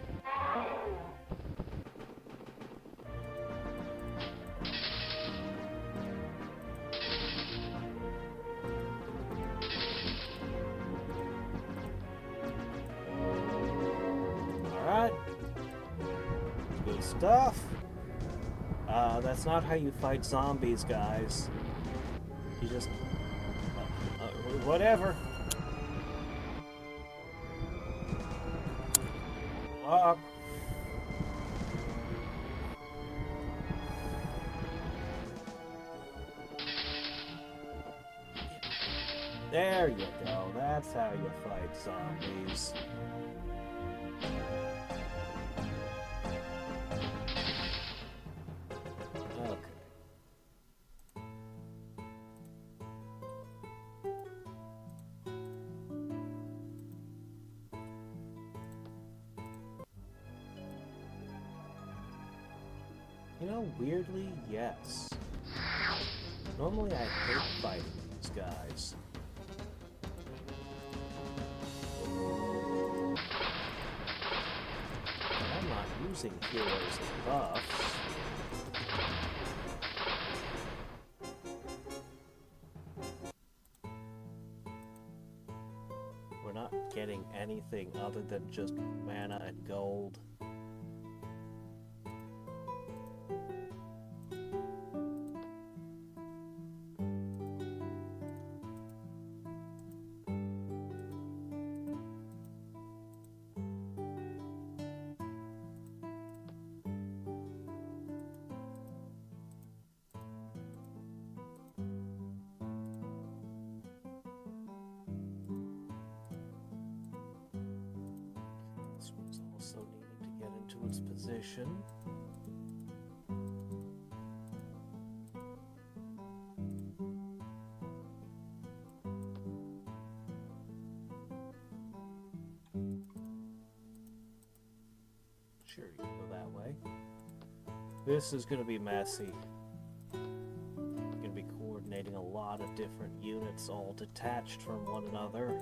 Good stuff. That's not how you fight zombies, guys. You just... whatever. There you go. That's how you fight zombies. Okay. You know, weirdly, yes. Normally I hate fighting these guys. But I'm not using heroes and buffs. We're not getting anything other than just mana and gold. This one's also needing to get into its position. Sure, you can go that way. This is going to be messy. Going to be coordinating a lot of different units all detached from one another.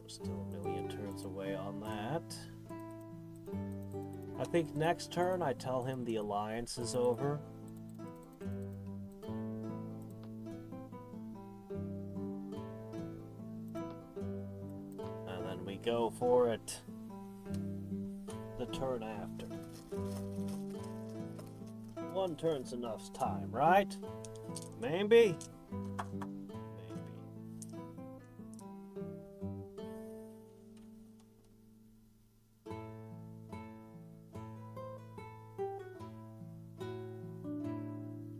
We're still a million turns away on that. I think next turn I tell him the alliance is over. And then we go for it the turn after. One turn's enough time, right? Maybe?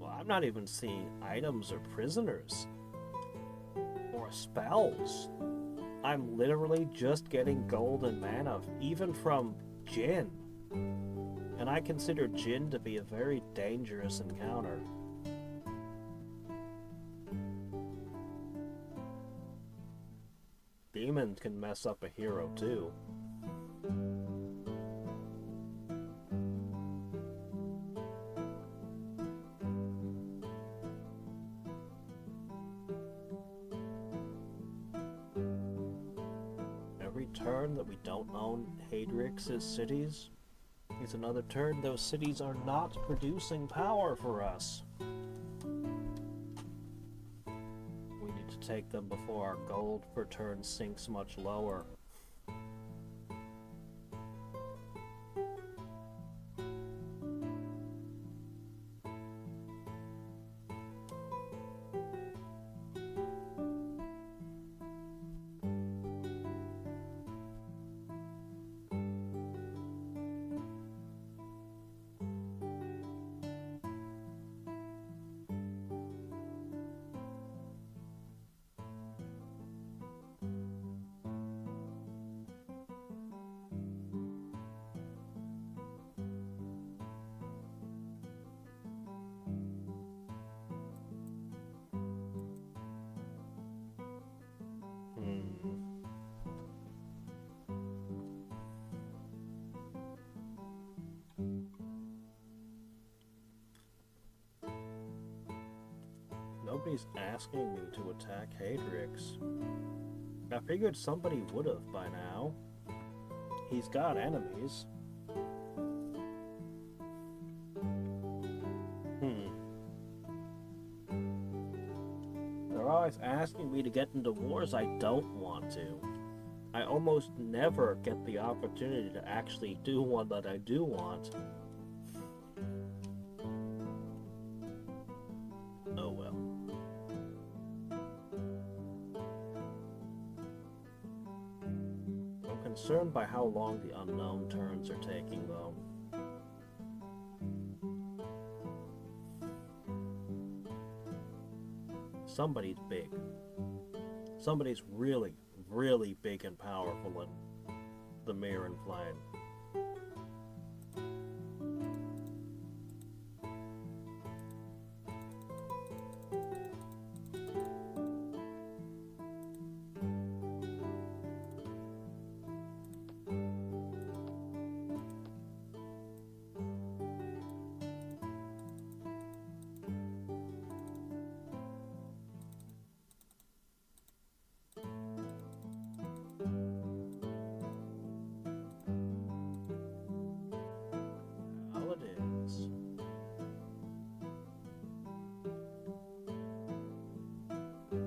I'm not even seeing items or prisoners or spells. I'm literally just getting gold and mana, even from Jinn. And I consider Jinn to be a very dangerous encounter. Demon can mess up a hero too. Turn that we don't own Hadriex' cities, It's another turn. Those cities are not producing power for us. We need to take them before our gold per turn sinks much lower. Nobody's asking me to attack Hadriex. I figured somebody would have by now. He's got enemies. They're always asking me to get into wars I don't want to. I almost never get the opportunity to actually do one that I do want. Oh well. I'm concerned by how long the unknown turns are taking, though. Somebody's big. Somebody's really, really big and powerful in the Mirror and Flame.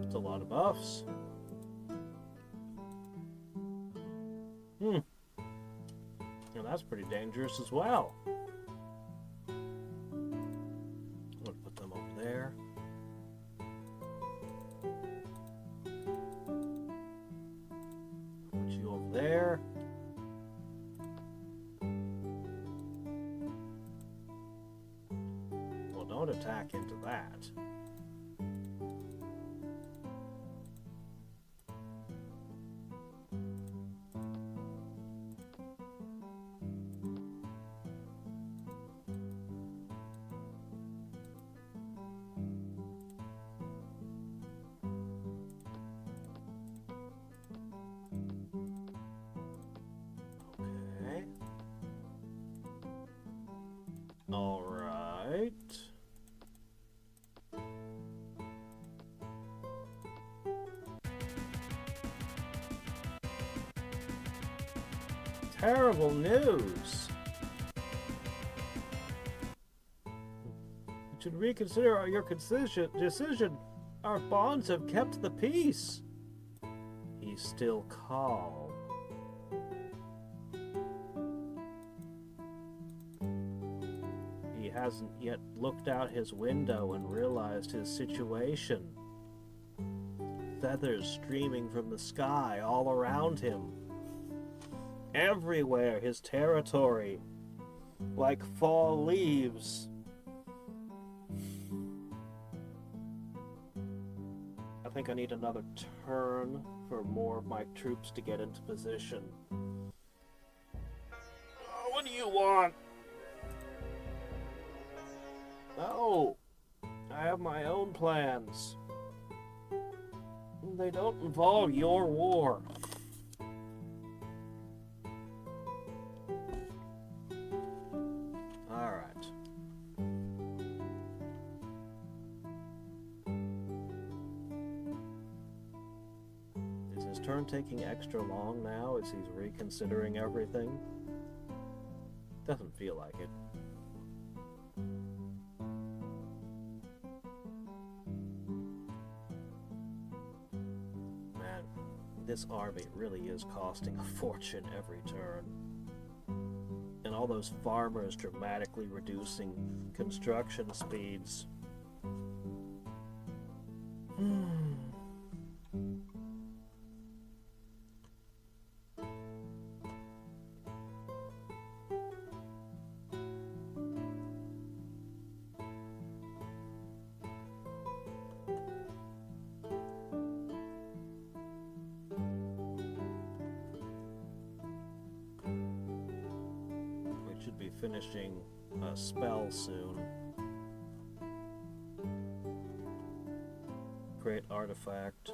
It's a lot of buffs. And that's pretty dangerous as well. I'm gonna put them over there. Put you over there. Well, don't attack into that. All right. Terrible news. You should reconsider your decision. Our bonds have kept the peace. He's still calm. He hasn't yet looked out his window and realized his situation. Feathers streaming from the sky all around him. Everywhere his territory, like fall leaves. I think I need another turn for more of my troops to get into position. Oh, what do you want? No, I have my own plans. They don't involve your war. Alright. Is his turn taking extra long now as he's reconsidering everything? Doesn't feel like it. Man, this army really is costing a fortune every turn. And all those farmers dramatically reducing construction speeds. Should be finishing a spell soon. Great artifact.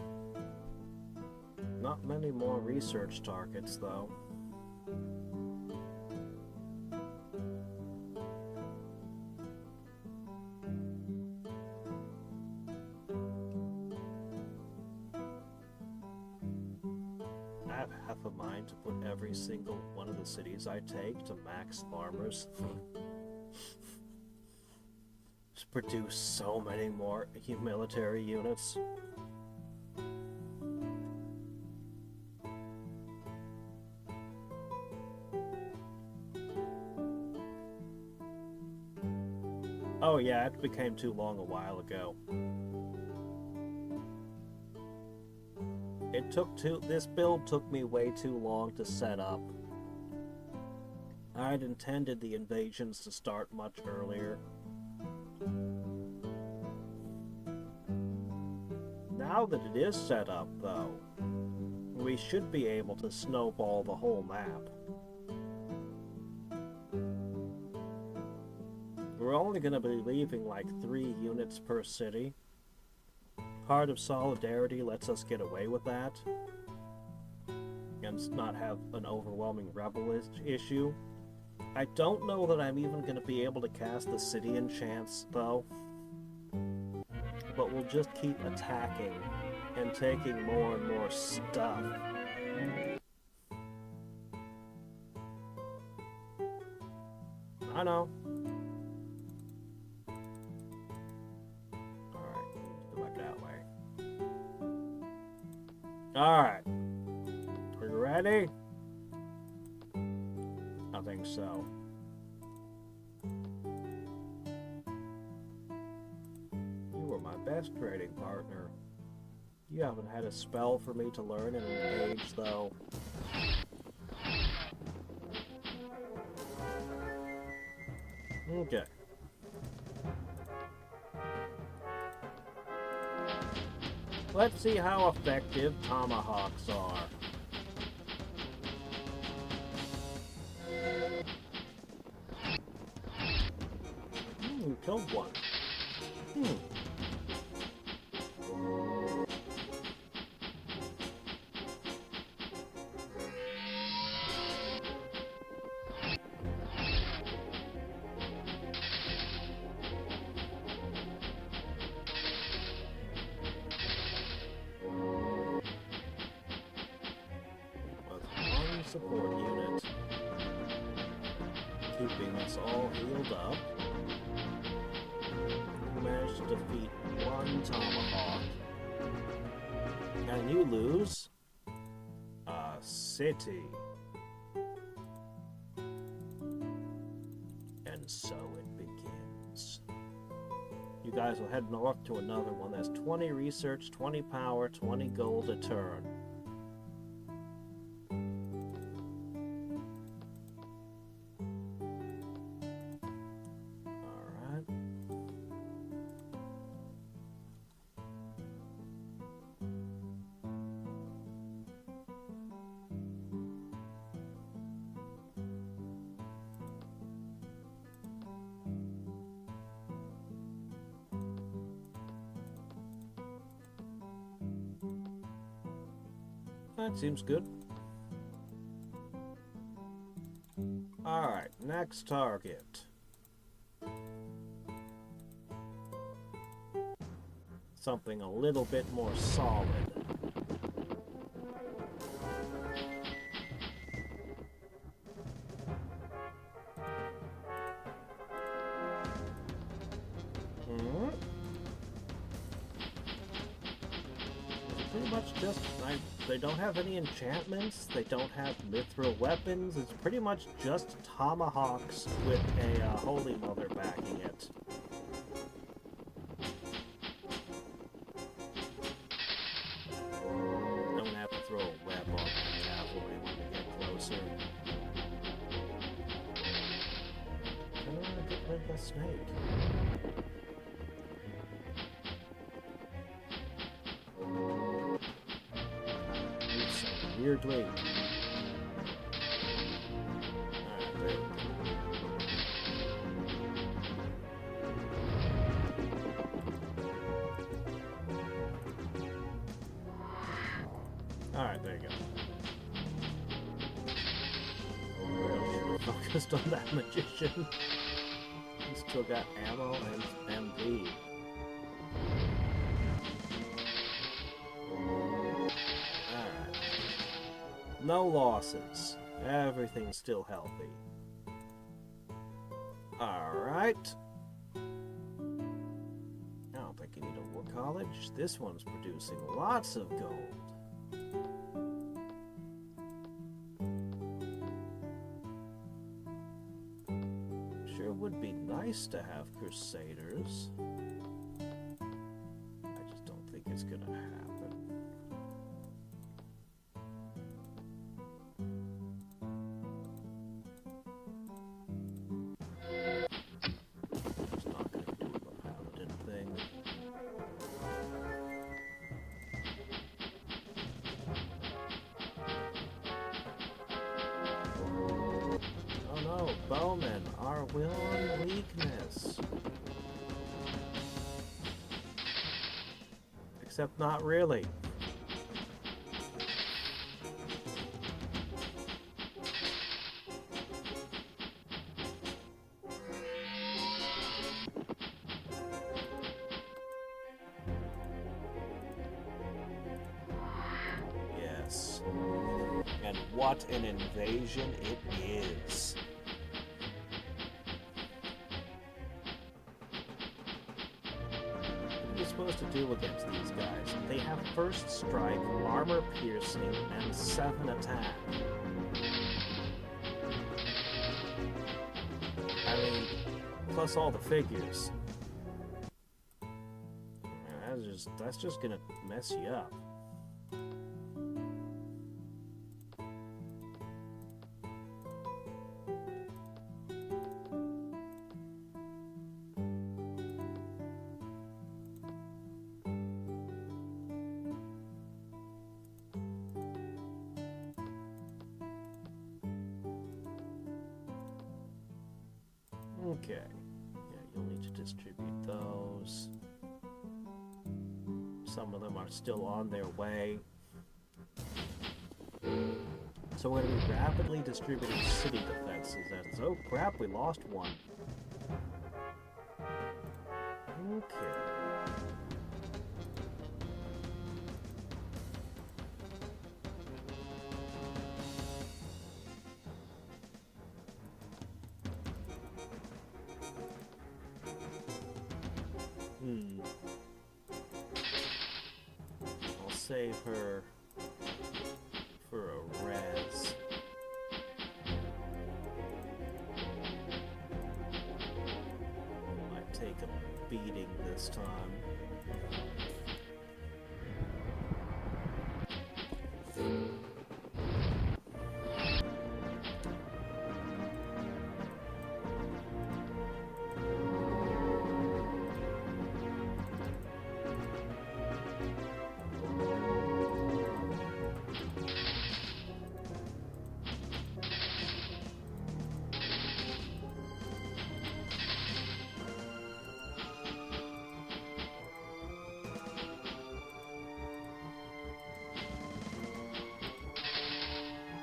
Not many more research targets, though. I have half a mind to put every single one of the cities I take to max farmers. Just produce so many more military units. Oh yeah, it became too long a while ago. This build took me way too long to set up. I'd intended the invasions to start much earlier. Now that it is set up, though, we should be able to snowball the whole map. We're only going to be leaving like 3 units per city. Heart of Solidarity lets us get away with that and not have an overwhelming rebel issue. I don't know that I'm even going to be able to cast the city enchants, though. But we'll just keep attacking and taking more and more stuff. I know. Alright. Are you ready? I think so. You were my best trading partner. You haven't had a spell for me to learn in an age, though. Okay. Let's see how effective tomahawks are. You killed one. Support unit, keeping us all healed up. You managed to defeat 1 tomahawk, and you lose a city. And so it begins. You guys will head north to another one that's 20 research, 20 power, 20 gold a turn. That seems good. Alright, next target. Something a little bit more solid. much just... they don't have any enchantments, they don't have mithril weapons, it's pretty much just tomahawks with a holy mother backing it. Don't have to throw a web on the cavalry when we get closer. I don't want to get rid of the snake. Weirdly. Alright, there you go. Really should have focused on that magician. He's still got ammo and MB. No losses. Everything's still healthy. Alright. I don't think you need a war college. This one's producing lots of gold. Sure would be nice to have crusaders. I just don't think it's gonna happen. Bowmen, our will and weakness. Except not really. Yes. And what an invasion it is. Supposed to do against these guys. They have first strike, armor piercing, and 7 attack. I mean, plus all the figures. That's just gonna mess you up. Okay. Yeah, you'll need to distribute those. Some of them are still on their way. So we're going to be rapidly distributing city defenses. As, oh crap, we lost one. Okay. I'll save her for a res. Might take a beating this time.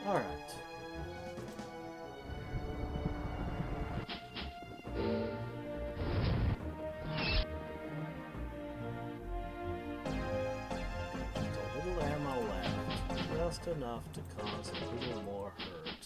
All right. Just a little ammo left, just enough to cause a little more hurt.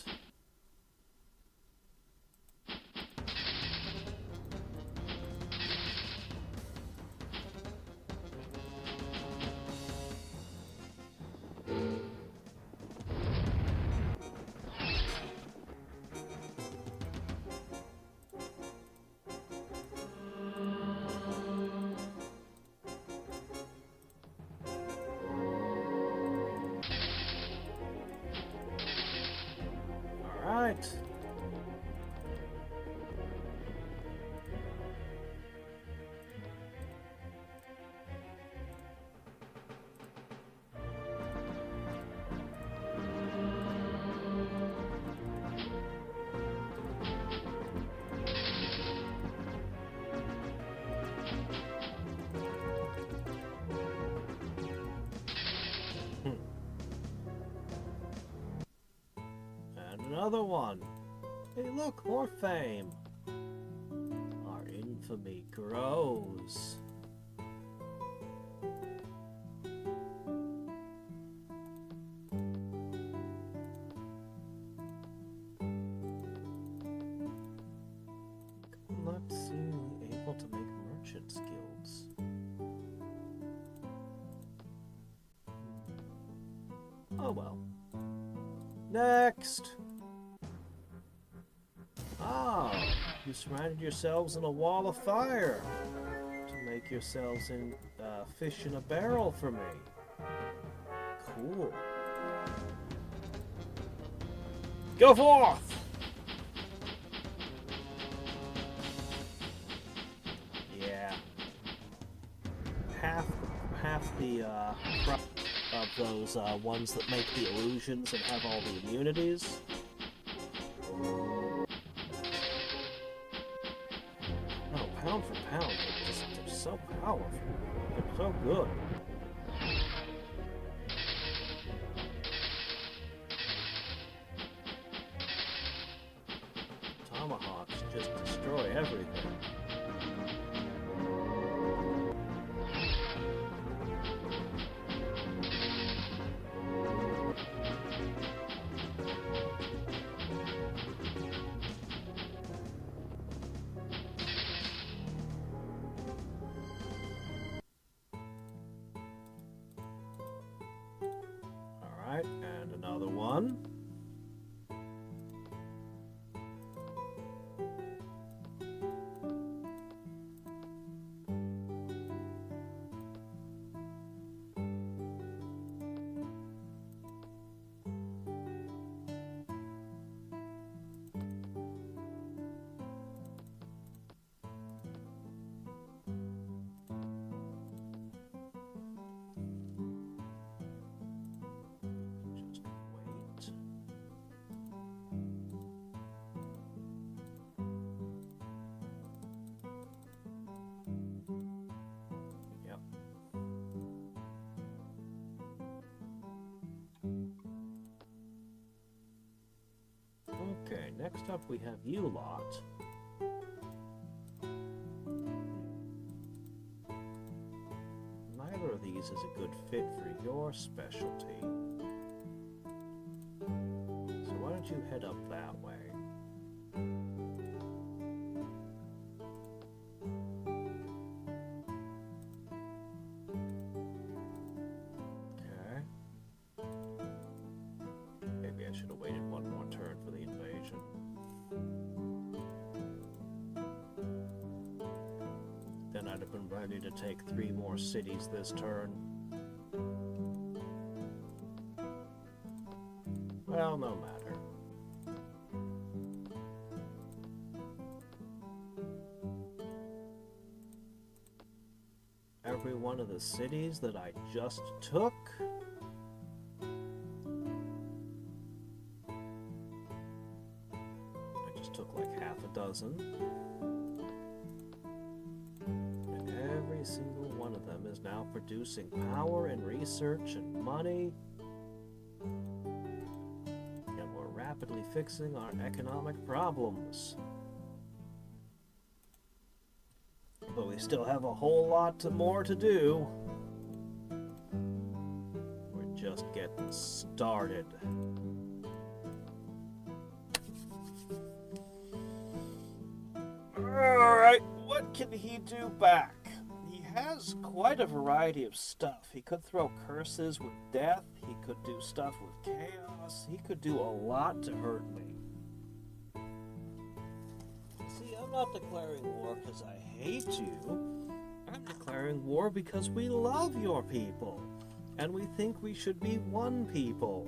another one. Hey, look, more fame. Our infamy grows. Not seemingly able to make merchants guilds. Oh well. Next! Ah, you surrounded yourselves in a wall of fire to make yourselves in fish in a barrel for me. Cool. Go forth! Yeah. Half the of those ones that make the illusions and have all the immunities. No, pound for pound, they're so powerful. They're so good. Tomahawks just destroy everything. Alright, and another one. Okay, next up we have you lot. Neither of these is a good fit for your specialty. So why don't you head up that way? Okay. Maybe I should have waited one more turn for the invasion. Then I'd have been ready to take 3 more cities this turn. Well, no matter. Every one of the cities that I just took. I just took like half a dozen. And every single one of them is now producing power and research and money. And we're rapidly fixing our economic problems. But we still have a whole lot more to do. We're just getting started. Alright, what can he do back? He has quite a variety of stuff. He could throw curses with death. He could do stuff with chaos. He could do a lot to hurt me. See, I'm not declaring war because I hate you. I'm declaring war because we love your people. And we think we should be one people.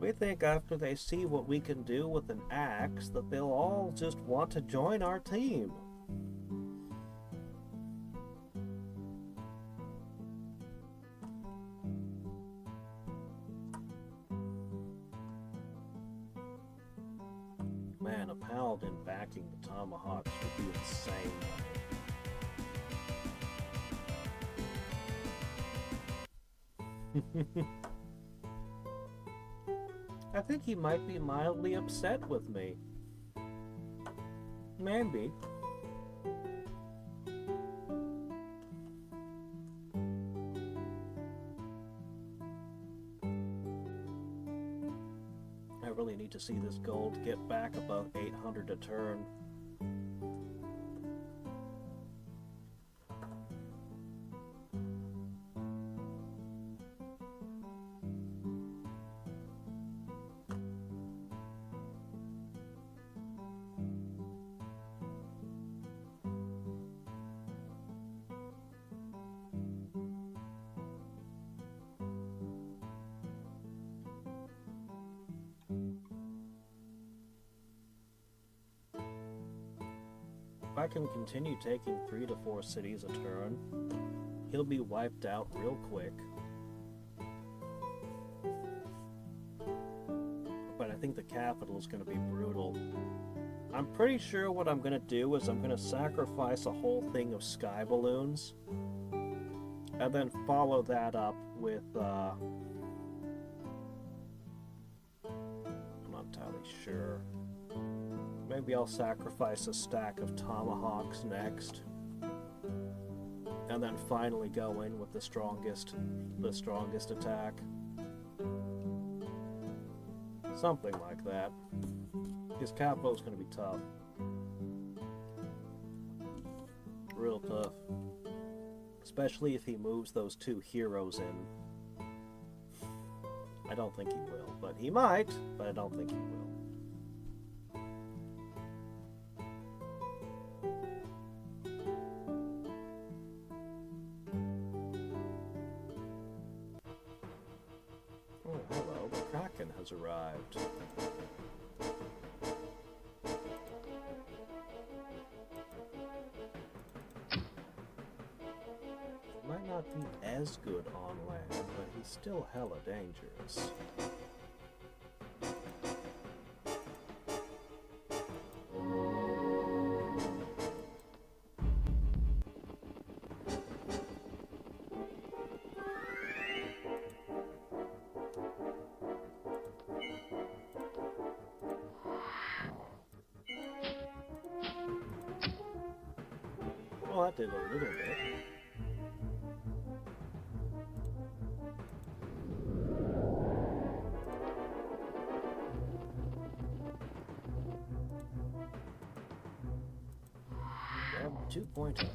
We think after they see what we can do with an axe that they'll all just want to join our team. Man, a paladin backing the tomahawks would be insane. I think he might be mildly upset with me. Maybe. I really need to see this gold get back above 800 a turn. If I can continue taking 3 to 4 cities a turn, he'll be wiped out real quick. But I think the capital is going to be brutal. I'm pretty sure what I'm going to do is I'm going to sacrifice a whole thing of sky balloons, and then follow that up with, I'm not entirely sure. Maybe I'll sacrifice a stack of tomahawks next, and then finally go in with the strongest attack. Something like that. His capital's gonna be tough. Real tough. Especially if he moves those 2 heroes in. I don't think he will, but he might, but I don't think he will. Has arrived. He might not be as good on land, but he's still hella dangerous. Well, that did a little bit. Grab 2.0.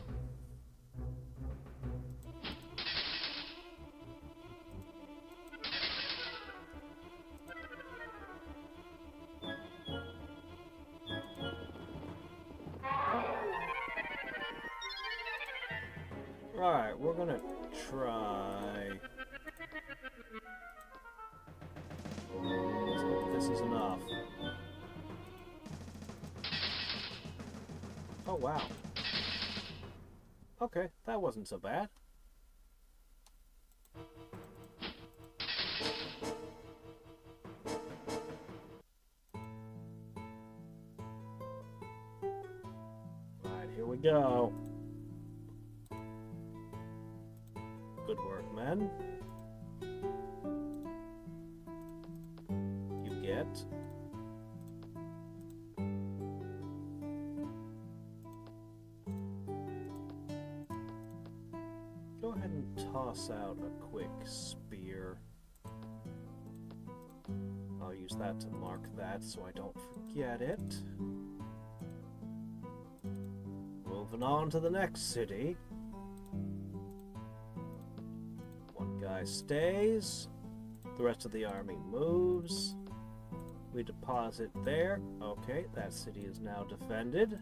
Alright, we're gonna try. Let's hope this is enough. Oh, wow. Okay, that wasn't so bad. Alright, here we go. Good work, men. You get go ahead and toss out a quick spear. I'll use that to mark that so I don't forget it. Moving on to the next city. Guy stays, the rest of the army moves, we deposit there. Okay, that city is now defended.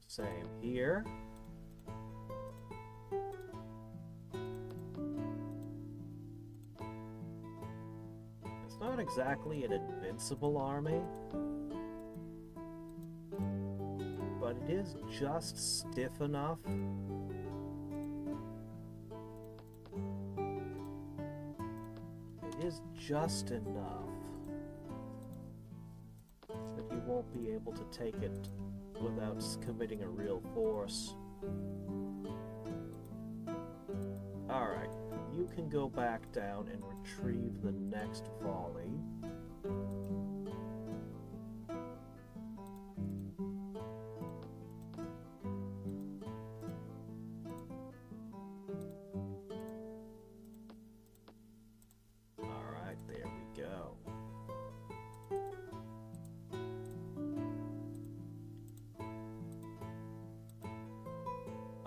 Same here. It's not exactly an invincible army, but it is just stiff enough is just enough that you won't be able to take it without committing a real force. Alright, you can go back down and retrieve the next volley. Alright, there we go.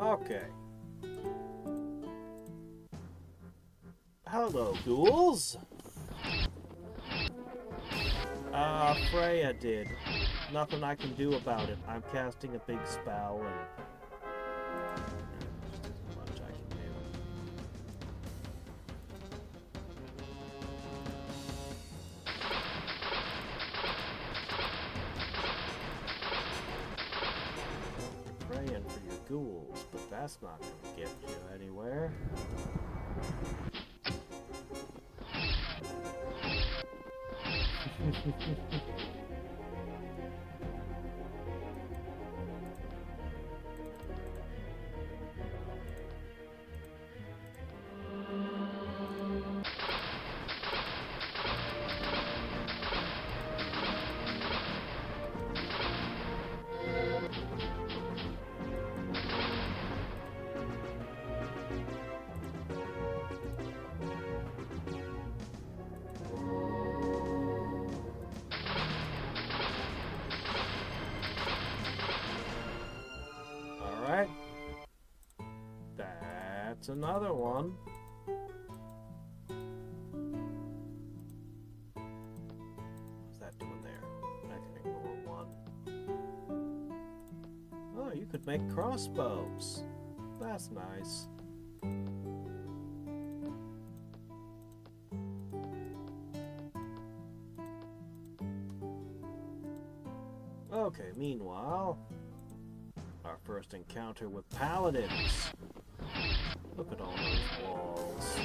Okay. Hello, ghouls. Freya did. Nothing I can do about it. I'm casting a big spell and just isn't much I can do. You're praying for your ghouls, but that's not gonna get you anywhere. Alright. That's another one. What's that doing there? I can ignore one. Oh, you could make crossbows. That's nice. Okay, meanwhile, our first encounter with paladins. Look at all those walls.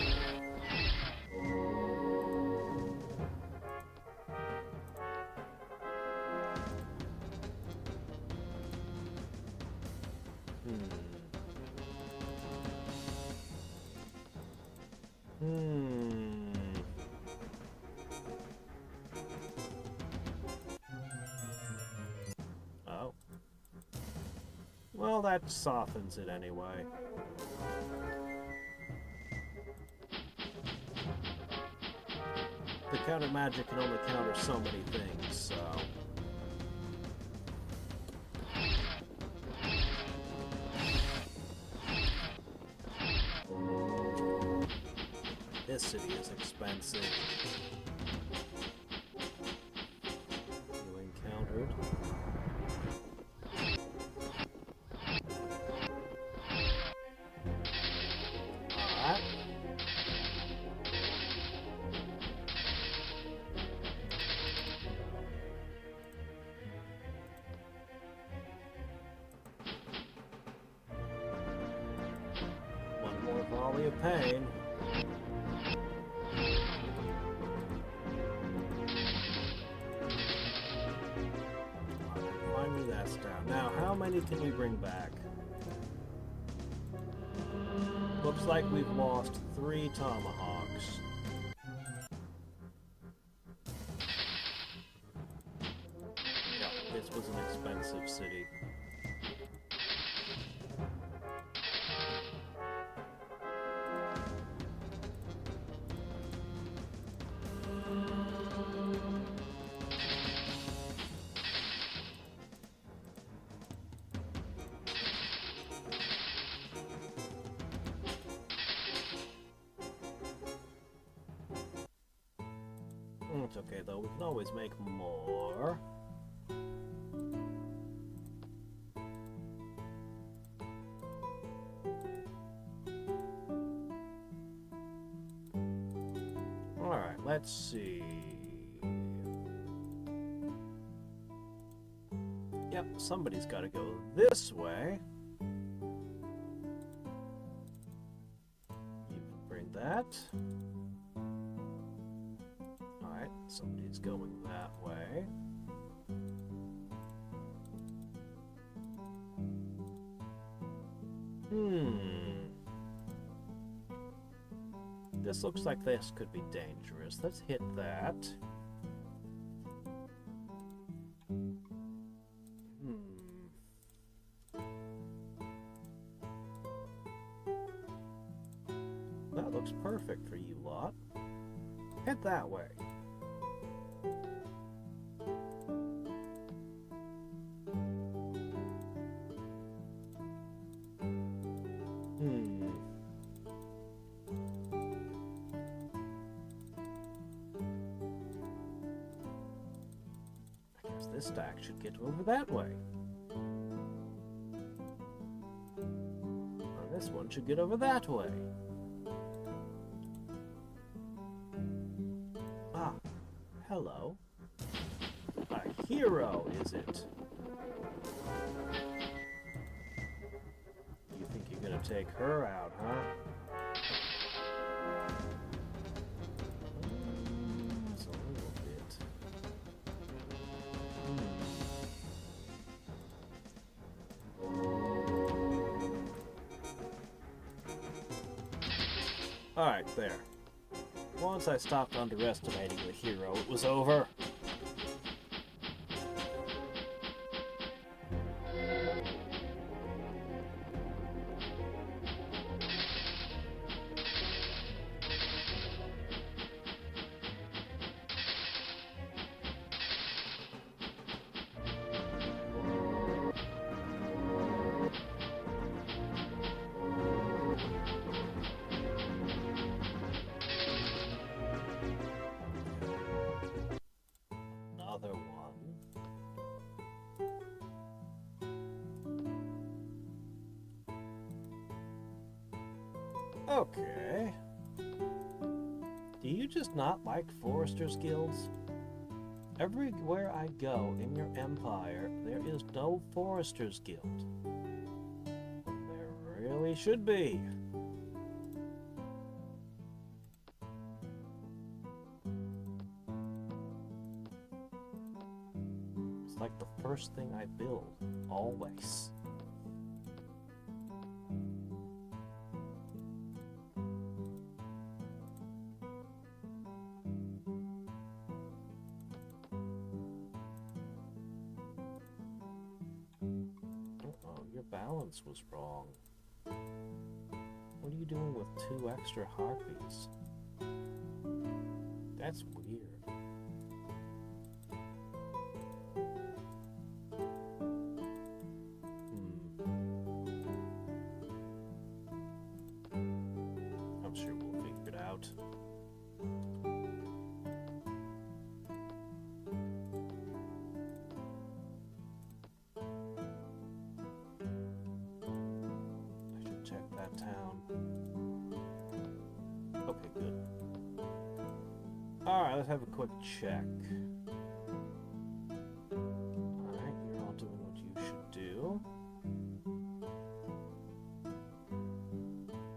Oh. Well, that softens it anyway. The counter magic can only counter so many things, so... This city is expensive. You encountered. Alright. One more volley of pain. Finally, that's down. Now, how many can we bring back? Looks like we've lost 3 tomahawks. Yeah, this was an expensive city. It's okay though, we can always make more. Alright, let's see. Yep, somebody's gotta go this way. You can bring that. Somebody's going that way. This looks like this could be dangerous. Let's hit that. That looks perfect for you lot. Head that way. I guess this stack should get over that way. And this one should get over that way. Ah, hello. A hero, is it? You think you're gonna take her out, huh? Just a little bit. Alright, there. Once I stopped underestimating the hero, it was over. Okay. Do you just not like Foresters Guilds? Everywhere I go in your empire, there is no Foresters Guild. There really should be. It's like the first thing I build, always. Balance was wrong. What are you doing with 2 extra harpies? That's weird. I'm sure we'll figure it out. Town. Okay, good. Alright, let's have a quick check. Alright, you're all doing what you should do.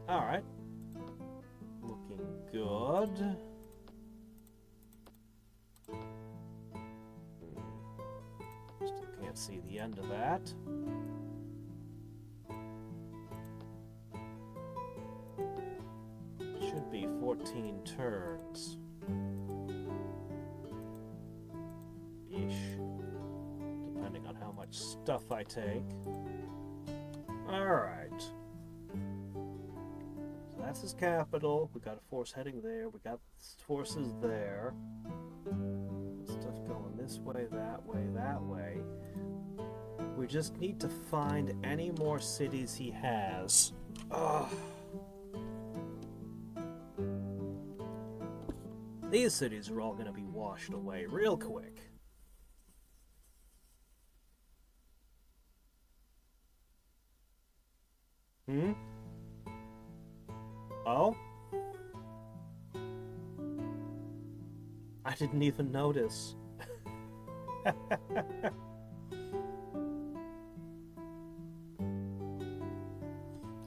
Alright. Looking good. Still can't see the end of that. Should be 14 turns. Ish. Depending on how much stuff I take. Alright. So that's his capital. We got a force heading there. We got forces there. Stuff going this way, that way, that way. We just need to find any more cities he has. Ugh. These cities are all going to be washed away real quick. Oh? I didn't even notice.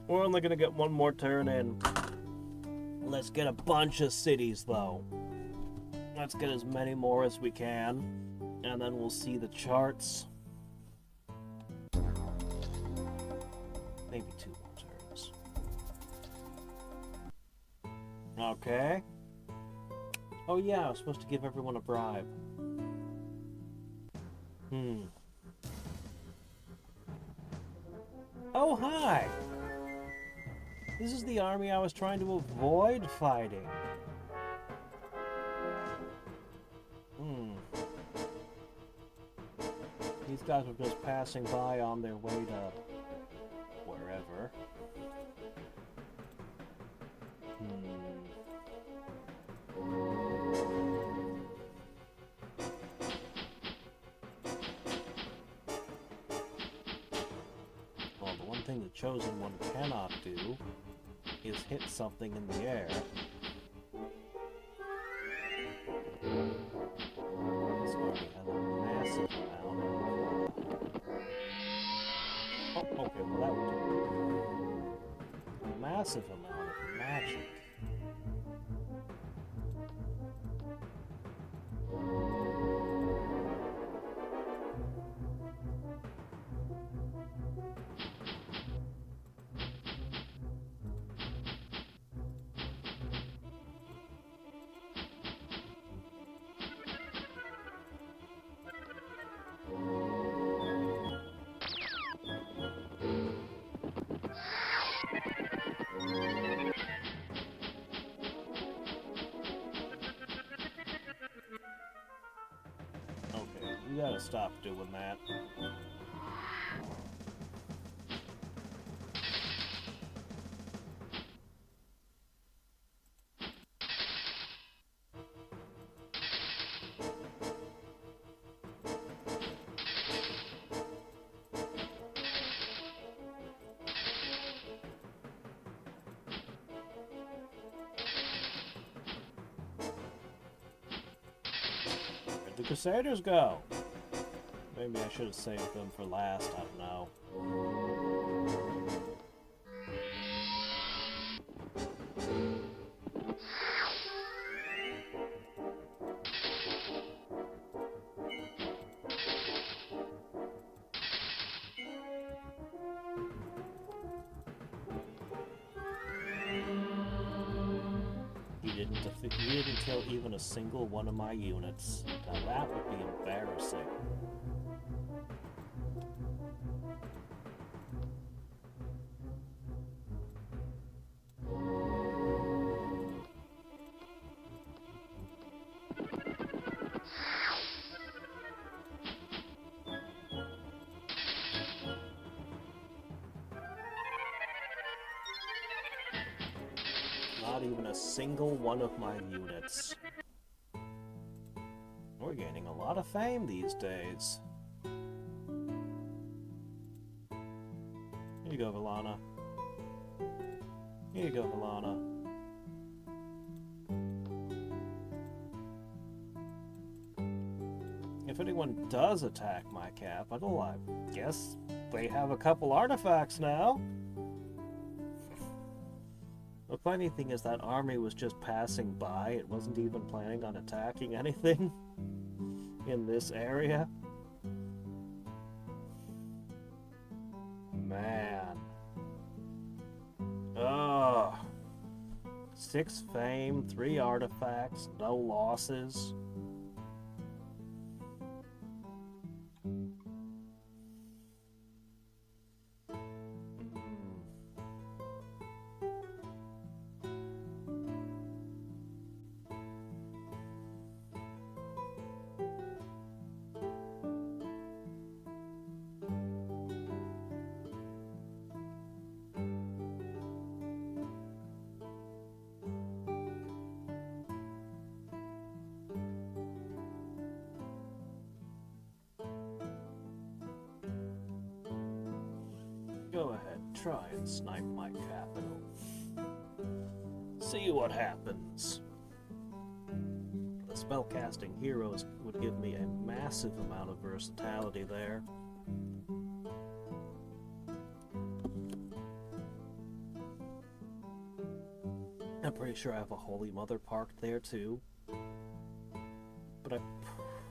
We're only going to get one more turn in. Let's get a bunch of cities, though. Let's get as many more as we can, and then we'll see the charts. Maybe 2 more turns. Okay. Oh yeah, I was supposed to give everyone a bribe. Oh, hi! This is the army I was trying to avoid fighting. These guys were just passing by on their way to wherever. Well, the one thing the Chosen One cannot do is hit something in the air. This army has a massive amount of... Oh, okay, well that would do it. A massive amount of magic. You gotta stop doing that. Where'd the Crusaders go? Maybe I should have saved them for last, I don't know. You didn't kill even a single one of my units. Now that would be embarrassing. Not even a single one of my units. We're gaining a lot of fame these days. Here you go, Valana. Here you go, Valana. If anyone does attack my capital, I guess they have a couple artifacts now. The funny thing is that army was just passing by. It wasn't even planning on attacking anything in this area. Man. Ugh. 6 fame, 3 artifacts, no losses. Go ahead, try and snipe my capital. See what happens. The spellcasting heroes would give me a massive amount of versatility there. I'm pretty sure I have a Holy Mother parked there too. But I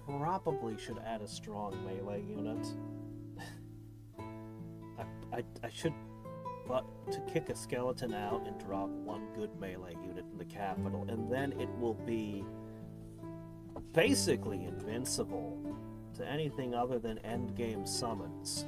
probably should add a strong melee unit. I should but to kick a skeleton out and drop one good melee unit in the capital, and then it will be basically invincible to anything other than endgame summons.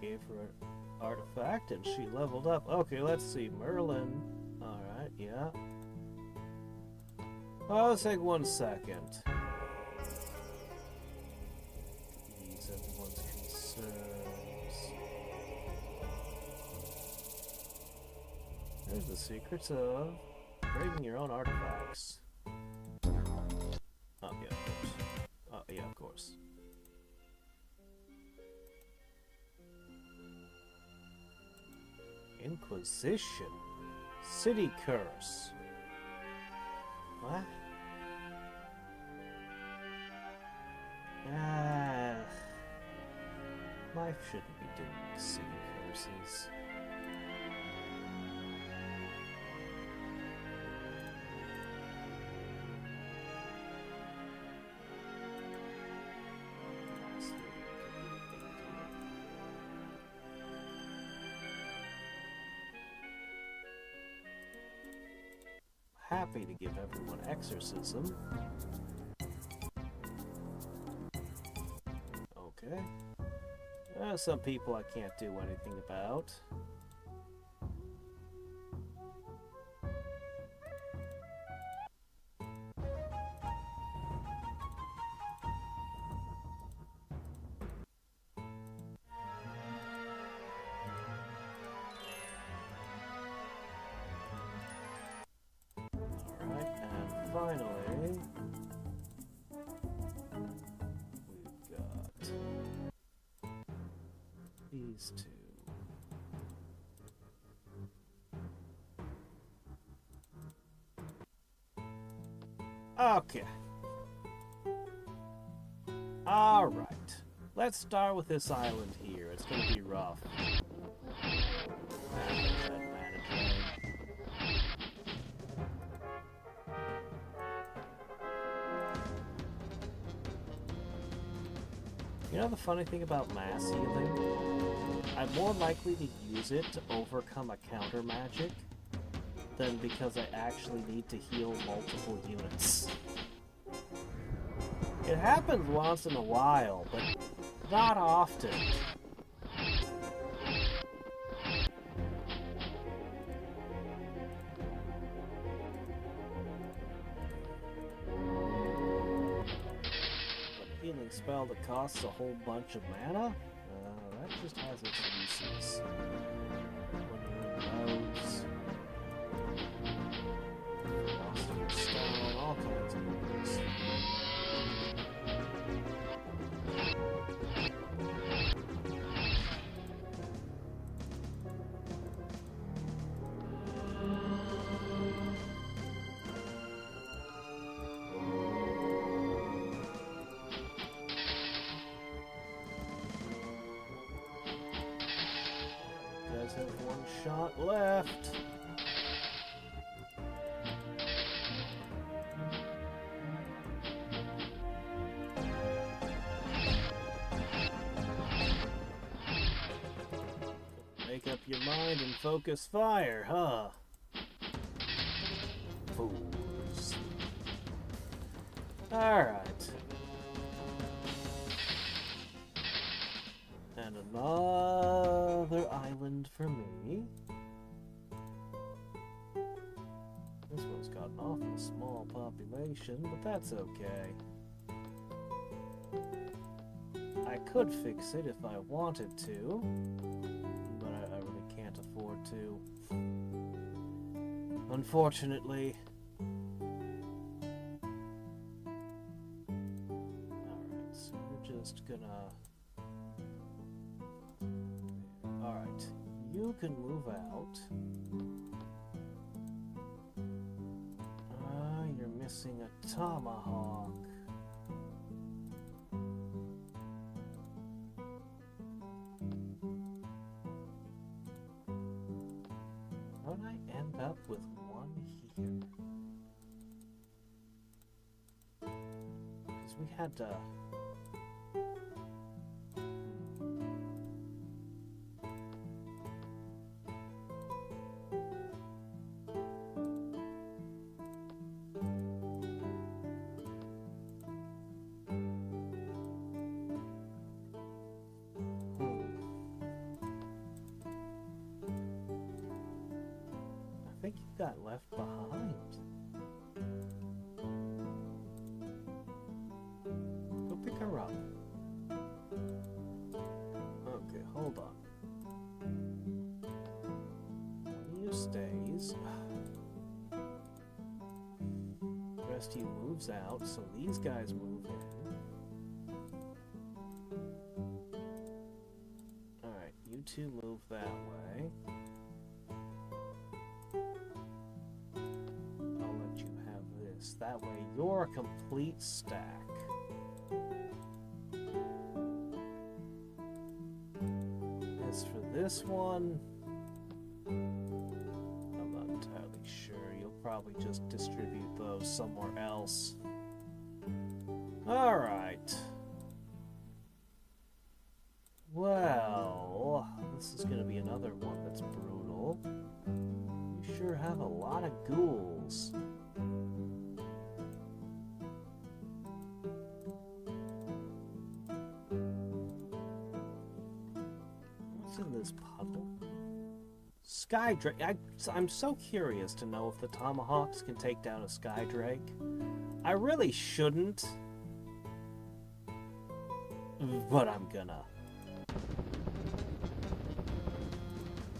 Gave her an artifact and she leveled up. Okay, let's see. Merlin. Alright, yeah. Oh, let's take 1 second. Ease everyone's concerns. There's the secrets of creating your own artifacts. Oh, yeah, of course. Oh, yeah, of course. Inquisition. City curse. What? Life shouldn't be doing city curses. Happy to give everyone exorcism. Okay. Some people I can't do anything about. Finally, we've got these two. Okay. Alright. Let's start with this island here. It's gonna be rough. You know the funny thing about mass healing? I'm more likely to use it to overcome a counter magic than because I actually need to heal multiple units. It happens once in a while, but not often. Spell that costs a whole bunch of mana? That just has its uses. When you're in roads, stone, all kinds of things. Have 1 shot left. Make up your mind and focus fire, huh? Fools. Alright. And another island for me. This one's got an awful small population, but that's okay. I could fix it if I wanted to, but I really can't afford to. Unfortunately. Alright, so we're just gonna... Alright, you can move out. You're missing a tomahawk. How'd I end up with one here? Because we had to... I think you got left behind. Go pick her up. Okay, hold on. One of you stays. The rest of you moves out, so these guys move in. Alright, you two move that way. That way you're a complete stack. As for this one, I'm not entirely sure. You'll probably just distribute those somewhere else. Alright. Well, this is gonna be another one that's brutal. You sure have a lot of ghouls. In this puddle? Skydrake. I'm so curious to know if the tomahawks can take down a skydrake. I really shouldn't, but I'm gonna.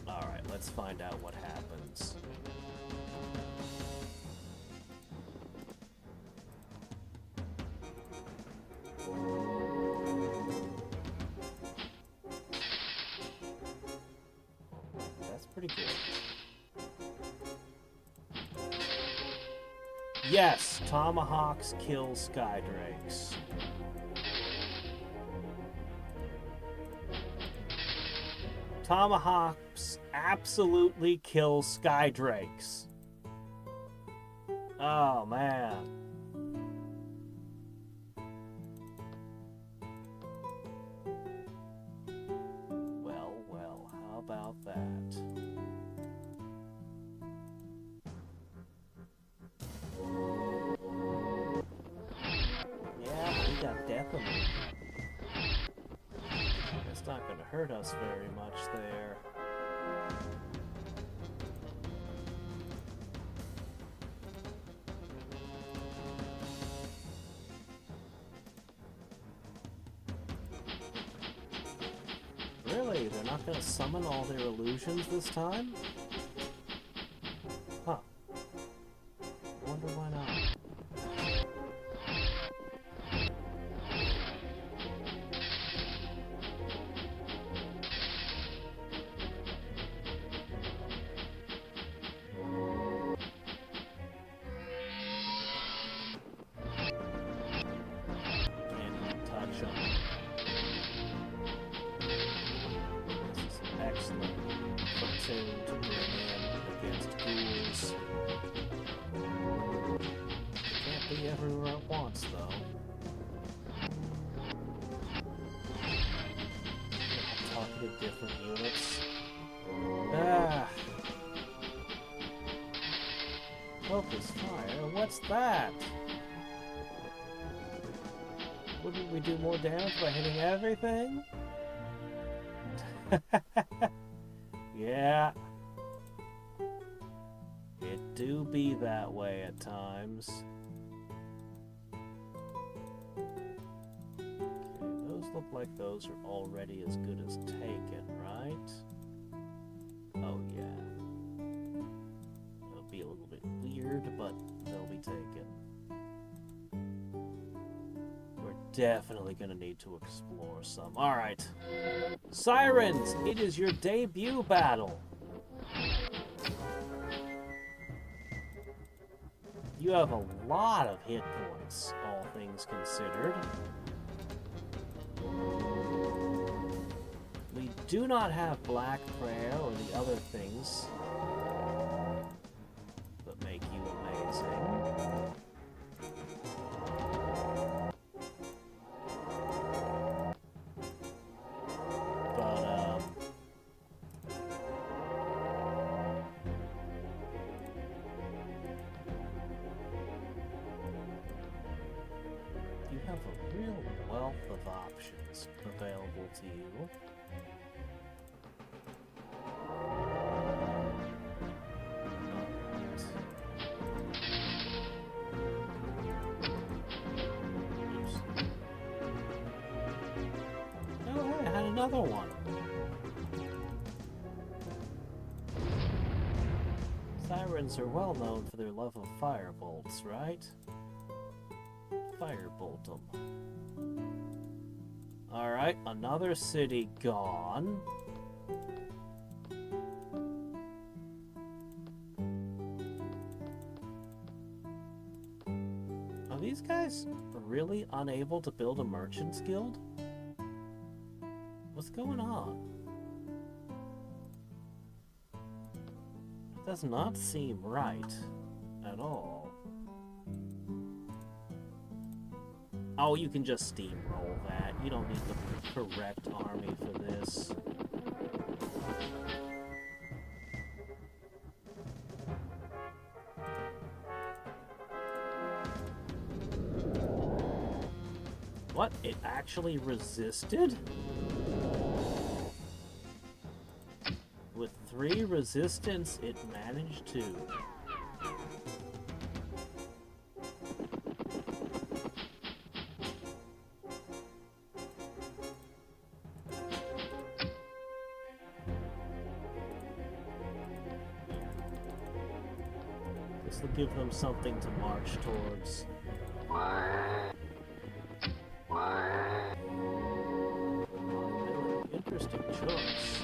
Alright, let's find out what happens. Pretty good. Yes, tomahawks kill skydrakes. Tomahawks absolutely kill skydrakes. Oh, man. Well, how about that? Definitely. It's not going to hurt us very much there. Really? They're not going to summon all their illusions this time? Huh. I wonder why not. Everywhere at once, though. Talking to different units. Ah! Focus fire? What's that? Wouldn't we do more damage by hitting everything? Yeah. It do be that way at times. Look like those are already as good as taken, right? Oh taken? We're definitely gonna need to explore some. Alright. Sirens, it is your debut battle. You have a lot of hit points, all things considered. We do not have Black Prayer or the other things that make you amazing. You have a real wealth of options available to you. Oh, hey, I had another one. Sirens are well known for their love of firebolts, right? Firebolt them. Alright, another city gone. Are these guys really unable to build a merchant's guild? What's going on? It does not seem right at all. Oh, you can just steamroll that. You don't need the correct army for this. What? It actually resisted? With 3 resistance, it managed to. This will give them something to march towards. Interesting choice.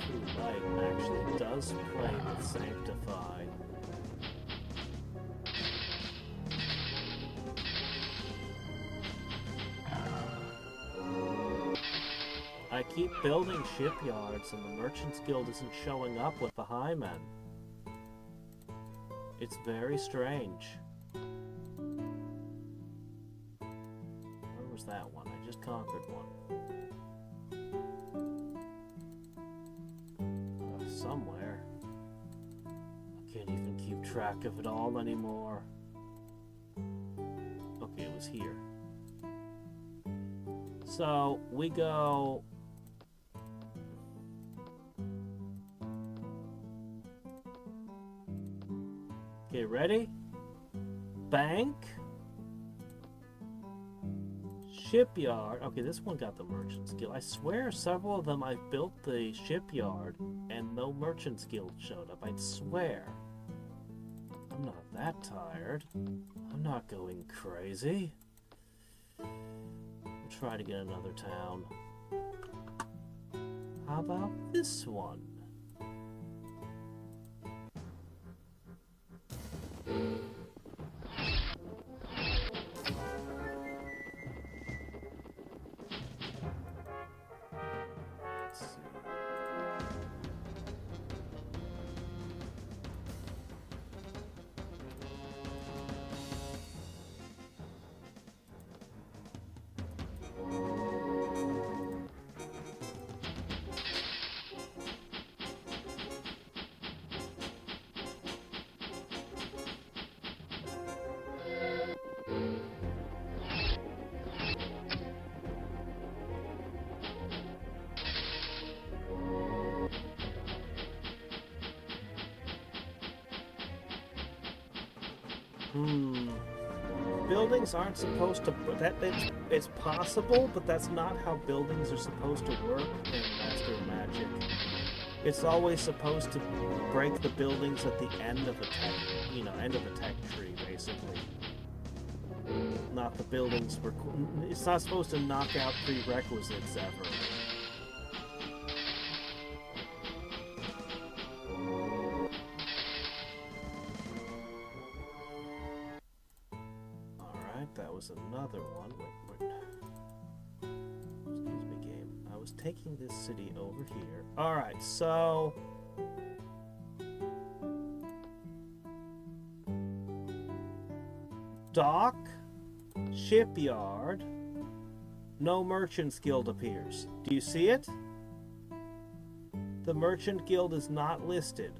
True Light actually does play with Sanctify. I keep building shipyards and the Merchants Guild isn't showing up with the Highmen. It's very strange. Where was that one? I just conquered one. Somewhere. I can't even keep track of it all anymore. Okay, it was here. So, we go... Okay, ready? Bank. Shipyard. Okay, this one got the Merchant's Guild. I swear several of them I've built the shipyard and no Merchant's Guild showed up. I swear. I'm not that tired. I'm not going crazy. I'll try to get another town. How about this one? Buildings aren't supposed to... It's possible, but that's not how buildings are supposed to work in Master of Magic. It's always supposed to break the buildings at the end of a tech, end of a tech tree, basically. Not the buildings. It's not supposed to knock out prerequisites ever. Alright, that was another one. Wait. Excuse me, game. I was taking this city over here. Alright, so... dock, shipyard, no Merchants Guild appears. Do you see it? The Merchant Guild is not listed.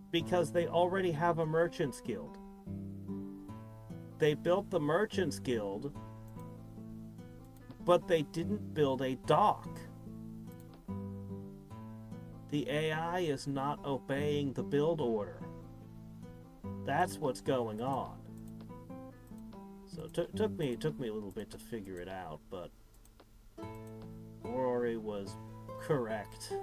Because they already have a Merchants Guild. They built the Merchants Guild, but they didn't build a dock. The AI is not obeying the build order. That's what's going on. So it took me a little bit to figure it out, but Rory was correct.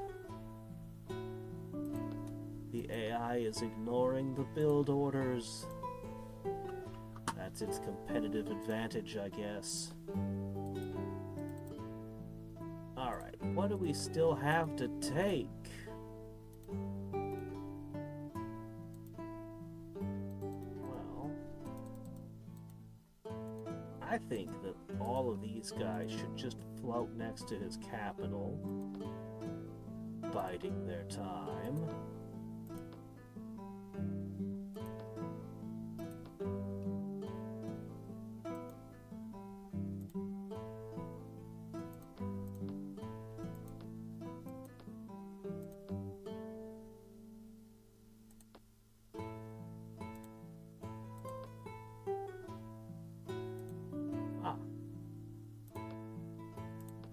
The AI is ignoring the build orders. That's its competitive advantage, I guess. Alright, what do we still have to take? I think that all of these guys should just float next to his capital, biding their time.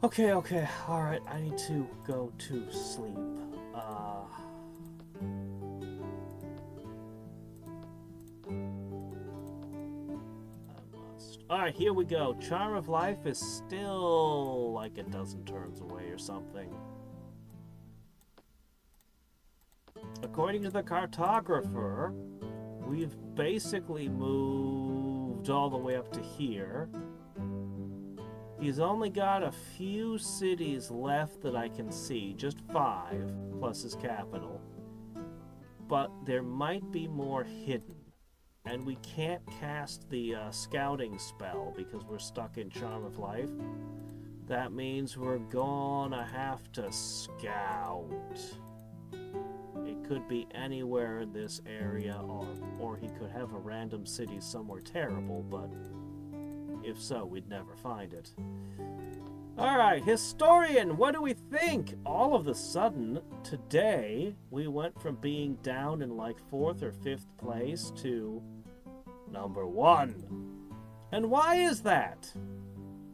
Okay, alright, I need to go to sleep. I must. Alright, here we go. Charm of Life is still like a dozen turns away or something. According to the cartographer, we've basically moved all the way up to here. He's only got a few cities left that I can see, just 5, plus his capital. But there might be more hidden. And we can't cast the scouting spell because we're stuck in Charm of Life. That means we're gonna have to scout. It could be anywhere in this area, or he could have a random city somewhere terrible, but if so, we'd never find it. Alright, historian, what do we think? All of a sudden, today, we went from being down in like 4th or 5th place to number 1. And why is that?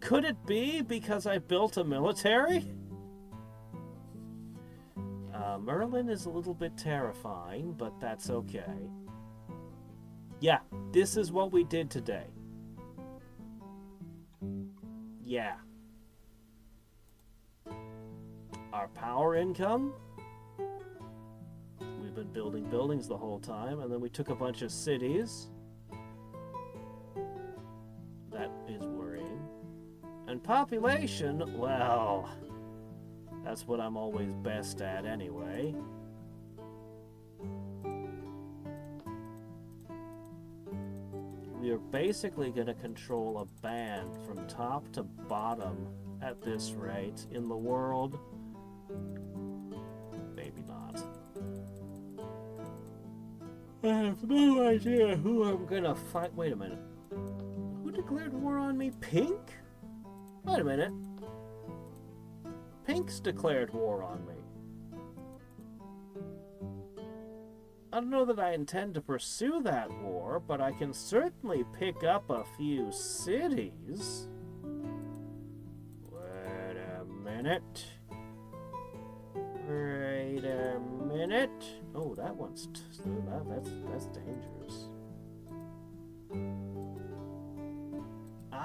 Could it be because I built a military? Merlin is a little bit terrifying, but that's okay. Yeah, this is what we did today. Yeah. Our power income? We've been building buildings the whole time, and then we took a bunch of cities. That is worrying. And population, well, that's what I'm always best at anyway. We are basically going to control a band from top to bottom at this rate in the world. Maybe not. I have no idea who I'm going to fight. Wait a minute. Who declared war on me? Pink? Wait a minute. Pink's declared war on me. I don't know that I intend to pursue that war, but I can certainly pick up a few cities. Wait a minute. Wait a minute. Oh, that one's that's dangerous.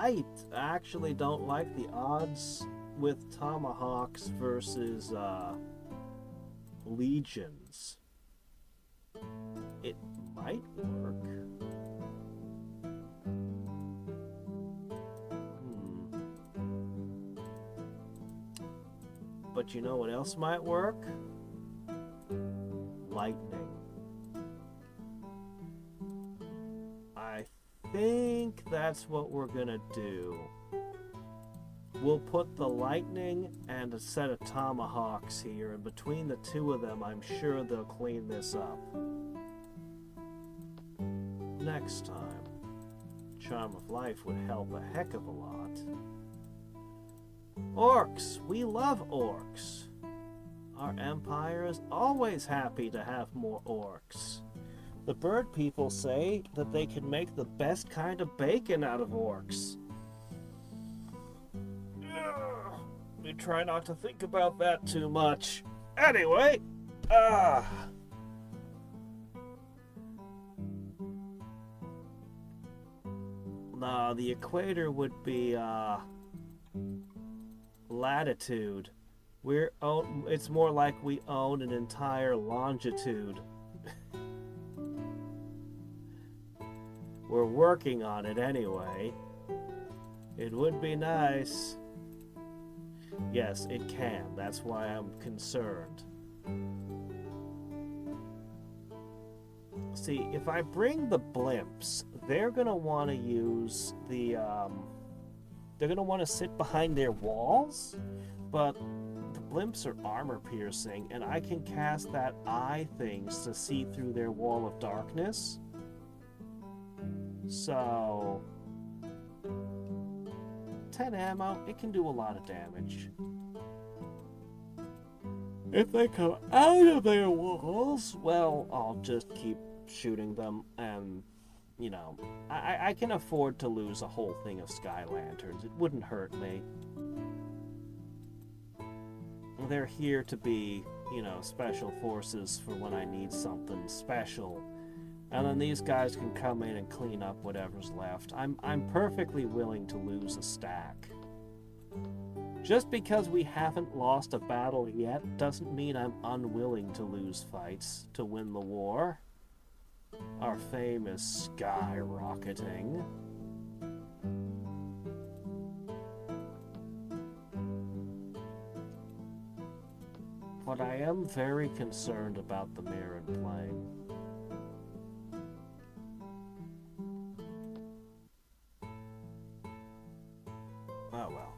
I actually don't like the odds with tomahawks versus legions. It might work. But you know what else might work? Lightning. I think that's what we're gonna do. We'll put the lightning and a set of tomahawks here, and between the two of them, I'm sure they'll clean this up. Next time, Charm of Life would help a heck of a lot. Orcs! We love orcs! Our empire is always happy to have more orcs. The bird people say that they can make the best kind of bacon out of orcs. We try not to think about that too much. Anyway, no, the equator would be, latitude. It's more like we own an entire longitude. We're working on it anyway. It would be nice. Yes, it can. That's why I'm concerned. See, if I bring the blimps, they're gonna want to use the, they're gonna want to sit behind their walls, but the blimps are armor piercing, and I can cast that eye things to see through their wall of darkness. So 10 ammo, it can do a lot of damage. If they come out of their walls, well, I'll just keep shooting them, and, you know, I can afford to lose a whole thing of sky lanterns. It wouldn't hurt me. They're here to be, you know, special forces for when I need something special. And then these guys can come in and clean up whatever's left. I'm perfectly willing to lose a stack. Just because we haven't lost a battle yet doesn't mean I'm unwilling to lose fights to win the war. Our fame is skyrocketing. But I am very concerned about the Mirren Plain. Oh well.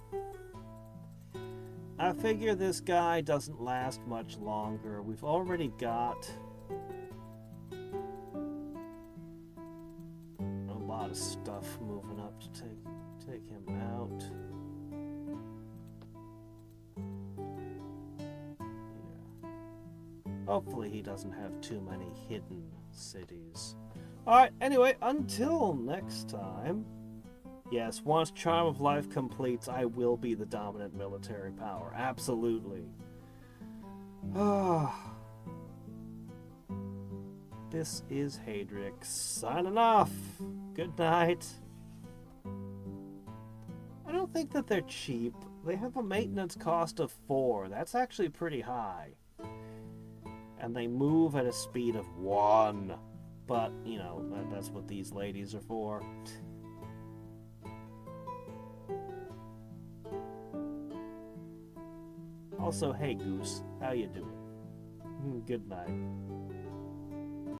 I figure this guy doesn't last much longer. We've already got a lot of stuff moving up to take him out. Yeah. Hopefully he doesn't have too many hidden cities. Alright, anyway, until next time. Yes, once Charm of Life completes, I will be the dominant military power. Absolutely. This is Hadriex, signing off. Good night. I don't think that they're cheap. They have a maintenance cost of 4. That's actually pretty high. And they move at a speed of 1. But, you know, that's what these ladies are for. Also, hey Goose, how you doing? Good night.